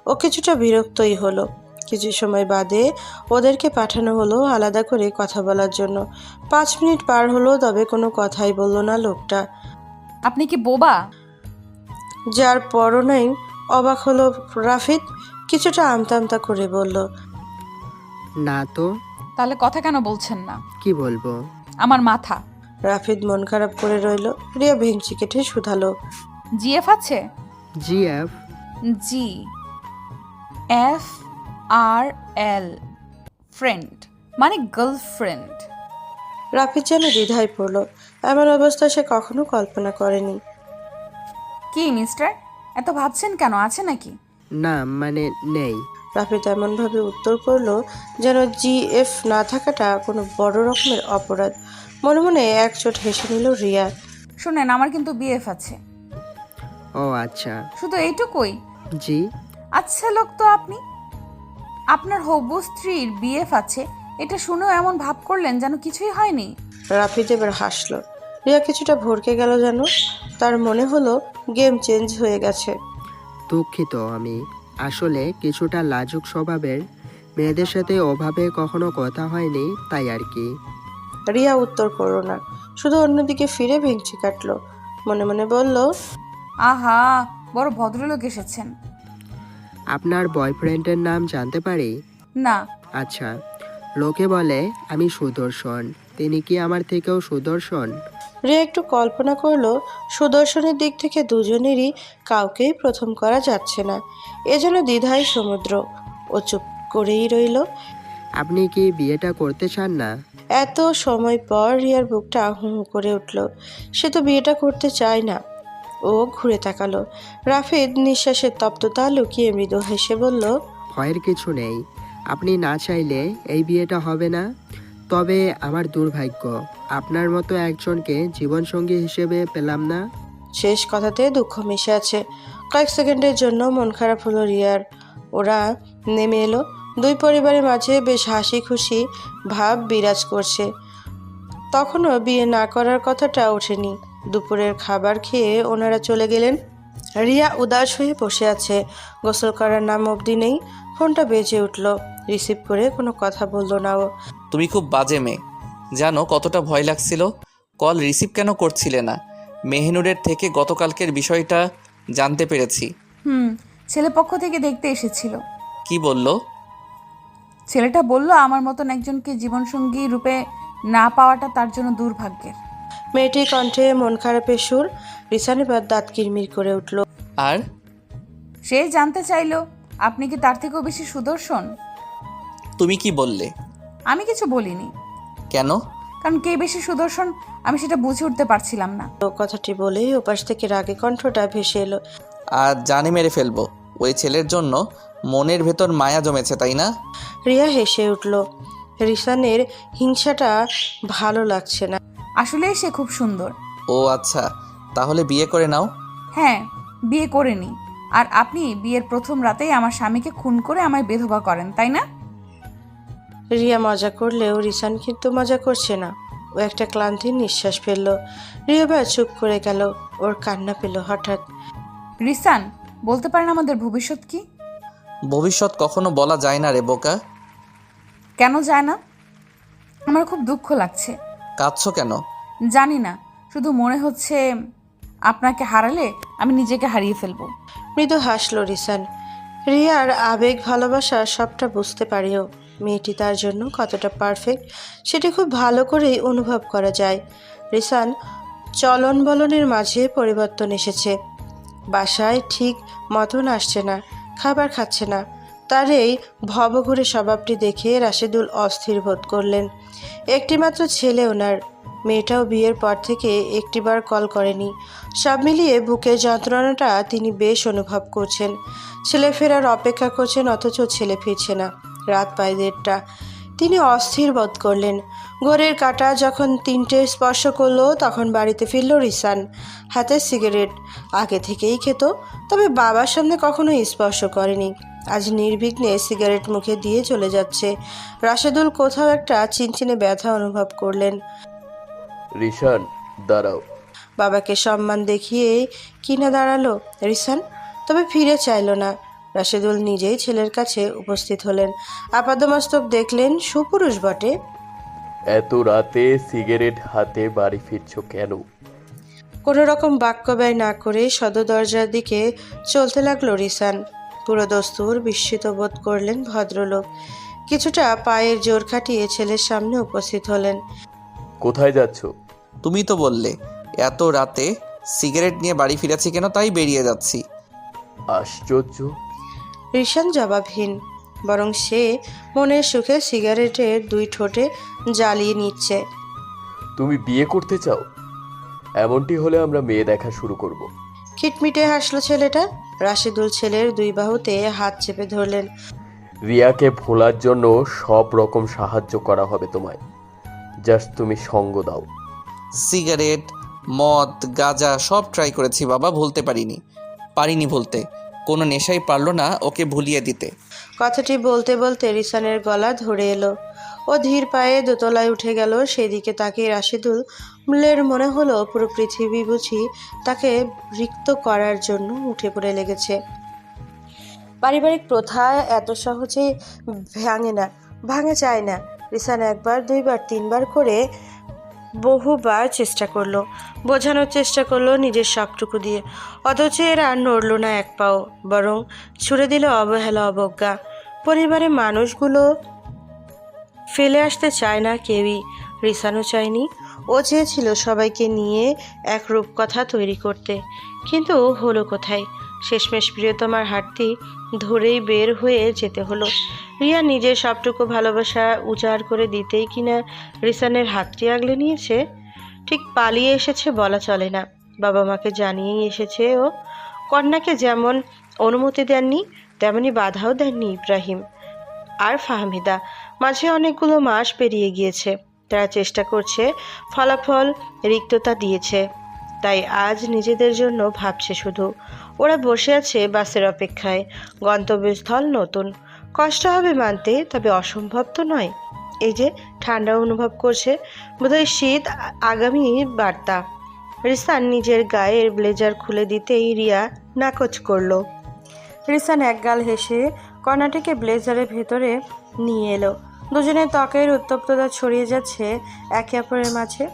ও কিছুটা বিরক্তই হলো। কিছু সময় বাদে ওদেরকে পাঠানো হলো আলাদা করে কথা বলার জন্য। 5 মিনিট পার হলো, তবে কোনো কথাই বলল না লোকটা। আপনি কি বোবা? যার পরনেই অবাক হলো রাফিদ, কিছুটা আমতা আমতা করে বলল, না তো। তাহলে কথা কেন বলছেন না? কি বলবো? আমার মাথা। রাফিদ মন খারাপ করে রইল। রিয়া ভেঙচি কেটে শুধালো, জিএফ আছে? জিএফ? জি এফ আর এল, ফ্রেন্ড মানে গার্লফ্রেন্ড। রাফিদ যেন দ্বিধায় পড়ল। এমন অবস্থা সে কখনো কল্পনা করেনি। কি মিস্টার, এত ভাবছেন কেন? আছে নাকি? না মানে নেই। রাফিদ এমনভাবে উত্তর করলো যেন জিএফ না থাকাটা কোনো বড় রকমের অপরাধ। মনে মনে একচোট হেসে নিল রিয়া। শুনেন, আমার কিন্তু বিএফ আছে। ও আচ্ছা। শুধু এইটুকুই? জি। আচ্ছা লোক তো আপনি। আপনার হবু স্ত্রীর বিএফ আছে এটা শুনেও এমন ভাব করলেন যেন কিছুই হয়নি। রাফিদ এবার হাসলো। রিয়া কিছুটা ভরকে গেল যেন। তার মনে হলো গেম চেঞ্জ হয়ে গেছে। দুঃখিত, আমি আসলে কিছুটা লাজুক স্বভাবের, মেয়েদের সাথে ওভাবে কখনো কথা হয়নি, তাই আর কি। রিয়া উত্তর করলো না, শুধু অন্যদিকে ফিরে ভেঙচি কাটলো। মনে মনে বলল, আহা, বড় ভদ্রলোক এসেছেন। আপনার বয়ফ্রেন্ডের নাম জানতে পারি? না। আচ্ছা, লোকে বলে আমি সুদর্শন, তিনি কি আমার থেকেও সুদর্শন? রিয়া একটু কল্পনা করলো, সুদর্শনের দিক থেকে দুজনেরই কাউকেই প্রথম করা যাচ্ছে না। এজন্য দ্বিধায় সমুদ্র। ও চুপ করেই রইল। আপনি কি বিয়েটা করতে চান না? এত সময় পর রিয়ার বুকটা হু হু করে উঠল। সে তো বিয়েটা করতে চায় না। ও ঘুরে তাকালো। রাফিদ নিঃশ্বাসের তপ্ততা লুকিয়ে মৃদু হেসে বলল, ভয়ের কিছু নেই, আপনি না চাইলে এই বিয়েটা হবে না। তবে আমার দুর্ভাগ্য, আপনার মতো একজনকে জীবনসঙ্গী হিসেবে পেলাম না। শেষ কথাতে দুঃখ মিশে আছে। কয়েক সেকেন্ডের জন্য মন খারাপ হলো রিয়ার। ওরা নেমে এলো। দুই পরিবারের মাঝে বেশ হাসি খুশি ভাব বিরাজ করছে। তখনও বিয়ে না করার কথাটা ওঠেনি। দুপুরের খাবার খেয়ে ওনারা চলে গেলেন। রিয়া উদাস হয়ে বসে আছে। গোসল করার নাম অবধি নেই। ফোনটা বেজে উঠল। রিসিভ করে কোনো কথা বলল না ও। তুমি খুব বাজে মেয়ে। জানো কতটা ভয় লাগছিল? কল রিসিভ কেন করছিলে না? মেহনুরের থেকে গতকালকের বিষয়টা জানতে পেরেছি। ছেলেপক্ষ থেকে দেখতে এসেছিল। কি বলল? ছেলেটা বলল আমার মতন একজনকে জীবনসঙ্গী রূপে না পাওয়াটা তার জন্য দুর্ভাগ্যের। মেয়েটির কণ্ঠে মন খারাপের সুর। রিসান এবার দাঁত কিরমির করে উঠল। আর সে জানতে চাইলো আপনি কি তার থেকেও বেশি সুদর্শন। তুমি কি বললে? আমি কিছু বলিনি। কেন? কারণ কে বেশি সুদর্শন আমি সেটা বুঝে উঠতে পারছিলাম না। কথাটি বলেই ওপাশ থেকে রাগে কণ্ঠটা ভেসে এলো, আর জানি মেরে ফেলবো। ওই ছেলের জন্য মনের ভেতর মায়া জমেছে, তাই না? রিয়া হেসে উঠল। রিসানের হিংসাটা ভালো লাগছে না। আসলে সে খুব সুন্দর। ও আচ্ছা, তাহলে বিয়ে করে নাও। হ্যাঁ, বিয়ে করে নি। আর আপনি বিয়ের প্রথম রাতেই আমার স্বামীকে খুন করে আমায় বিধবা করেন, তাই না? রিয়া মজা করলেও রিসান কিন্তু মজা করছে না। ও একটা ক্লান্তির নিঃশ্বাস ফেলল। রিয়া বা চুপ করে গেল। ওর কান্না পেল হঠাৎ। রিসান, বলতে পারেন আমাদের ভবিষ্যৎ কি? ভবিষ্যৎ কখনো বলা যায় না রে বোকা। কেন যায় না? আমার খুব দুঃখ লাগছে। কাঁদছো কেন? জানি না, শুধু মনে হচ্ছে আপনাকে হারালে আমি নিজেকে হারিয়ে ফেলবো। মৃদু হাসলো রিসান। রিয়ার আবেগ ভালোবাসা সবটা বুঝতে পারেও মেয়েটি তার জন্য কতটা পারফেক্ট সেটি খুব ভালো করেই অনুভব করা যায়। রিসান চলন বলনের মাঝে পরিবর্তন এসেছে। বাসায় ঠিক মতন আসছে না, খাবার খাচ্ছে না। তার এই ভবঘুরে স্বভাবটি দেখে রাশেদুল অস্থির বোধ করলেন। একটিমাত্র ছেলে ওনার। মেয়েটাও বিয়ের পর থেকে একটিবার কল করেনি। সব মিলিয়ে বুকের যন্ত্রণাটা তিনি বেশ অনুভব করছেন। ছেলে ফেরার অপেক্ষা করছেন, অথচ ছেলে ফিরছে না। রাত প্রায় 1:30। তিনি অস্থির বোধ করলেন। ঘড়ির কাঁটা যখন 3টে স্পর্শ করলো তখন বাড়িতে ফিরল রিসান। হাতে সিগারেট। আগে থেকেই খেত, তবে বাবার সামনে কখনো স্পর্শ করেনি। আজ নির্বিঘ্নে সিগারেট মুখে দিয়ে চলে যাচ্ছে। রাশেদুল কোথাও একটা চিনচিনে ব্যথা অনুভব করলেন। রিশান, দাঁড়াও। বাবাকে সম্মান দেখিয়ে কিনা দাঁড়ালো রিসান, তবে ফিরে চাইল না। রাশেদুল নিজেই ছেলের কাছে উপস্থিত হলেন। আপাদমস্তক দেখলেন সুপুরুষ বটে। এত রাতে সিগারেট হাতে বাড়ি ফিরছো কেন? কোনো রকম বাক্য ব্যয় না করে সদর দরজার দিকে চলতে লাগলো রিসান। পুরো দস্তুর বিস্মিত বোধ করলেন ভদ্রলোক। কিছুটা পায়ের জোর খাটিয়ে ছেলের সামনে উপস্থিত হলেন। কোথায় যাচ্ছ? তুমি তো বললে এত রাতে সিগারেট নিয়ে বাড়ি ফিরেছি কেন, তাই বেরিয়ে যাচ্ছি। আশ্চর্য। রিসান জবাবহীন, বরং সে মনের সুখে সিগারেটের 2 ঠোঁটে জ্বালিয়ে নিচ্ছে। তুমি বিয়ে করতে চাও? এমনটি হলে আমরা মেয়ে দেখা শুরু করব। খিটমিটে হাসলো ছেলেটা। রাশিদুল ছেলের 2 বাহুতে হাত চেপে ধরলেন। রিয়াকে ভোলার জন্য সব রকম সাহায্য করা হবে তোমায়, জাস্ট তুমি সঙ্গ দাও। সিগারেট, মদ, গাঁজা সব ট্রাই করেছি বাবা, পারিনি ভুলতে। কোনো নেশাই পারলো না ওকে ভুলিয়ে দিতে। কথাটি বলতে বলতে রিসানের গলা ধরে এলো। ও ধীর পায়ে দোতলায় উঠে গেল। সেদিকে তাকিয়ে রাশিদুল মনে হলো পুরো পৃথিবী বুঝি তাকে রিক্ত করার জন্য উঠে পড়ে লেগেছে। পারিবারিক প্রথা এত সহজে ভাঙে যায় না। রিসান 1 বার 2 বার 3 বার করে বহুবার চেষ্টা করলো, বোঝানোর চেষ্টা করলো নিজের সবটুকু দিয়ে, অথচ এরা নড়ল না এক পাও, বরং ছুড়ে দিল অবহেলা অবজ্ঞা। পরিবারের মানুষগুলো ফেলে আসতে চায় না কেউই, রিসানও চায়নি। ও চেয়েছিল সবাইকে নিয়ে এক রূপকথা তৈরি করতে, কিন্তু হলো কোথায়? শেষমেশ প্রিয়তমার হাতটি ধরেই বের হয়ে যেতে হলো। রিয়া নিজের সবটুকু ভালোবাসা উজাড় করে দিতেই কিনা রিসানের হাতটি আগলে নিয়েছে। ঠিক পালিয়ে এসেছে বলা চলে না, বাবা মাকে জানিয়েই এসেছে ও। কন্যাকে যেমন অনুমতি দেননি, তেমনি বাধাও দেননি ইব্রাহিম আর ফাহমিদা। মাঝে অনেকগুলো মাস পেরিয়ে গিয়েছে, তারা চেষ্টা করছে, ফলাফল রিক্ততা দিয়েছে। তাই আজ নিজেদের জন্য ভাবছে শুধু। ওরা বসে আছে বাসের অপেক্ষায়, গন্তব্যস্থল নতুন। কষ্ট হবে মানতে, তবে অসম্ভব তো নয়। এই যে ঠান্ডা অনুভব করছে, বোধহয় শীত আগামী বার্তা। রিসান নিজের গায়ের ব্লেজার খুলে দিতেই রিয়া নাকচ করলো। রিসান একগাল হেসে কর্নাটিকে ব্লেজারের ভেতরে নিয়ে এলো। দুজনের ত্বকের উত্তপ্ততা ছড়িয়ে যাচ্ছে একে অপরের মাঝে।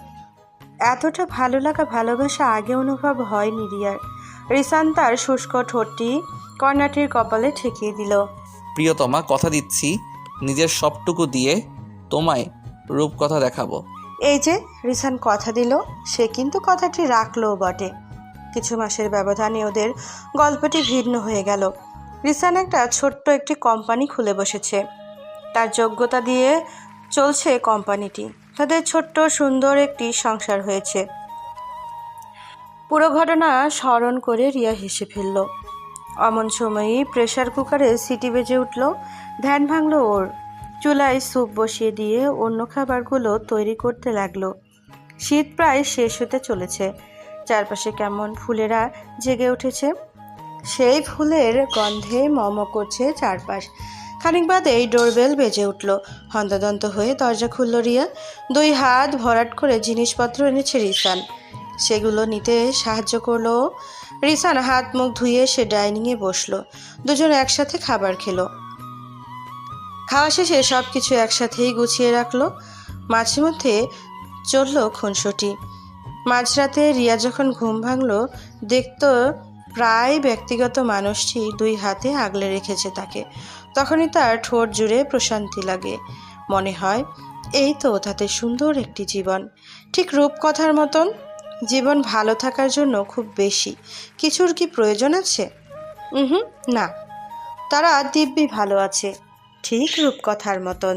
এতটা ভালো লাগা ভালোবাসা আগে অনুভব হয়নি রিয়ার। রিসান তার শুষ্ক ঠোঁটটি কর্নাটির কপালে ঠেকিয়ে দিল। প্রিয়তমা, কথা দিচ্ছি নিজের সবটুকু দিয়ে তোমায় রূপকথা দেখাবো। এই যে রিসান কথা দিল, সে কিন্তু কথাটি রাখলও বটে। কিছু মাসের ব্যবধানে ওদের গল্পটি ভিন্ন হয়ে গেল। রিসান ছোট্ট একটি কোম্পানি খুলে বসেছে। তার যোগ্যতা দিয়ে চলছে কোম্পানিটি। তাদের ছোট্ট সুন্দর একটি সংসার হয়েছে। পুরো ঘটনা স্মরণ করে রিয়া হেসে ফেলল। অমন সময়ই প্রেসার কুকারে সিটি বেজে উঠল। ধ্যান ভাঙল ওর। চুলায় স্যুপ বসিয়ে দিয়ে অন্য খাবারগুলো তৈরি করতে লাগলো। শীত প্রায় শেষ হতে চলেছে। চারপাশে কেমন ফুলেরা জেগে উঠেছে। সেই ফুলের গন্ধে মম করছে চারপাশ। খানিক বাদেই ডোরবেল বেজে উঠল। হন্তদন্ত হয়ে দরজা খুলল রিয়া। 2 হাত ভরাট করে জিনিসপত্র এনেছে রিসান। সেগুলো নিতে সাহায্য করলো। রিসান হাত মুখ ধুয়ে সে ডাইনিংয়ে বসলো। দুজন একসাথে খাবার খেলো। খাওয়া শেষে সব কিছু একসাথেই গুছিয়ে রাখলো। মাঝে মধ্যে চলল খুনসুটি। মাঝরাতে রিয়া যখন ঘুম ভাঙল, দেখতো প্রায় ব্যক্তিগত মানুষটি 2 হাতে আগলে রেখেছে তাকে। তখনই তার ঠোঁট জুড়ে প্রশান্তি লাগে। মনে হয় এই তো তাতে সুন্দর একটি জীবন, ঠিক রূপকথার মতন। জীবন ভালো থাকার জন্য খুব বেশি কিছুর কি প্রয়োজন আছে? না, তারা দিব্যি ভালো আছে, ঠিক রূপকথার মতন।